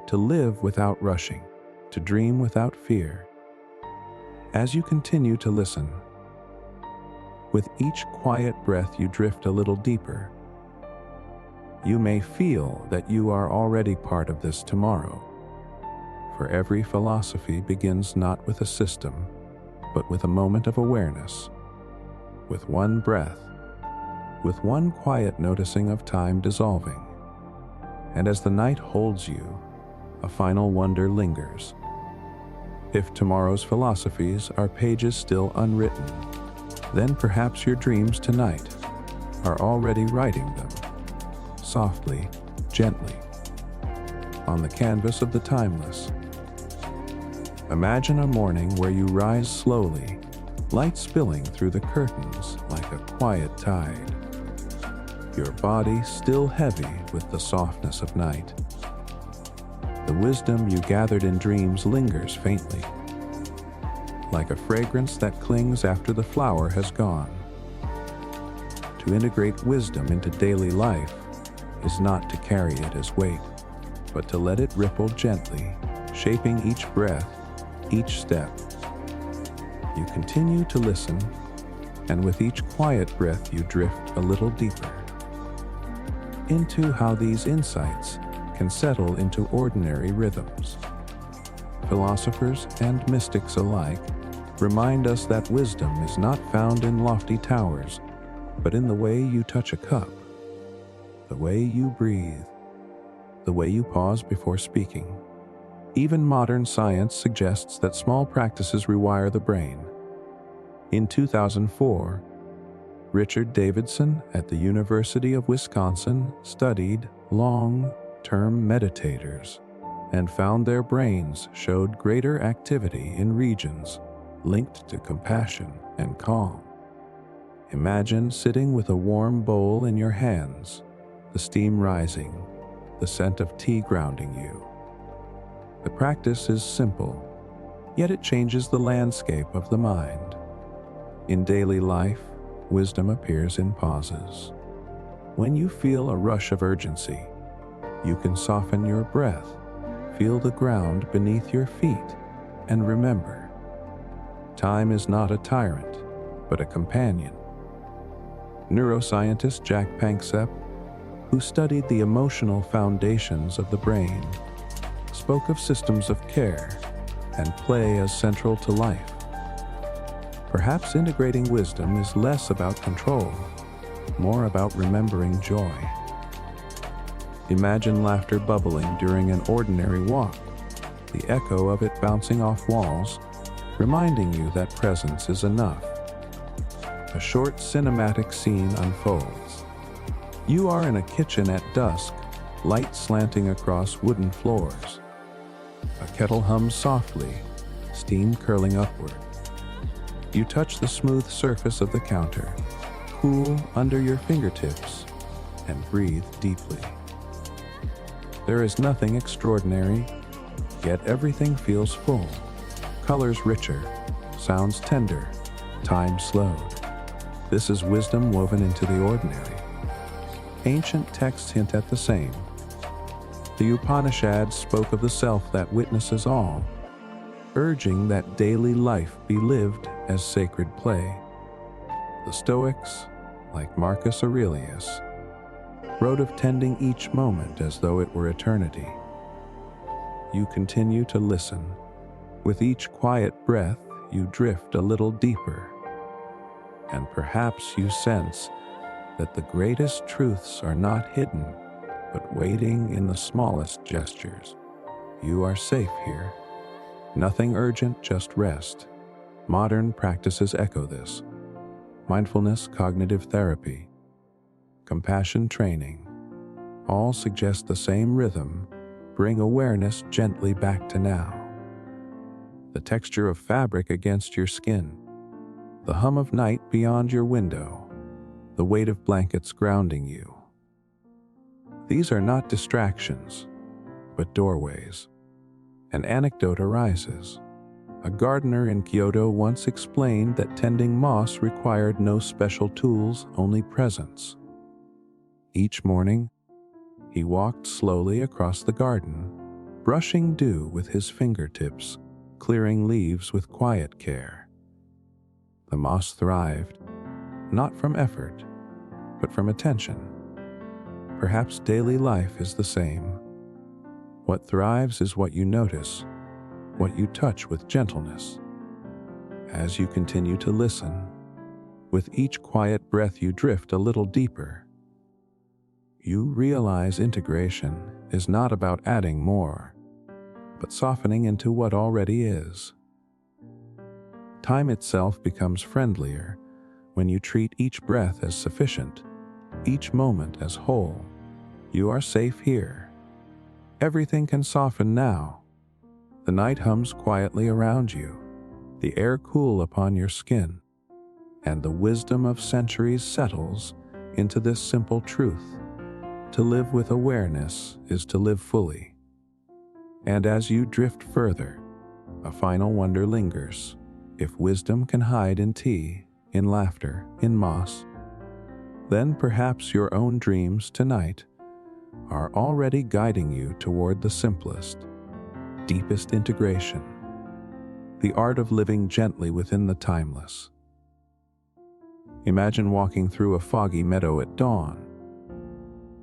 to live without rushing, to dream without fear. As you continue to listen, with each quiet breath you drift a little deeper. You may feel that you are already part of this tomorrow, for every philosophy begins not with a system, but with a moment of awareness, with one breath, with one quiet noticing of time dissolving. And as the night holds you, a final wonder lingers. If tomorrow's philosophies are pages still unwritten, then perhaps your dreams tonight are already writing them, softly, gently, on the canvas of the timeless. Imagine a morning where you rise slowly, light spilling through the curtains like a quiet tide, your body still heavy with the softness of night. The wisdom you gathered in dreams lingers faintly, like a fragrance that clings after the flower has gone. To integrate wisdom into daily life is not to carry it as weight, but to let it ripple gently, shaping each breath, each step. You continue to listen, and with each quiet breath you drift a little deeper into how these insights can settle into ordinary rhythms. Philosophers and mystics alike remind us that wisdom is not found in lofty towers, but in the way you touch a cup, the way you breathe, the way you pause before speaking. Even modern science suggests that small practices rewire the brain. In 2004, Richard Davidson at the University of Wisconsin studied long-term meditators and found their brains showed greater activity in regions linked to compassion and calm. Imagine sitting with a warm bowl in your hands, the steam rising, the scent of tea grounding you. The practice is simple, yet it changes the landscape of the mind. In daily life, wisdom appears in pauses. When you feel a rush of urgency, you can soften your breath, feel the ground beneath your feet, and remember, time is not a tyrant, but a companion. Neuroscientist Jack Panksepp, who studied the emotional foundations of the brain, spoke of systems of care and play as central to life. Perhaps integrating wisdom is less about control, more about remembering joy. Imagine laughter bubbling during an ordinary walk, the echo of it bouncing off walls, reminding you that presence is enough. A short cinematic scene unfolds. You are in a kitchen at dusk, light slanting across wooden floors. A kettle hums softly, steam curling upward. You touch the smooth surface of the counter, cool under your fingertips, and breathe deeply. There is nothing extraordinary, yet everything feels full. Colors richer, sounds tender, time slowed. This is wisdom woven into the ordinary. Ancient texts hint at the same. The Upanishads spoke of the self that witnesses all, urging that daily life be lived as sacred play. The Stoics, like Marcus Aurelius, wrote of tending each moment as though it were eternity. You continue to listen. With each quiet breath, you drift a little deeper, and perhaps you sense that the greatest truths are not hidden, but waiting in the smallest gestures. You are safe here. Nothing urgent, just rest. Modern practices echo this. Mindfulness, cognitive therapy, compassion training, all suggest the same rhythm, bring awareness gently back to now. The texture of fabric against your skin, the hum of night beyond your window, the weight of blankets grounding you. These are not distractions, but doorways. An anecdote arises. A gardener in Kyoto once explained that tending moss required no special tools, only presence. Each morning, he walked slowly across the garden, brushing dew with his fingertips, clearing leaves with quiet care. The moss thrived, not from effort, but from attention. Perhaps daily life is the same. What thrives is what you notice, what you touch with gentleness. As you continue to listen, with each quiet breath you drift a little deeper. You realize integration is not about adding more, but softening into what already is. Time itself becomes friendlier when you treat each breath as sufficient, each moment as whole. You are safe here. Everything can soften now. The night hums quietly around you, the air cool upon your skin, and the wisdom of centuries settles into this simple truth. To live with awareness is to live fully. And as you drift further, a final wonder lingers. If wisdom can hide in tea, in laughter, in moss, then perhaps your own dreams tonight are already guiding you toward the simplest, deepest integration, the art of living gently within the timeless. Imagine walking through a foggy meadow at dawn,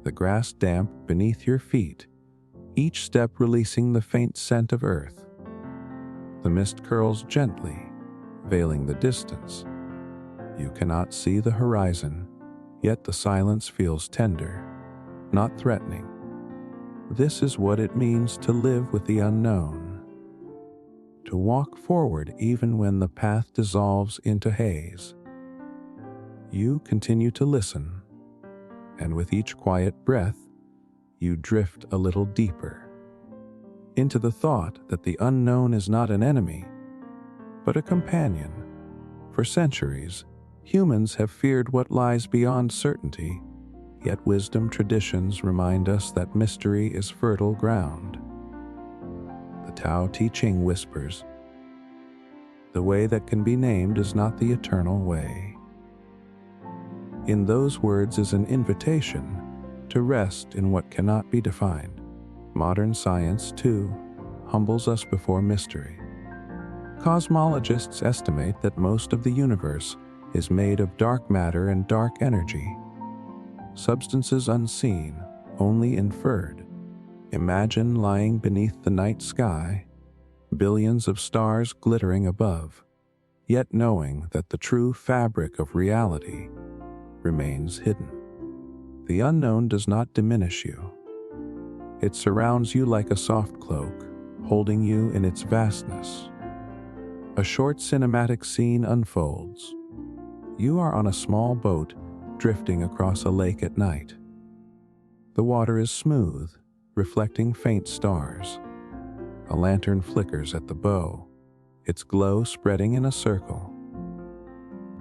the grass damp beneath your feet, each step releasing the faint scent of earth. The mist curls gently, veiling the distance. You cannot see the horizon, yet the silence feels tender, not threatening. This is what it means to live with the unknown, to walk forward even when the path dissolves into haze. You continue to listen, and with each quiet breath, you drift a little deeper, into the thought that the unknown is not an enemy, but a companion. For centuries, humans have feared what lies beyond certainty, yet wisdom traditions remind us that mystery is fertile ground. The Tao Te Ching whispers, "The way that can be named is not the eternal way." In those words is an invitation to rest in what cannot be defined. Modern science, too, humbles us before mystery. Cosmologists estimate that most of the universe is made of dark matter and dark energy, substances unseen, only inferred. Imagine lying beneath the night sky, billions of stars glittering above, yet knowing that the true fabric of reality remains hidden. The unknown does not diminish you. It surrounds you like a soft cloak, holding you in its vastness. A short cinematic scene unfolds. You are on a small boat drifting across a lake at night. The water is smooth, reflecting faint stars. A lantern flickers at the bow, its glow spreading in a circle.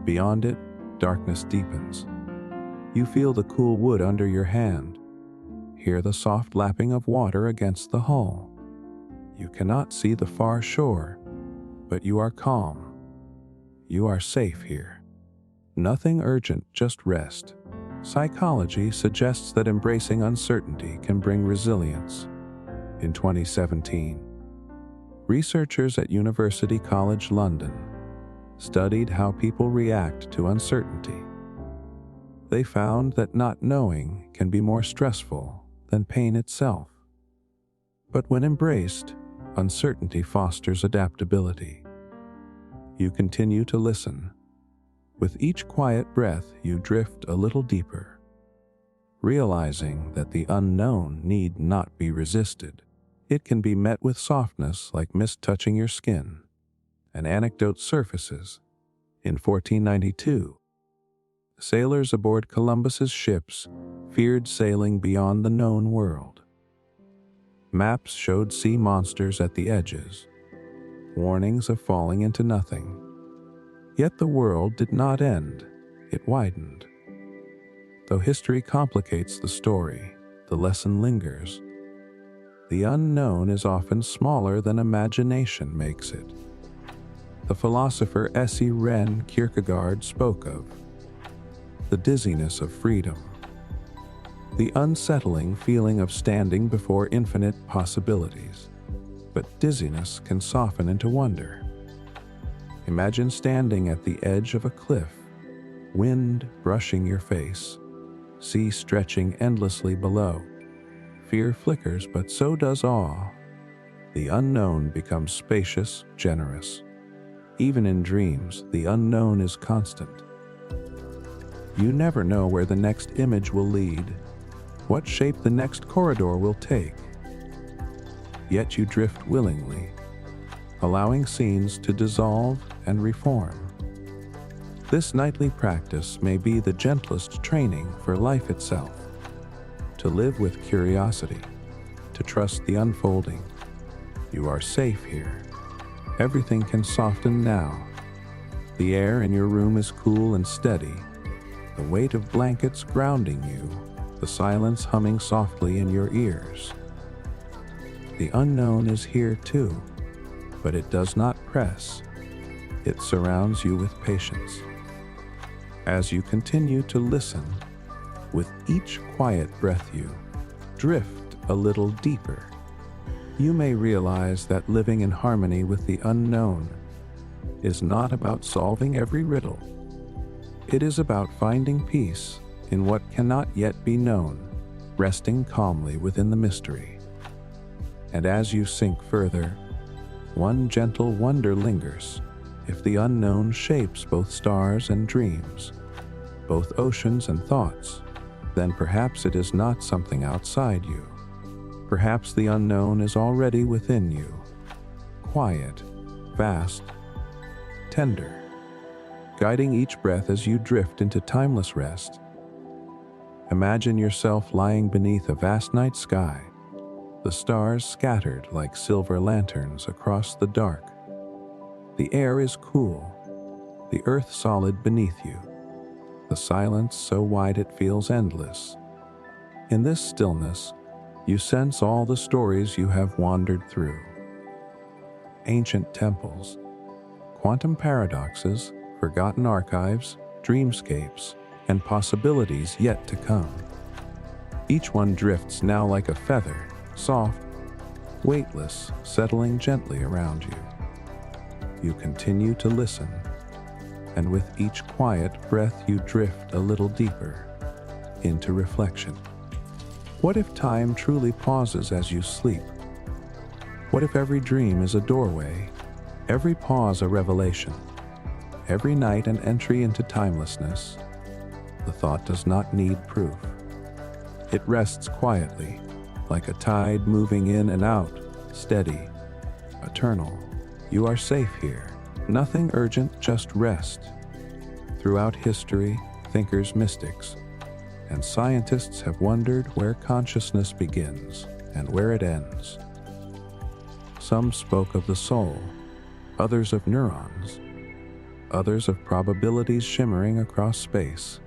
Beyond it, darkness deepens. You feel the cool wood under your hand, hear the soft lapping of water against the hull. You cannot see the far shore, but you are calm. You are safe here. Nothing urgent, just rest. Psychology suggests that embracing uncertainty can bring resilience. In 2017, researchers at University College London studied how people react to uncertainty. They found that not knowing can be more stressful than pain itself. But when embraced, uncertainty fosters adaptability. You continue to listen. With each quiet breath, you drift a little deeper, realizing that the unknown need not be resisted. It can be met with softness like mist touching your skin. An anecdote surfaces. In 1492, sailors aboard Columbus's ships feared sailing beyond the known world. Maps showed sea monsters at the edges, warnings of falling into nothing. Yet the world did not end, it widened. Though history complicates the story, the lesson lingers. The unknown is often smaller than imagination makes it. The philosopher Søren Kierkegaard spoke of the dizziness of freedom, the unsettling feeling of standing before infinite possibilities. But dizziness can soften into wonder. Imagine standing at the edge of a cliff, wind brushing your face, sea stretching endlessly below. Fear flickers, but so does awe. The unknown becomes spacious, generous. Even in dreams, the unknown is constant. You never know where the next image will lead, what shape the next corridor will take. Yet you drift willingly, allowing scenes to dissolve and reform. This nightly practice may be the gentlest training for life itself, to live with curiosity, to trust the unfolding. You are safe here. Everything can soften now. The air in your room is cool and steady, the weight of blankets grounding you, the silence humming softly in your ears. The unknown is here too, but it does not press. It surrounds you with patience. As you continue to listen, with each quiet breath you drift a little deeper. You may realize that living in harmony with the unknown is not about solving every riddle. It is about finding peace in what cannot yet be known, resting calmly within the mystery. And as you sink further, one gentle wonder lingers. If the unknown shapes both stars and dreams, both oceans and thoughts, then perhaps it is not something outside you. Perhaps the unknown is already within you, quiet, vast, tender, guiding each breath as you drift into timeless rest. Imagine yourself lying beneath a vast night sky, the stars scattered like silver lanterns across the dark. The air is cool, the earth solid beneath you, the silence so wide it feels endless. In this stillness, you sense all the stories you have wandered through. Ancient temples, quantum paradoxes, forgotten archives, dreamscapes, and possibilities yet to come. Each one drifts now like a feather, soft, weightless, settling gently around you. You continue to listen, and with each quiet breath you drift a little deeper into reflection. What if time truly pauses as you sleep? What if every dream is a doorway, every pause a revelation, every night an entry into timelessness? The thought does not need proof. It rests quietly, like a tide moving in and out, steady, eternal. You are safe here. Nothing urgent, just rest. Throughout history, thinkers, mystics, and scientists have wondered where consciousness begins and where it ends. Some spoke of the soul, others of neurons, others of probabilities shimmering across space.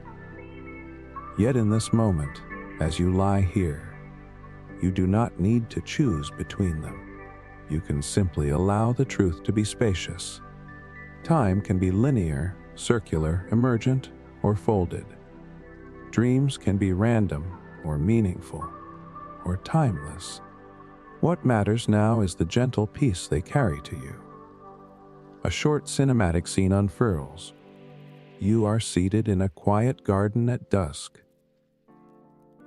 Yet in this moment, as you lie here, you do not need to choose between them. You can simply allow the truth to be spacious. Time can be linear, circular, emergent, or folded. Dreams can be random, or meaningful, or timeless. What matters now is the gentle peace they carry to you. A short cinematic scene unfurls. You are seated in a quiet garden at dusk.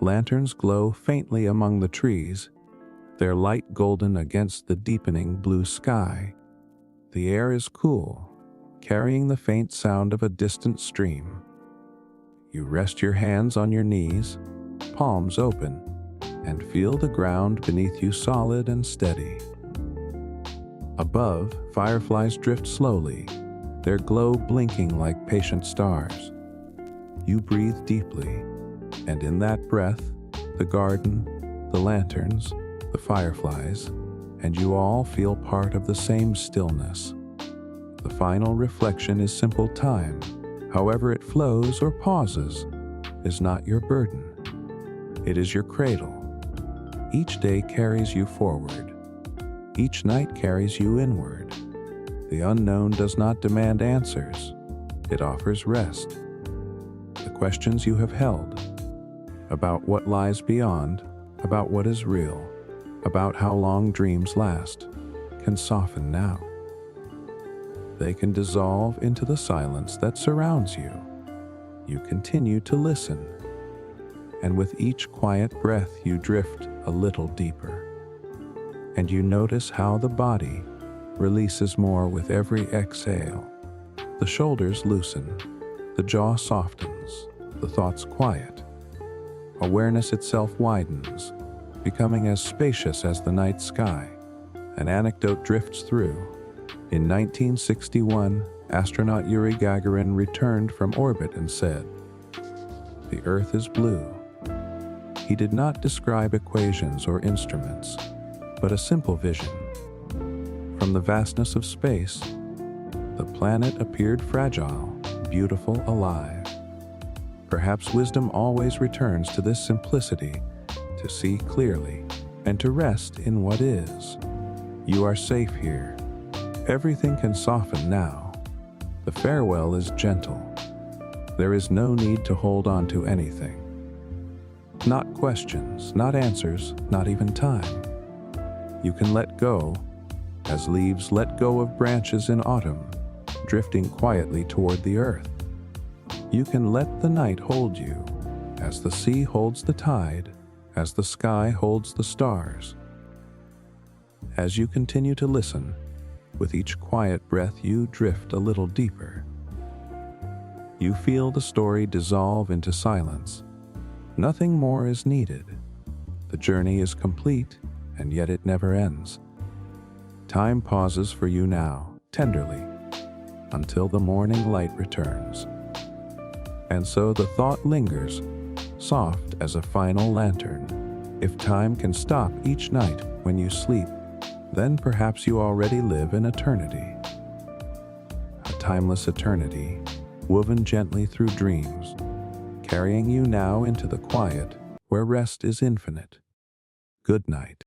Lanterns glow faintly among the trees, their light golden against the deepening blue sky. The air is cool, carrying the faint sound of a distant stream. You rest your hands on your knees, palms open, and feel the ground beneath you solid and steady. Above, fireflies drift slowly, their glow blinking like patient stars. You breathe deeply, and in that breath, the garden, the lanterns, the fireflies, and you all feel part of the same stillness. The final reflection is simple time. However it flows or pauses is not your burden. It is your cradle. Each day carries you forward. Each night carries you inward. The unknown does not demand answers. It offers rest. The questions you have held about what lies beyond, about what is real, about how long dreams last, can soften now. They can dissolve into the silence that surrounds you. You continue to listen, and with each quiet breath you drift a little deeper. And you notice how the body, releases more with every exhale. The shoulders loosen, the jaw softens, the thoughts quiet. Awareness itself widens, becoming as spacious as the night sky. An anecdote drifts through. In 1961, astronaut Yuri Gagarin returned from orbit and said, "The Earth is blue." He did not describe equations or instruments, but a simple vision. From the vastness of space, the planet appeared fragile, beautiful, alive. Perhaps wisdom always returns to this simplicity, to see clearly and to rest in what is. You are safe here. Everything can soften now. The farewell is gentle. There is no need to hold on to anything. Not questions, not answers, not even time. You can let go, as leaves let go of branches in autumn, drifting quietly toward the earth. You can let the night hold you, as the sea holds the tide, as the sky holds the stars. As you continue to listen, with each quiet breath you drift a little deeper. You feel the story dissolve into silence. Nothing more is needed. The journey is complete, and yet it never ends. Time pauses for you now, tenderly, until the morning light returns. And so the thought lingers, soft as a final lantern. If time can stop each night when you sleep, then perhaps you already live in eternity. A timeless eternity, woven gently through dreams, carrying you now into the quiet where rest is infinite. Good night.